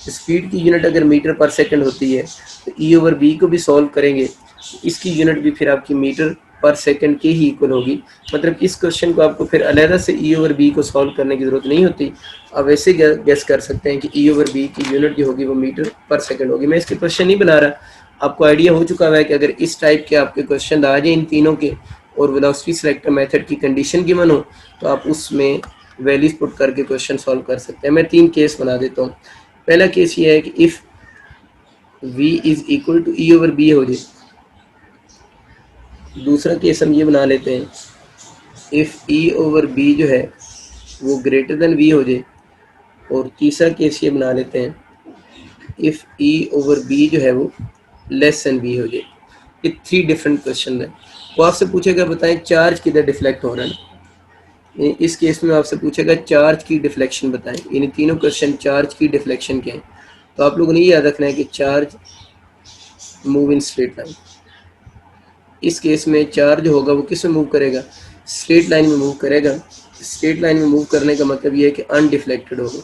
स्पीड की यूनिट अगर मीटर पर सेकंड होती है तो ई ओवर बी को भी सॉल्व करेंगे, इसकी यूनिट भी फिर आपकी मीटर पर सेकंड के ही इक्वल होगी। मतलब इस क्वेश्चन को आपको फिर अलग से ई ओवर बी को सॉल्व करने की ज़रूरत नहीं होती, आप वैसे गेस कर सकते हैं कि ई ओवर बी की यूनिट जो होगी वो मीटर पर सेकंड होगी। मैं इसके क्वेश्चन नहीं बना रहा, आपको आइडिया हो चुका है कि अगर इस टाइप के आपके क्वेश्चन आ जाए इन तीनों के और वेलोसिटी सिलेक्टर मेथड की कंडीशन गिवन हो तो आप उसमें वैल्यूज पुट करके क्वेश्चन सॉल्व कर सकते हैं। मैं 3 केस बना देता हूँ। पहला केस ये है कि if v is equal to E over B हो जाए। दूसरा केस हम ये बना लेते हैं, इफ़ ई ओवर बी जो है वो ग्रेटर देन v हो जाए। और तीसरा केस ये बना लेते हैं, इफ़ ई ओवर बी जो है वो लेस देन v हो जाए। ये 3 डिफरेंट क्वेश्चन है। वो आपसे पूछेगा बताएं चार्ज किधर डिफ्लेक्ट हो रहा है। इस केस में आपसे पूछेगा चार्ज की डिफ्लेक्शन बताएं। इन तीनों क्वेश्चन चार्ज की डिफ्लेक्शन के हैं। तो आप लोगों ने ये याद रखना है कि charge move in straight line. इस केस में चार्ज होगा वो किस में मूव करेगा, स्ट्रेट लाइन में मूव करेगा। स्ट्रेट लाइन में मूव करने का मतलब ये है कि अनडिफ्लेक्टेड होगा।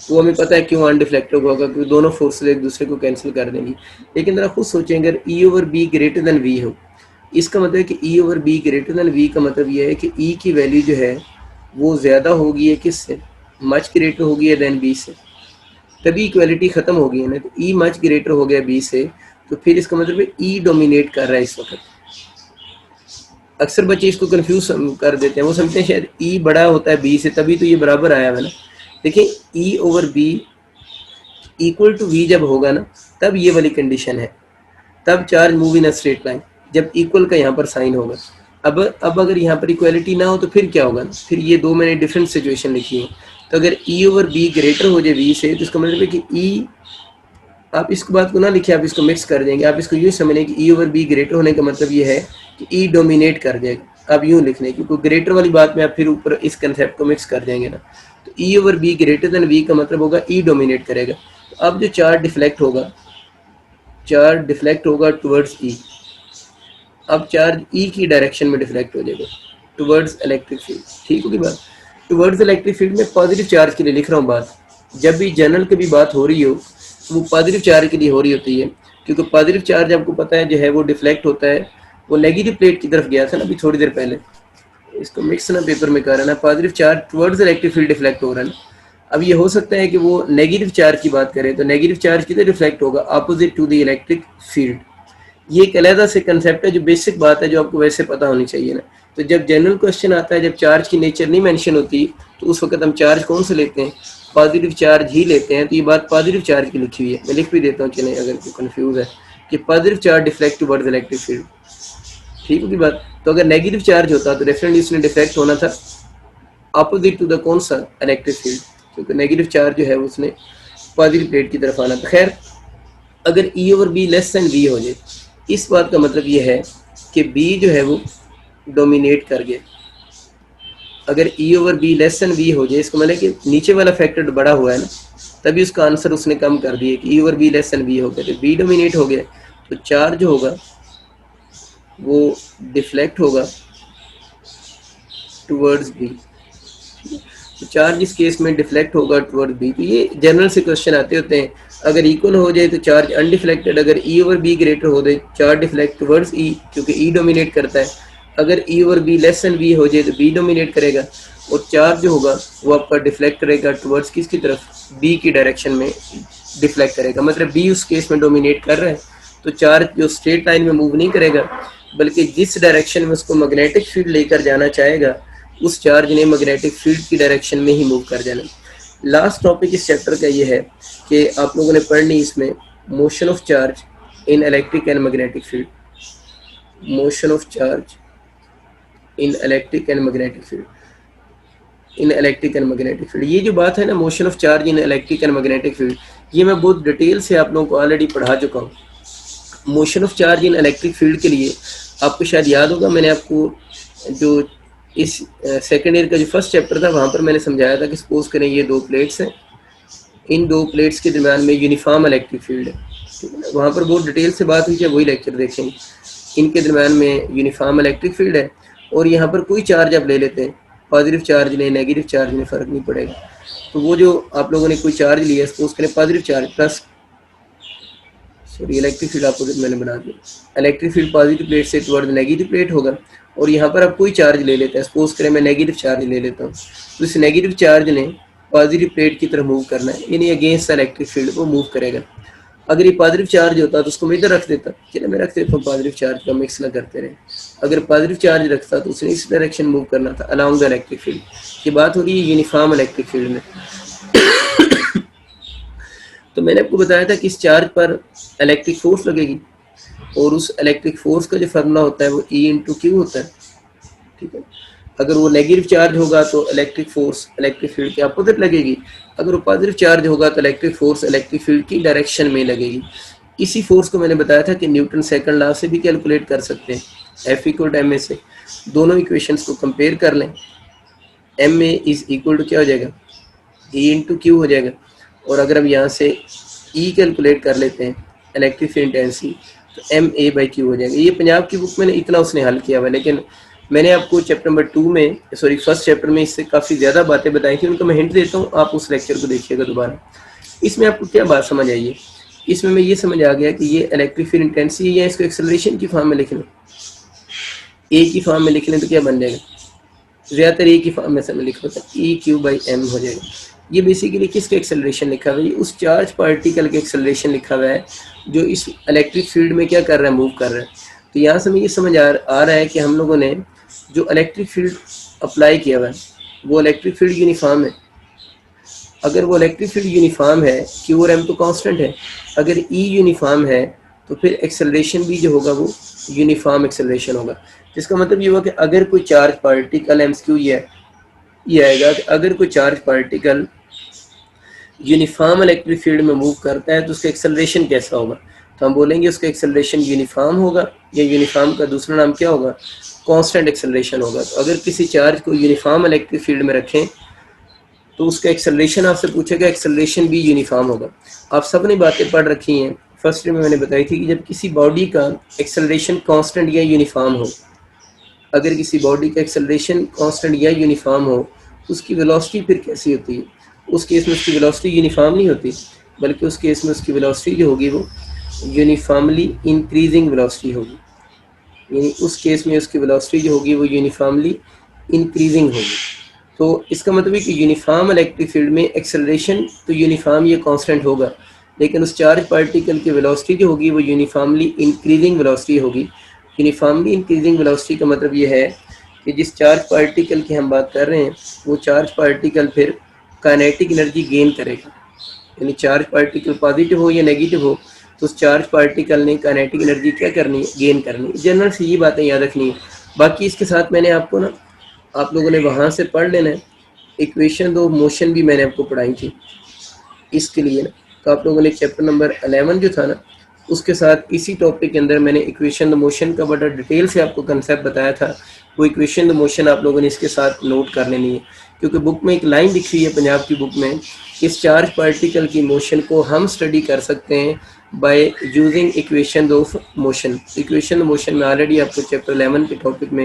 वो हमें पता है क्यों अनडिफ्लेक्टेड होगा, क्योंकि दोनों फोर्सेस एक दूसरे को कैंसिल कर देंगी। लेकिन जरा खुद सोचें, अगर E over B greater than V हो, इसका मतलब है कि E over B greater than V का मतलब ये है कि ई की वैल्यू जो है वो ज़्यादा होगी है किससे, मच ग्रेटर होगी है देन बी से, तभी इक्वलिटी ख़त्म होगी है ना। तो ई मच ग्रेटर हो गया बी से, तो फिर इसका मतलब है ई डोमिनेट कर रहा है इस वक्त। अक्सर बच्चे इसको कंफ्यूज कर देते हैं, वो समझते हैं शायद ई बड़ा होता है बी से तभी तो ये बराबर आया है ना। देखिए E over B equal to V जब होगा ना तब ये वाली कंडीशन है, तब charge move in a straight line, जब इक्वल का यहाँ पर साइन होगा। अब अगर यहाँ पर इक्वलिटी ना हो तो फिर क्या होगा, फिर ये दो मैंने डिफरेंट सिचुएशन लिखी है। तो अगर ई ओवर बी ग्रेटर हो जाए वी से तो इसका मतलब है कि ई, आप इसको बात को ना लिखिए, आप इसको मिक्स कर देंगे। आप इसको यूँ समझें कि ई ओवर बी ग्रेटर होने का मतलब ये है कि ई डोमिनेट कर जाएगा। आप यूँ लिख लें, क्योंकि ग्रेटर वाली बात में आप फिर ऊपर इस कंसेप्ट को मिक्स कर देंगे ना। तो E over B greater than V का मतलब होगा ई डोमिनेट करेगा। तो अब जो चार्ज डिफ्लेक्ट होगा टुवर्ड्स ई। अब चार्ज ई की डायरेक्शन में डिफ्लेक्ट हो जाएगा टुवर्ड्स इलेक्ट्रिक फील्ड। ठीक होगी बात। टुवर्ड्स इलेक्ट्रिक फील्ड में पॉजिटिव चार्ज के लिए लिख रहा हूँ बात। जब भी जनरल की भी बात हो रही हो वो पॉजिटिव चार्ज के लिए हो रही होती है। क्योंकि पॉजिटिव चार्ज आपको पता है जो है वो डिफ्लेक्ट होता है, वो नेगेटिव प्लेट की तरफ गया था ना अभी थोड़ी देर पहले, इसको मिक्स ना पेपर में कर रहा है ना, positive charge towards electric field deflect हो रहा है ना। अब ये हो सकता है कि वो नेगेटिव चार्ज की बात करें तो नेगेटिव चार्ज किधर रिफ्लेक्ट होगा, opposite to the electric field. ये एक अलग से कंसेप्ट है जो बेसिक बात है जो आपको वैसे पता होनी चाहिए ना। तो जब जनरल क्वेश्चन आता है, जब चार्ज की नेचर नहीं मेंशन होती, तो उस वक्त हम चार्ज कौन से लेते हैं, पॉजिटिव चार्ज ही लेते हैं। तो ये बात पॉजिटिव चार्ज की लिखी हुई है, मैं लिख भी देता हूँ चलें अगर कोई कंफ्यूज है, कि positive charge deflect towards electric field, ठीक होगी बात। तो अगर नेगेटिव चार्ज होता तो डेफिनेटली उसने डिफ्लेक्ट होना था अपोजिट टू द कौन सा, इलेक्ट्रिक फील्ड, क्योंकि नेगेटिव चार्ज जो है उसने पॉजिटिव प्लेट की तरफ आना था। खैर अगर E over B less than B हो जाए, इस बात का मतलब ये है कि बी जो है वो डोमिनेट कर गया। अगर E over B less than B हो जाए, इसको मतलब कि नीचे वाला फैक्टर बड़ा हुआ है ना, तभी उसका आंसर उसने कम कर दिया कि E over B less than B हो गया, तो बी डोमिनेट हो गया, तो चार्ज होगा वो डिफ्लेक्ट होगा टुवर्ड्स बी। तो चार्ज इस केस में डिफ्लेक्ट होगा टुवर्ड बी। तो ये जनरल से क्वेश्चन आते होते हैं। अगर इक्वल हो जाए तो चार्ज अनडिफ्लेक्टेड, अगर ई ओवर बी ग्रेटर हो जाए चार्ज डिफ्लेक्ट टुवर्ड्स ई, क्योंकि ई डोमिनेट करता है। अगर E over B less than B हो जाए तो बी डोमिनेट करेगा, और चार्ज जो होगा वो आपका डिफ्लेक्ट करेगा टुवर्ड्स किसकी तरफ, बी की डायरेक्शन में डिफ्लेक्ट करेगा। मतलब बी उस केस में डोमिनेट कर रहा है, तो चार्ज जो स्ट्रेट लाइन में मूव नहीं करेगा, बल्कि जिस डायरेक्शन में उसको मैग्नेटिक फील्ड लेकर जाना चाहेगा, उस चार्ज ने मैग्नेटिक फील्ड की डायरेक्शन में ही मूव कर जाना। लास्ट टॉपिक इस चैप्टर का ये है कि आप लोगों ने पढ़नी इसमें motion of charge in electric and magnetic field, motion of charge in electric and magnetic field, in electric and magnetic field. ये जो बात है ना motion of charge in electric and magnetic field, ये मैं बहुत डिटेल से आप लोगों को ऑलरेडी पढ़ा चुका हूँ। Motion of charge in electric field के लिए आपको शायद याद होगा, मैंने आपको जो इस सेकेंड ईयर का जो फर्स्ट चैप्टर था वहाँ पर मैंने समझाया था कि सपोज करें ये दो प्लेट्स हैं, इन दो प्लेट्स के दरम्यान में यूनिफॉर्म इलेक्ट्रिक फील्ड है, ठीक है ना। वहाँ पर बहुत डिटेल से बात हुई है, वही लेक्चर देखेंगे। इनके दरम्यान में यूनिफॉर्म इलेक्ट्रिक फील्ड है, और यहाँ पर कोई चार्ज आप ले लेते हैं, पॉजिटिव चार्ज लें नेगेटिव चार्ज लें फ़र्क नहीं पड़ेगा। तो वो जो आप लोगों ने कोई चार्ज लिया, सपोज करें positive charge plus, sorry electric field आपको मैंने बना दिया, इलेक्ट्रिक फील्ड पॉजिटिव प्लेट से टुवर्ड नेगेटिव प्लेट होगा, और यहाँ पर आप कोई चार्ज ले लेते हैं, सपोज करें मैं नेगेटिव चार्ज ले लेता हूँ, तो इस नेगेटिव चार्ज ने पॉजिटिव प्लेट की तरफ मूव करना है, यानी अगेंस्ट इलेक्ट्रिक फील्ड को मूव करेगा। अगर ये पॉजिटिव चार्ज होता तो उसको मैं इधर रख देता, चलो मैं रख देता हूँ पॉजिटिव चार्ज का, मिक्स ना करते रहे। अगर पॉजिटिव चार्ज रखता तो उसने इस डायरेक्शन मूव करना था अलॉन्ग द इलेक्ट्रिक फील्ड। की बात हो रही है यूनिफॉर्म इलेक्ट्रिक फील्ड में। तो मैंने आपको बताया था कि इस चार्ज पर इलेक्ट्रिक फोर्स लगेगी, और उस इलेक्ट्रिक फोर्स का जो फार्मूला होता है वो E इंटू क्यू होता है, ठीक है। अगर वो नेगेटिव चार्ज होगा तो इलेक्ट्रिक फोर्स इलेक्ट्रिक फील्ड के अपोजिट लगेगी, अगर वो पॉजिटिव चार्ज होगा तो इलेक्ट्रिक फोर्स इलेक्ट्रिक फील्ड की डायरेक्शन में लगेगी। इसी फोर्स को मैंने बताया था कि न्यूटन सेकंड लॉ से भी कैलकुलेट कर सकते हैं, F इक्वल एम ए से। दोनों इक्वेशंस को कंपेयर कर लें, M A is equal to क्या हो जाएगा, E इंटू क्यू हो जाएगा। और अगर हम यहाँ से E कैलकुलेट कर लेते हैं इलेक्ट्रिक फील्ड इंटेंसिटी, तो एम ए बाई क्यू हो जाएगा। ये पंजाब की बुक में इतना उसने हल किया हुआ है, लेकिन मैंने आपको चैप्टर नंबर 2 में, सॉरी फर्स्ट चैप्टर में इससे काफ़ी ज़्यादा बातें बताई थी, उनको मैं हिंट देता हूँ, आप उस लेक्चर को देखिएगा दोबारा। इसमें आपको क्या बात समझ आई है, इसमें मैं ये समझ आ गया कि ये इलेक्ट्रिक फील्ड इंटेंसिटी, या इसको एक्सेलरेशन की फॉर्म में लिख लें, ए की फॉर्म में लिख लें तो क्या बन जाएगा, ज़्यादातर ए की फॉर्म में से मैं लिख लेता हूँ, ई क्यू बाई एम हो जाएगा। ये बेसिकली किसका एक्सेलरेशन लिखा हुआ है, ये उस चार्ज पार्टिकल के एक्सेलरेशन लिखा हुआ है जो इस इलेक्ट्रिक फील्ड में क्या कर रहा है, मूव कर रहा है। तो यहाँ से हमें ये समझ आ रहा है कि हम लोगों ने जो इलेक्ट्रिक फील्ड अप्लाई किया हुआ है वो इलेक्ट्रिक फील्ड यूनिफॉर्म है। अगर वो इलेक्ट्रिक फील्ड यूनिफॉर्म है, क्यू और एम तो कांस्टेंट है, अगर ई यूनिफॉर्म है तो फिर एक्सेलरेशन भी जो होगा वो यूनिफॉर्म एक्सेलरेशन होगा। जिसका मतलब ये हुआ कि अगर कोई चार्ज पार्टिकल, एमसीक्यू ये आएगा कि अगर कोई charge particle uniform electric field में मूव करता है तो उसका एक्सेलरेशन कैसा होगा, तो हम बोलेंगे उसका एक्सेलरेशन यूनिफॉर्म होगा, या यूनिफॉर्म का दूसरा नाम क्या होगा, कांस्टेंट एक्सेलरेशन होगा। तो अगर किसी चार्ज को यूनिफॉर्म इलेक्ट्रिक फील्ड में रखें तो उसका एक्सेलरेशन आपसे पूछेगा, एक्सेलरेशन भी यूनिफॉर्म होगा। आप सब ने बातें पढ़ रखी हैं, फर्स्ट ईयर में मैंने बताई थी कि जब किसी बॉडी का एक्सेलरेशन कांस्टेंट या यूनिफॉर्म हो, अगर किसी बॉडी का एक्सेलरेशन कांस्टेंट या यूनिफॉर्म हो तो उसकी वेलोसिटी फिर कैसी होती है, उस केस में उसकी वेलोसिटी यूनिफॉर्म नहीं होती, बल्कि उस केस में उसकी वेलोसिटी जो होगी वो यूनिफॉर्मली इंक्रीजिंग वेलोसिटी होगी, यानी उस केस में उसकी वेलोसिटी जो होगी वो यूनिफॉर्मली इंक्रीजिंग होगी। तो इसका मतलब है कि यूनिफॉर्म इलेक्ट्रिक फील्ड में एक्सेलरेशन तो यूनिफॉर्म ये कांस्टेंट होगा, लेकिन उस चार्ज पार्टिकल की वेलोसिटी जो होगी वो यूनिफॉर्मली इंक्रीजिंग वेलोसिटी होगी। यूनिफॉर्मली इंक्रीजिंग वेलोसिटी का मतलब ये है कि जिस चार्ज पार्टिकल की हम बात कर रहे हैं वो चार्ज पार्टिकल फिर काइनेटिक एनर्जी गेन करेगा, यानी चार्ज पार्टिकल पॉजिटिव हो या नेगेटिव हो तो उस चार्ज पार्टिकल ने काइनेटिक एनर्जी क्या करनी है, गेन करनी है। जनरल से ये बातें याद रखनी है। बाकी इसके साथ मैंने आपको ना, आप लोगों ने वहाँ से पढ़ लेना है, इक्वेशन ऑफ मोशन भी मैंने आपको पढ़ाई थी इसके लिए ना। तो आप लोगों ने चैप्टर नंबर 11 जो था ना उसके साथ इसी टॉपिक के अंदर मैंने इक्वेशन ऑफ मोशन का बड़ा डिटेल से आपको कंसेप्ट बताया था। वो इक्वेशन ऑफ मोशन आप लोगों ने इसके साथ नोट कर लेनी है, क्योंकि बुक में एक लाइन लिखी है पंजाब की बुक में, इस चार्ज पार्टिकल की मोशन को हम स्टडी कर सकते हैं by using equation of motion. Equation of motion में ऑलरेडी आपको चैप्टर 11 के टॉपिक में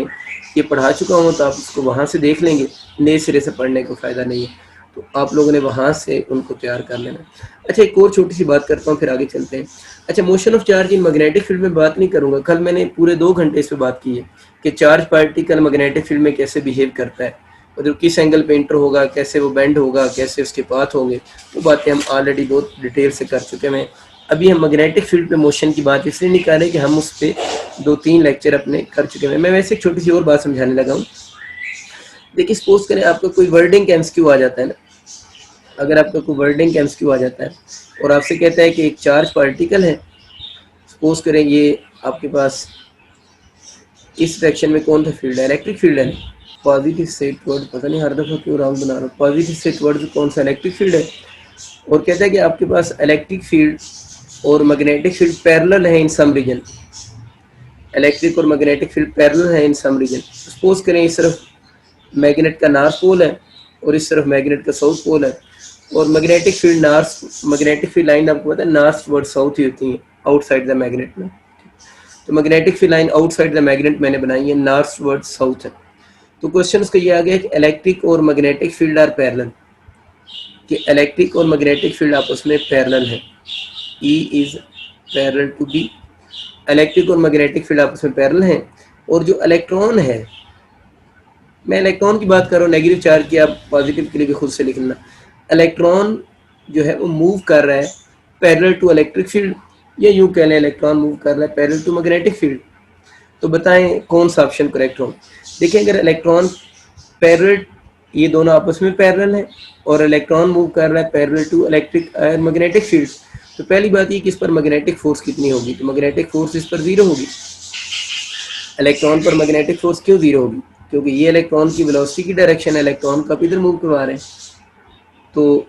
ये पढ़ा चुका हूँ, तो आप उसको वहाँ से देख लेंगे, नए सिरे से पढ़ने को फ़ायदा नहीं है, तो आप लोगों ने वहाँ से उनको तैयार कर लेना। अच्छा, एक और छोटी सी बात करता हूँ फिर आगे चलते हैं। अच्छा, motion of charge in magnetic field में बात नहीं करूँगा, कल मैंने पूरे 2 घंटे इस पर बात की है कि चार्ज पार्टिकल मैग्नेटिक फील्ड में कैसे बिहेव करता है, मतलब किस एंगल पे एंटर होगा, कैसे वो बेंड होगा, कैसे उसके पाथ होंगे, वो बातें हम ऑलरेडी बहुत डिटेल से कर चुके हैं। अभी हम मैग्नेटिक फील्ड पे मोशन की बात इसलिए नहीं कर रहे कि हम उस पर 2-3 लेक्चर अपने कर चुके हैं। मैं वैसे एक छोटी सी और बात समझाने लगा हूँ। देखिए, सपोज करें आपका कोई वर्डिंग एमसीक्यू आ जाता है ना, अगर आपका कोई वर्डिंग एमसीक्यू आ जाता है और आपसे कहता है कि एक चार्ज पार्टिकल है, सपोज करें ये आपके पास इस डायरेक्शन में कौन सा फील्ड है, इलेक्ट्रिक फील्ड है। पॉजिटिव सेट वर्ड, पता नहीं हर दफ़ा क्यों रॉन्ग बना रहा हूँ, पॉजिटिव सेट वर्ड कौन सा, इलेक्ट्रिक फील्ड है। और कहता है कि आपके पास इलेक्ट्रिक फील्ड और मैग्नेटिक फील्ड पैरेलल है इन सम रीजन, इलेक्ट्रिक और मैग्नेटिक फील्ड पैरेलल है इन सम रीजन। सपोज करें इस तरफ मैग्नेट का नॉर्थ पोल है और इस तरफ मैग्नेट का साउथ पोल है, और magnetic field magnetic field line आपको पता है नॉर्थ वर्ड साउथ ही होती है आउटसाइड द मैग्नेट में। तो magnetic field line outside the magnet मैंने बनाई है, नॉर्थ वर्ड साउथ है। तो क्वेश्चन उसका ये आ गया कि इलेक्ट्रिक और मैग्नेटिक फील्ड आर पैरेलल, कि इलेक्ट्रिक और मैग्नेटिक फील्ड आपस में पैरेलल है, E is parallel to B। Electric और मैग्नेटिक फील्ड आपस में पैरेलल हैं, और जो इलेक्ट्रॉन है, मैं इलेक्ट्रॉन की बात कर रहा हूँ, नेगेटिव चार्ज की आप पॉजिटिव के लिए भी खुद से लिखना। इलेक्ट्रॉन जो है वो मूव कर रहा है पैरेलल टू इलेक्ट्रिक फील्ड, या यूँ कह लें इलेक्ट्रॉन मूव कर रहा है पैरेलल टू मैग्नेटिक फील्ड। तो बताएं कौन सा ऑप्शन करेक्ट हो। देखिए, अगर इलेक्ट्रॉन पैरेलल, ये दोनों आपस में पैरेलल हैं और इलेक्ट्रॉन मूव कर रहा है parallel to electric magnetic field, तो पहली बात ये कि इस पर मैग्नेटिक फोर्स कितनी होगी, तो मैग्नेटिक फोर्स इस पर 0 होगी। इलेक्ट्रॉन पर मैग्नेटिक फोर्स क्यों 0 होगी, क्योंकि ये इलेक्ट्रॉन की वेलोसिटी की डायरेक्शन है, इलेक्ट्रॉन का इधर मूव करवा रहे हैं, तो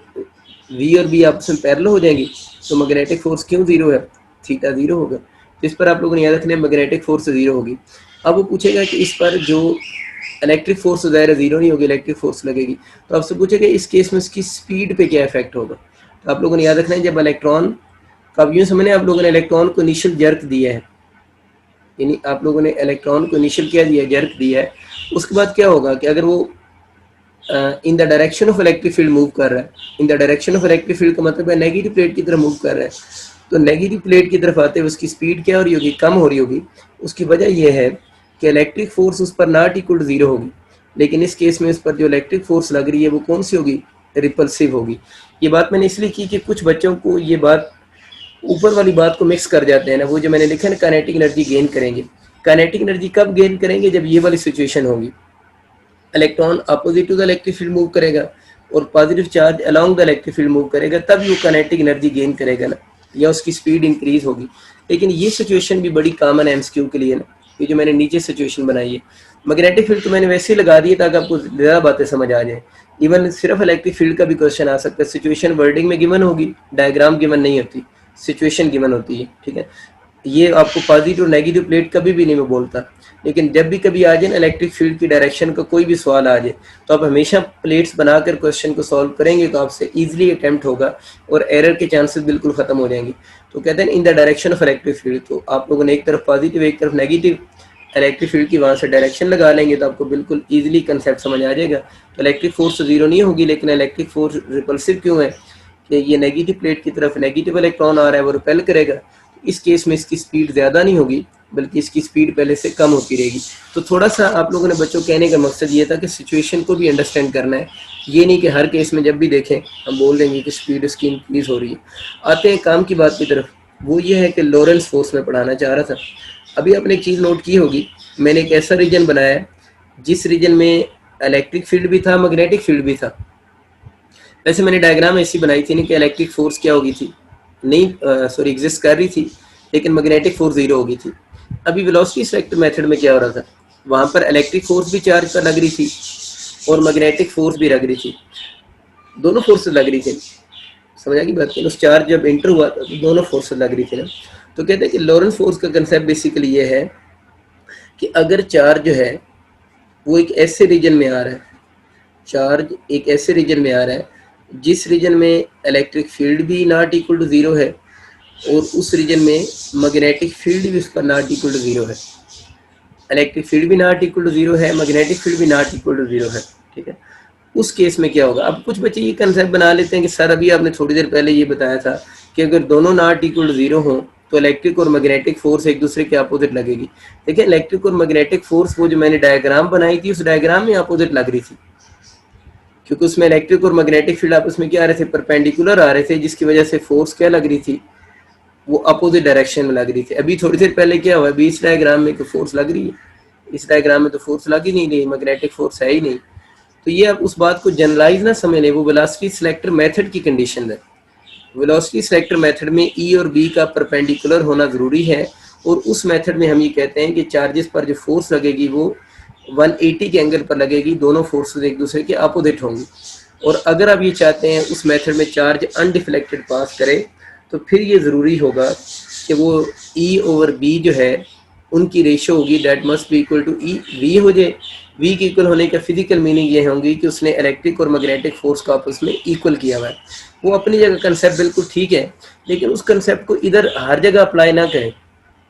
V और B आपस में पैरेलल हो जाएंगी, तो मैग्नेटिक फोर्स क्यों 0 है, थीटा 0 होगा। तो इस पर आप लोगों ने याद रखना है मैग्नेटिक फोर्स 0 होगी। अब वो पूछेगा कि इस पर जो इलेक्ट्रिक फोर्स ज़ाहिर है 0 नहीं होगी, इलेक्ट्रिक फोर्स लगेगी, तो आपसे पूछेगा इस केस में इसकी स्पीड पे क्या इफेक्ट होगा। तो आप लोगों ने याद रखना है, जब इलेक्ट्रॉन का, यूँ समझने आप लोगों ने इलेक्ट्रॉन को इनिशियल जर्क दिया है, यानी आप लोगों ने इलेक्ट्रॉन को इनिशियल क्या दिया है, जर्क दिया है, उसके बाद क्या होगा कि अगर वो in the direction of electric field move कर रहा है, in the direction of electric field का मतलब है नेगेटिव प्लेट की तरफ मूव कर रहा है, तो नेगेटिव प्लेट की तरफ आते हुए उसकी स्पीड क्या हो रही होगी, कम हो रही होगी। उसकी वजह यह है कि इलेक्ट्रिक फोर्स उस पर नॉट इक्वल 0 होगी, लेकिन इस केस में इस पर जो इलेक्ट्रिक फोर्स लग रही है वो कौन सी होगी, रिपल्सिव होगी। ये बात मैंने इसलिए की कि कुछ बच्चों को ये बात, ऊपर वाली बात को मिक्स कर जाते हैं ना, वो जो मैंने लिखा है ना काइनेटिक एनर्जी गेन करेंगे, काइनेटिक एनर्जी कब गेन करेंगे, जब ये वाली सिचुएशन होगी, electron opposite to the electric field move करेगा और positive charge along the electric field move करेगा, तब वो काइनेटिक एनर्जी गेन करेगा ना, या उसकी स्पीड इंक्रीज होगी। लेकिन ये सिचुएशन भी बड़ी कॉमन है एमसीक्यू के लिए ना, ये जो मैंने नीचे सिचुएशन बनाई है। मैग्नेटिक फील्ड तो मैंने वैसे ही लगा दी है ताकि आपको ज़्यादा बातें समझ आ जाए। इवन सिर्फ इलेक्ट्रिक फील्ड का भी क्वेश्चन आ सकता है, सिचुएशन वर्डिंग में गिवन होगी, डायग्राम गिवन नहीं होती, सिचुएशन गिवन होती है, ठीक है। ये आपको पॉजिटिव और नेगेटिव प्लेट कभी भी नहीं मैं बोलता, लेकिन जब भी कभी आ जाए ना इलेक्ट्रिक फील्ड की डायरेक्शन का कोई भी सवाल आ जाए, तो आप हमेशा प्लेट्स बनाकर क्वेश्चन को सॉल्व करेंगे तो आपसे इजीली अटेम्प्ट होगा और एरर के चांसेस बिल्कुल खत्म हो जाएंगे। तो कहते हैं in the direction of electric field, तो आप लोगों ने एक तरफ पॉजिटिव एक तरफ नेगेटिव इलेक्ट्रिक फील्ड की वहाँ से डायरेक्शन लगा लेंगे तो आपको बिल्कुल ईजिली कंसेप्ट समझ आ जाएगा। तो इलेक्ट्रिक फोर्स 0 नहीं होगी, लेकिन इलेक्ट्रिक फोर्स रिपल्सिव क्यों है कि ये नेगेटिव प्लेट की तरफ नेगेटिव इलेक्ट्रॉन आ रहा है, वो रिपेल करेगा, इस केस में इसकी स्पीड ज़्यादा नहीं होगी बल्कि इसकी स्पीड पहले से कम होती रहेगी। तो थोड़ा सा आप लोगों ने बच्चों कहने का मकसद ये था कि सिचुएशन को भी अंडरस्टैंड करना है, ये नहीं कि हर केस में जब भी देखें हम बोल देंगे कि स्पीड इसकी इंक्रीज़ हो रही है। आते हैं काम की बात की तरफ, वो ये है कि लॉरेंस फोर्स में पढ़ाना चाह रहा था। अभी आपने एक चीज़ नोट की होगी, मैंने एक ऐसा रीजन बनाया है जिस रीजन में इलेक्ट्रिक फील्ड भी था, मैग्नेटिक फील्ड भी था। वैसे मैंने डायग्राम ऐसी बनाई थी ना कि इलेक्ट्रिक फोर्स क्या होगी थी, नहीं सॉरी एग्जिस्ट कर रही थी, लेकिन मैग्नेटिक फोर्स जीरो होगी थी। अभी वेलोसिटी सेलेक्टर मेथड में क्या हो रहा था, वहाँ पर इलेक्ट्रिक फोर्स भी चार्ज पर लग रही थी और मैग्नेटिक फोर्स भी लग रही थी, दोनों फोर्सेस लग रही थी। समझ आ गई बात? उस चार्ज जब इंटर हुआ था तो दोनों फोर्सेस लग रही थी ना। तो कहते हैं कि लॉरेंस फोर्स का कंसेप्ट बेसिकली ये है कि अगर चार्ज जो है वो एक ऐसे रीजन में आ रहा है, चार्ज एक ऐसे रीजन में आ रहा है जिस रीजन में इलेक्ट्रिक फील्ड भी नॉट इक्वल टू जीरो है और उस रीजन में मैग्नेटिक फील्ड भी उसका नॉट इक्वल टू जीरो है। इलेक्ट्रिक फील्ड भी नॉट इक्वल टू जीरो है, मैग्नेटिक फील्ड भी नॉट इक्वल टू जीरो है, ठीक है। उस केस में क्या होगा, अब कुछ बच्चे ये कंसेप्ट बना लेते हैं कि सर अभी आपने थोड़ी देर पहले ये बताया था कि अगर दोनों नॉट इक्वल टू जीरो हो तो इलेक्ट्रिक और मैग्नेटिक फोर्स एक दूसरे के अपोजिट लगेगी। देखिए इलेक्ट्रिक और मैग्नेटिक फोर्स वो जो मैंने डायग्राम बनाई थी उस डायग्राम में अपोजिट लग रही थी, क्योंकि उसमें इलेक्ट्रिक और मैग्नेटिक फील्ड आपस में क्या आ रहे थे, परपेंडिकुलर आ रहे थे, जिसकी वजह से फोर्स क्या लग रही थी, वो अपोजिट डायरेक्शन में लग रही थी। अभी थोड़ी देर पहले क्या हुआ, अभी इस डायग्राम में तो फोर्स लग रही है, इस डायग्राम में तो फोर्स लग ही नहीं रही, मैग्नेटिक फोर्स है ही नहीं। तो ये आप उस बात को जनरलाइज ना समझ लें, वो वेलोसिटी सिलेक्टर मेथड की कंडीशन है। वेलोसिटी सिलेक्टर मेथड में ई और बी का परपेंडिकुलर होना जरूरी है, और उस मेथड में हम ये कहते हैं कि चार्जेस पर जो फोर्स लगेगी वो 180 के एंगल पर लगेगी, दोनों फोर्सेस एक दूसरे के अपोजिट होंगी। और अगर आप ये चाहते हैं उस मेथड में चार्ज अनडिफ्लेक्टेड पास करे तो फिर ये ज़रूरी होगा कि वो ई ओवर बी जो है उनकी रेशो होगी that must be equal to E V हो जाए। वी के इक्वल होने का फिजिकल मीनिंग ये होंगी कि उसने इलेक्ट्रिक और मैग्नेटिक फोर्स को आपस में इक्वल किया हुआ है। वो अपनी जगह कंसेप्ट बिल्कुल ठीक है, लेकिन उस कंसेप्ट को इधर हर जगह अप्लाई ना करें।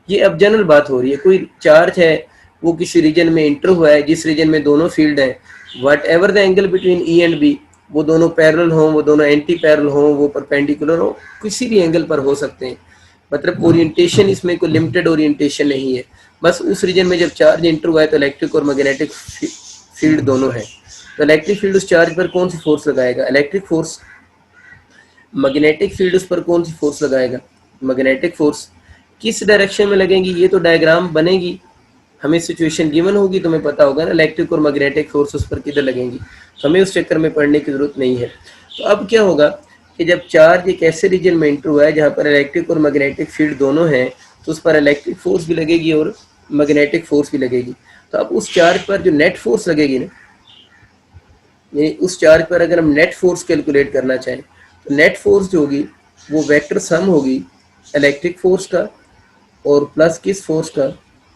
ये अब जनरल बात हो रही है, कोई चार्ज है वो किसी रीजन में इंटर हुआ है जिस रीजन में दोनों फील्ड हैं, whatever the angle between E and B, वो दोनों पैरेलल हों, वो दोनों एंटी पैरेलल हों, वो परपेंडिकुलर हो, किसी भी एंगल पर हो सकते हैं। मतलब ओरिएंटेशन इसमें कोई लिमिटेड ओरिएंटेशन नहीं है, बस उस रीजन में जब चार्ज इंटर हुआ है तो इलेक्ट्रिक और मैग्नेटिक फील्ड दोनों है। तो इलेक्ट्रिक फील्ड उस चार्ज पर कौन सी फोर्स लगाएगा, इलेक्ट्रिक फोर्स। मैग्नेटिक फील्ड उस पर कौन सी फोर्स लगाएगा, मैग्नेटिक फोर्स। किस डायरेक्शन में लगेंगी ये तो डायग्राम बनेगी, हमें सिचुएशन गिवन होगी तो हमें पता होगा ना इलेक्ट्रिक और मैग्नेटिक फोर्स उस पर किधर लगेंगी, तो हमें उस चक्कर में पढ़ने की जरूरत नहीं है। तो अब क्या होगा कि जब चार्ज एक ऐसे रीजन में इंटर हुआ है जहाँ पर इलेक्ट्रिक और मैग्नेटिक फील्ड दोनों हैं, तो उस पर इलेक्ट्रिक फोर्स भी लगेगी और मैग्नेटिक फोर्स भी लगेगी। तो अब उस चार्ज पर जो नेट फोर्स लगेगी ना, यानी उस चार्ज पर अगर हम नेट फोर्स कैलकुलेट करना चाहें तो नेट फोर्स जो होगी वो वेक्टर सम होगी इलेक्ट्रिक फोर्स का और प्लस किस फोर्स का,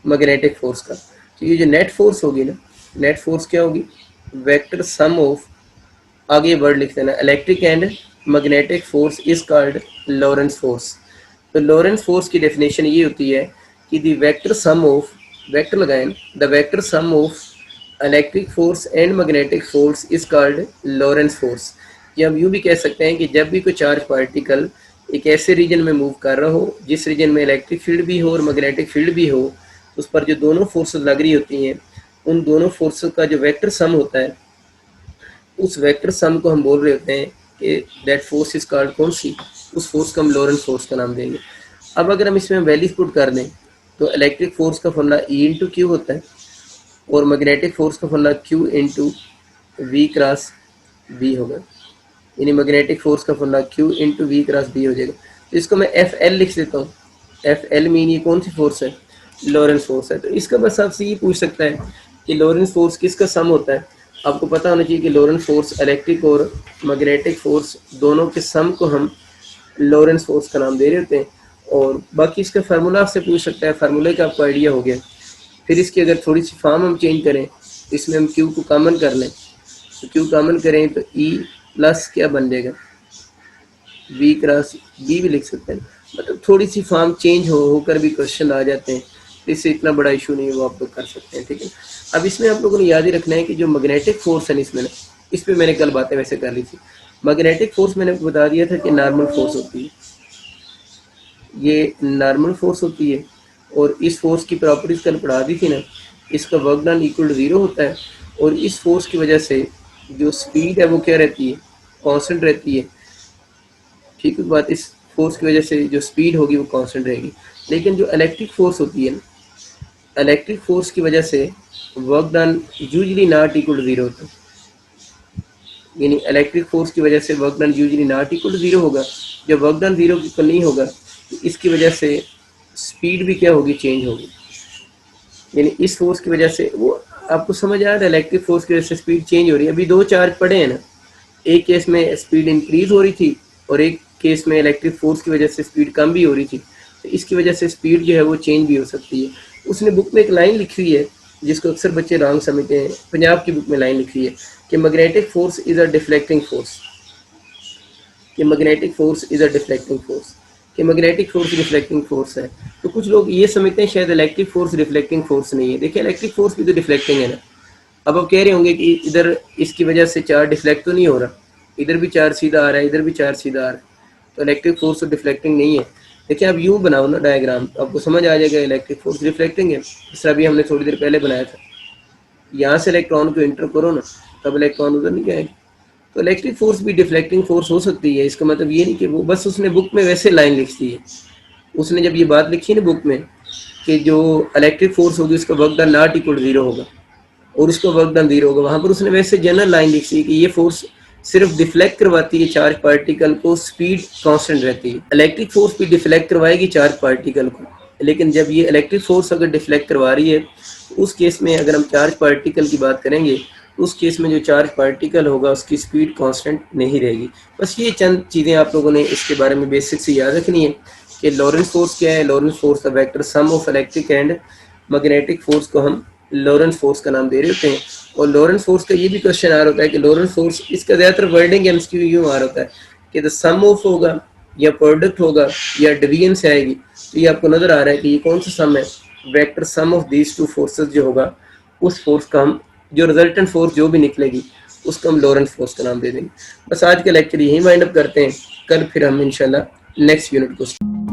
मैग्नेटिक फोर्स का। तो ये जो नेट फोर्स होगी ना, नेट फोर्स क्या होगी, वेक्टर सम ऑफ, आगे वर्ड लिख देना, electric and magnetic force is called Lorentz force. तो लॉरेंस फोर्स की डेफिनेशन ये होती है कि the vector sum of, vector लगाएं, the vector sum of electric force and magnetic force is called Lorentz force. या हम यूँ भी कह सकते हैं कि जब भी कोई चार्ज पार्टिकल एक ऐसे रीजन में मूव कर रहा हो जिस रीजन में इलेक्ट्रिक फील्ड भी हो और मैग्नेटिक फील्ड भी हो, तो उस पर जो दोनों फोर्सेस लग रही होती हैं उन दोनों फोर्सेस का जो वेक्टर सम होता है, उस वेक्टर सम को हम बोल रहे होते हैं कि दैट फोर्स इज कॉल्ड कौन सी, उस फोर्स को हम लॉरेंस फोर्स का नाम देंगे। अब अगर हम इसमें वैल्यूज पुट कर दें तो इलेक्ट्रिक फोर्स का फॉर्मूला ई इंटू क्यू होता है और मैग्नेटिक फोर्स का formula Q into V cross B होगा, यानी मैग्नेटिक फोर्स का formula Q into V cross B हो जाएगा। तो इसको मैं एफ एल लिख देता हूँ, एफ एल मीन ये कौन सी फोर्स है, लॉरेंस फोर्स है। तो इसका बस आपसे ये पूछ सकता है कि लॉरेंस फोर्स किसका सम होता है। आपको पता होना चाहिए कि लॉरेंस फोर्स इलेक्ट्रिक और मैग्नेटिक फोर्स दोनों के सम को हम लॉरेंस फोर्स का नाम दे रहे होते हैं। और बाकी इसका फार्मूला आपसे पूछ सकता है, फार्मूले का आपको आइडिया हो गया। फिर इसकी अगर थोड़ी सी फॉर्म हम चेंज करें, इसमें हम क्यू को कॉमन कर लें, तो क्यू कॉमन करें तो ई प्लस क्या बन जाएगा, वी क्रॉस बी भी लिख सकते हैं। मतलब थोड़ी सी फॉर्म चेंज होकर भी क्वेश्चन आ जाते हैं, तो इससे इतना बड़ा इशू नहीं है, वो आप लोग कर सकते हैं, ठीक है। अब इसमें आप लोगों ने याद ही रखना है कि जो मैग्नेटिक फोर्स है इसमें, इस पर मैंने कल बातें वैसे कर ली थी। मैग्नेटिक फोर्स मैंने बता दिया था कि नॉर्मल फोर्स होती है, ये नॉर्मल फोर्स होती है, और इस फोर्स की प्रॉपर्टीज कल पढ़ा दी थी ना, इसका वर्क डन इक्वल टू 0 होता है, और इस फोर्स की वजह से जो स्पीड है वो क्या रहती है, कांस्टेंट रहती है। ठीक है बात, इस फोर्स की वजह से जो स्पीड होगी वो कांस्टेंट रहेगी। लेकिन जो इलेक्ट्रिक फोर्स होती है ना, इलेक्ट्रिक फोर्स की वजह से work done usually not equal to 0 होता है, यानी इलेक्ट्रिक फोर्स की वजह से work done usually not equal to 0 होगा। जब वर्क डन 0 इक्वल नहीं होगा तो इसकी वजह से स्पीड भी क्या होगी, चेंज होगी। यानी इस फोर्स की वजह से वो आपको समझ आ रहा है, इलेक्ट्रिक फोर्स की वजह से स्पीड चेंज हो रही है। अभी दो चार्ज पड़े हैं ना, एक केस में स्पीड इंक्रीज हो रही थी और एक केस में इलेक्ट्रिक फोर्स की वजह से स्पीड कम भी हो रही थी, तो इसकी वजह से स्पीड जो है वो चेंज भी हो सकती है। उसने बुक में एक लाइन लिखी हुई है जिसको अक्सर बच्चे रॉन्ग समझते हैं, पंजाब की बुक में लाइन लिखी है कि magnetic force is a deflecting force, कि magnetic force is a deflecting force, कि मैग्नेटिक फोर्स रिफ्लेक्टिंग फोर्स है। तो कुछ लोग ये समझते हैं शायद इलेक्ट्रिक फोर्स रिफ्लेक्टिंग फोर्स नहीं है। देखिए इलेक्ट्रिक फोर्स भी तो डिफ्लेक्टिंग है ना। अब आप कह रहे होंगे कि इधर इसकी वजह से चार्ज डिफ्लेक्ट तो नहीं हो रहा, इधर भी चार्ज सीधा आ रहा है, इधर भी चार्ज सीधा आ रहा है, तो इलेक्ट्रिक फोर्स तो डिफ्लेक्टिंग नहीं है। देखिए आप यूँ बनाओ ना डायग्राम, आपको समझ आ जाएगा इलेक्ट्रिक फोर्स रिफ्लेक्टिंग है। इस तरह भी हमने थोड़ी देर पहले बनाया था, यहाँ से इलेक्ट्रॉन को इंटर करो ना, तब इलेक्ट्रॉन उधर नहीं जाएगी। तो इलेक्ट्रिक फोर्स भी डिफ्लेक्टिंग फोर्स हो सकती है। इसका मतलब ये नहीं कि वो बस उसने बुक में वैसे लाइन लिख दी है। उसने जब ये बात लिखी है ना बुक में कि जो इलेक्ट्रिक फोर्स होगी उसका वर्क डन नॉट इक्वल 0 होगा और उसका वर्क डन 0 होगा, वहाँ पर उसने वैसे जनरल लाइन लिखी है कि ये फोर्स सिर्फ डिफ्लेक्ट करवाती है चार्ज पार्टिकल को, स्पीड कांस्टेंट रहती है। इलेक्ट्रिक फोर्स भी डिफ्लेक्ट करवाएगी चार्ज पार्टिकल को, लेकिन जब ये इलेक्ट्रिक फोर्स अगर डिफ्लेक्ट करवा रही है तो उस केस में अगर हम चार्ज पार्टिकल की बात करेंगे, उस केस में जो चार्ज पार्टिकल होगा उसकी स्पीड कांस्टेंट नहीं रहेगी। बस ये चंद चीज़ें आप लोगों ने इसके बारे में बेसिक से याद रखनी है कि लॉरेंस फोर्स क्या है। Lawrence force the vector sum of electric and magnetic force को हम लॉरेंस फोर्स का नाम दे रहे होते हैं। और लॉरेंस फोर्स का ये भी क्वेश्चन आ रहा होता है कि लॉरेंस फोर्स, इसका ज़्यादातर वर्डिंग एमसीक्यू यूँ आ रहा होता है कि द सम ऑफ होगा या प्रोडक्ट होगा या डिवीजन से आएगी। तो ये आपको नज़र आ रहा है कि ये कौन सा सम है, vector sum of these two forces जो होगा, उस फोर्स का हम, जो रिजल्टेंट फोर्स जो भी निकलेगी उसको हम लॉरेंस फोर्स का नाम दे देंगे। बस आज का लेक्चर यही वाइंड अप करते हैं, कल फिर हम इंशाल्लाह नेक्स्ट यूनिट को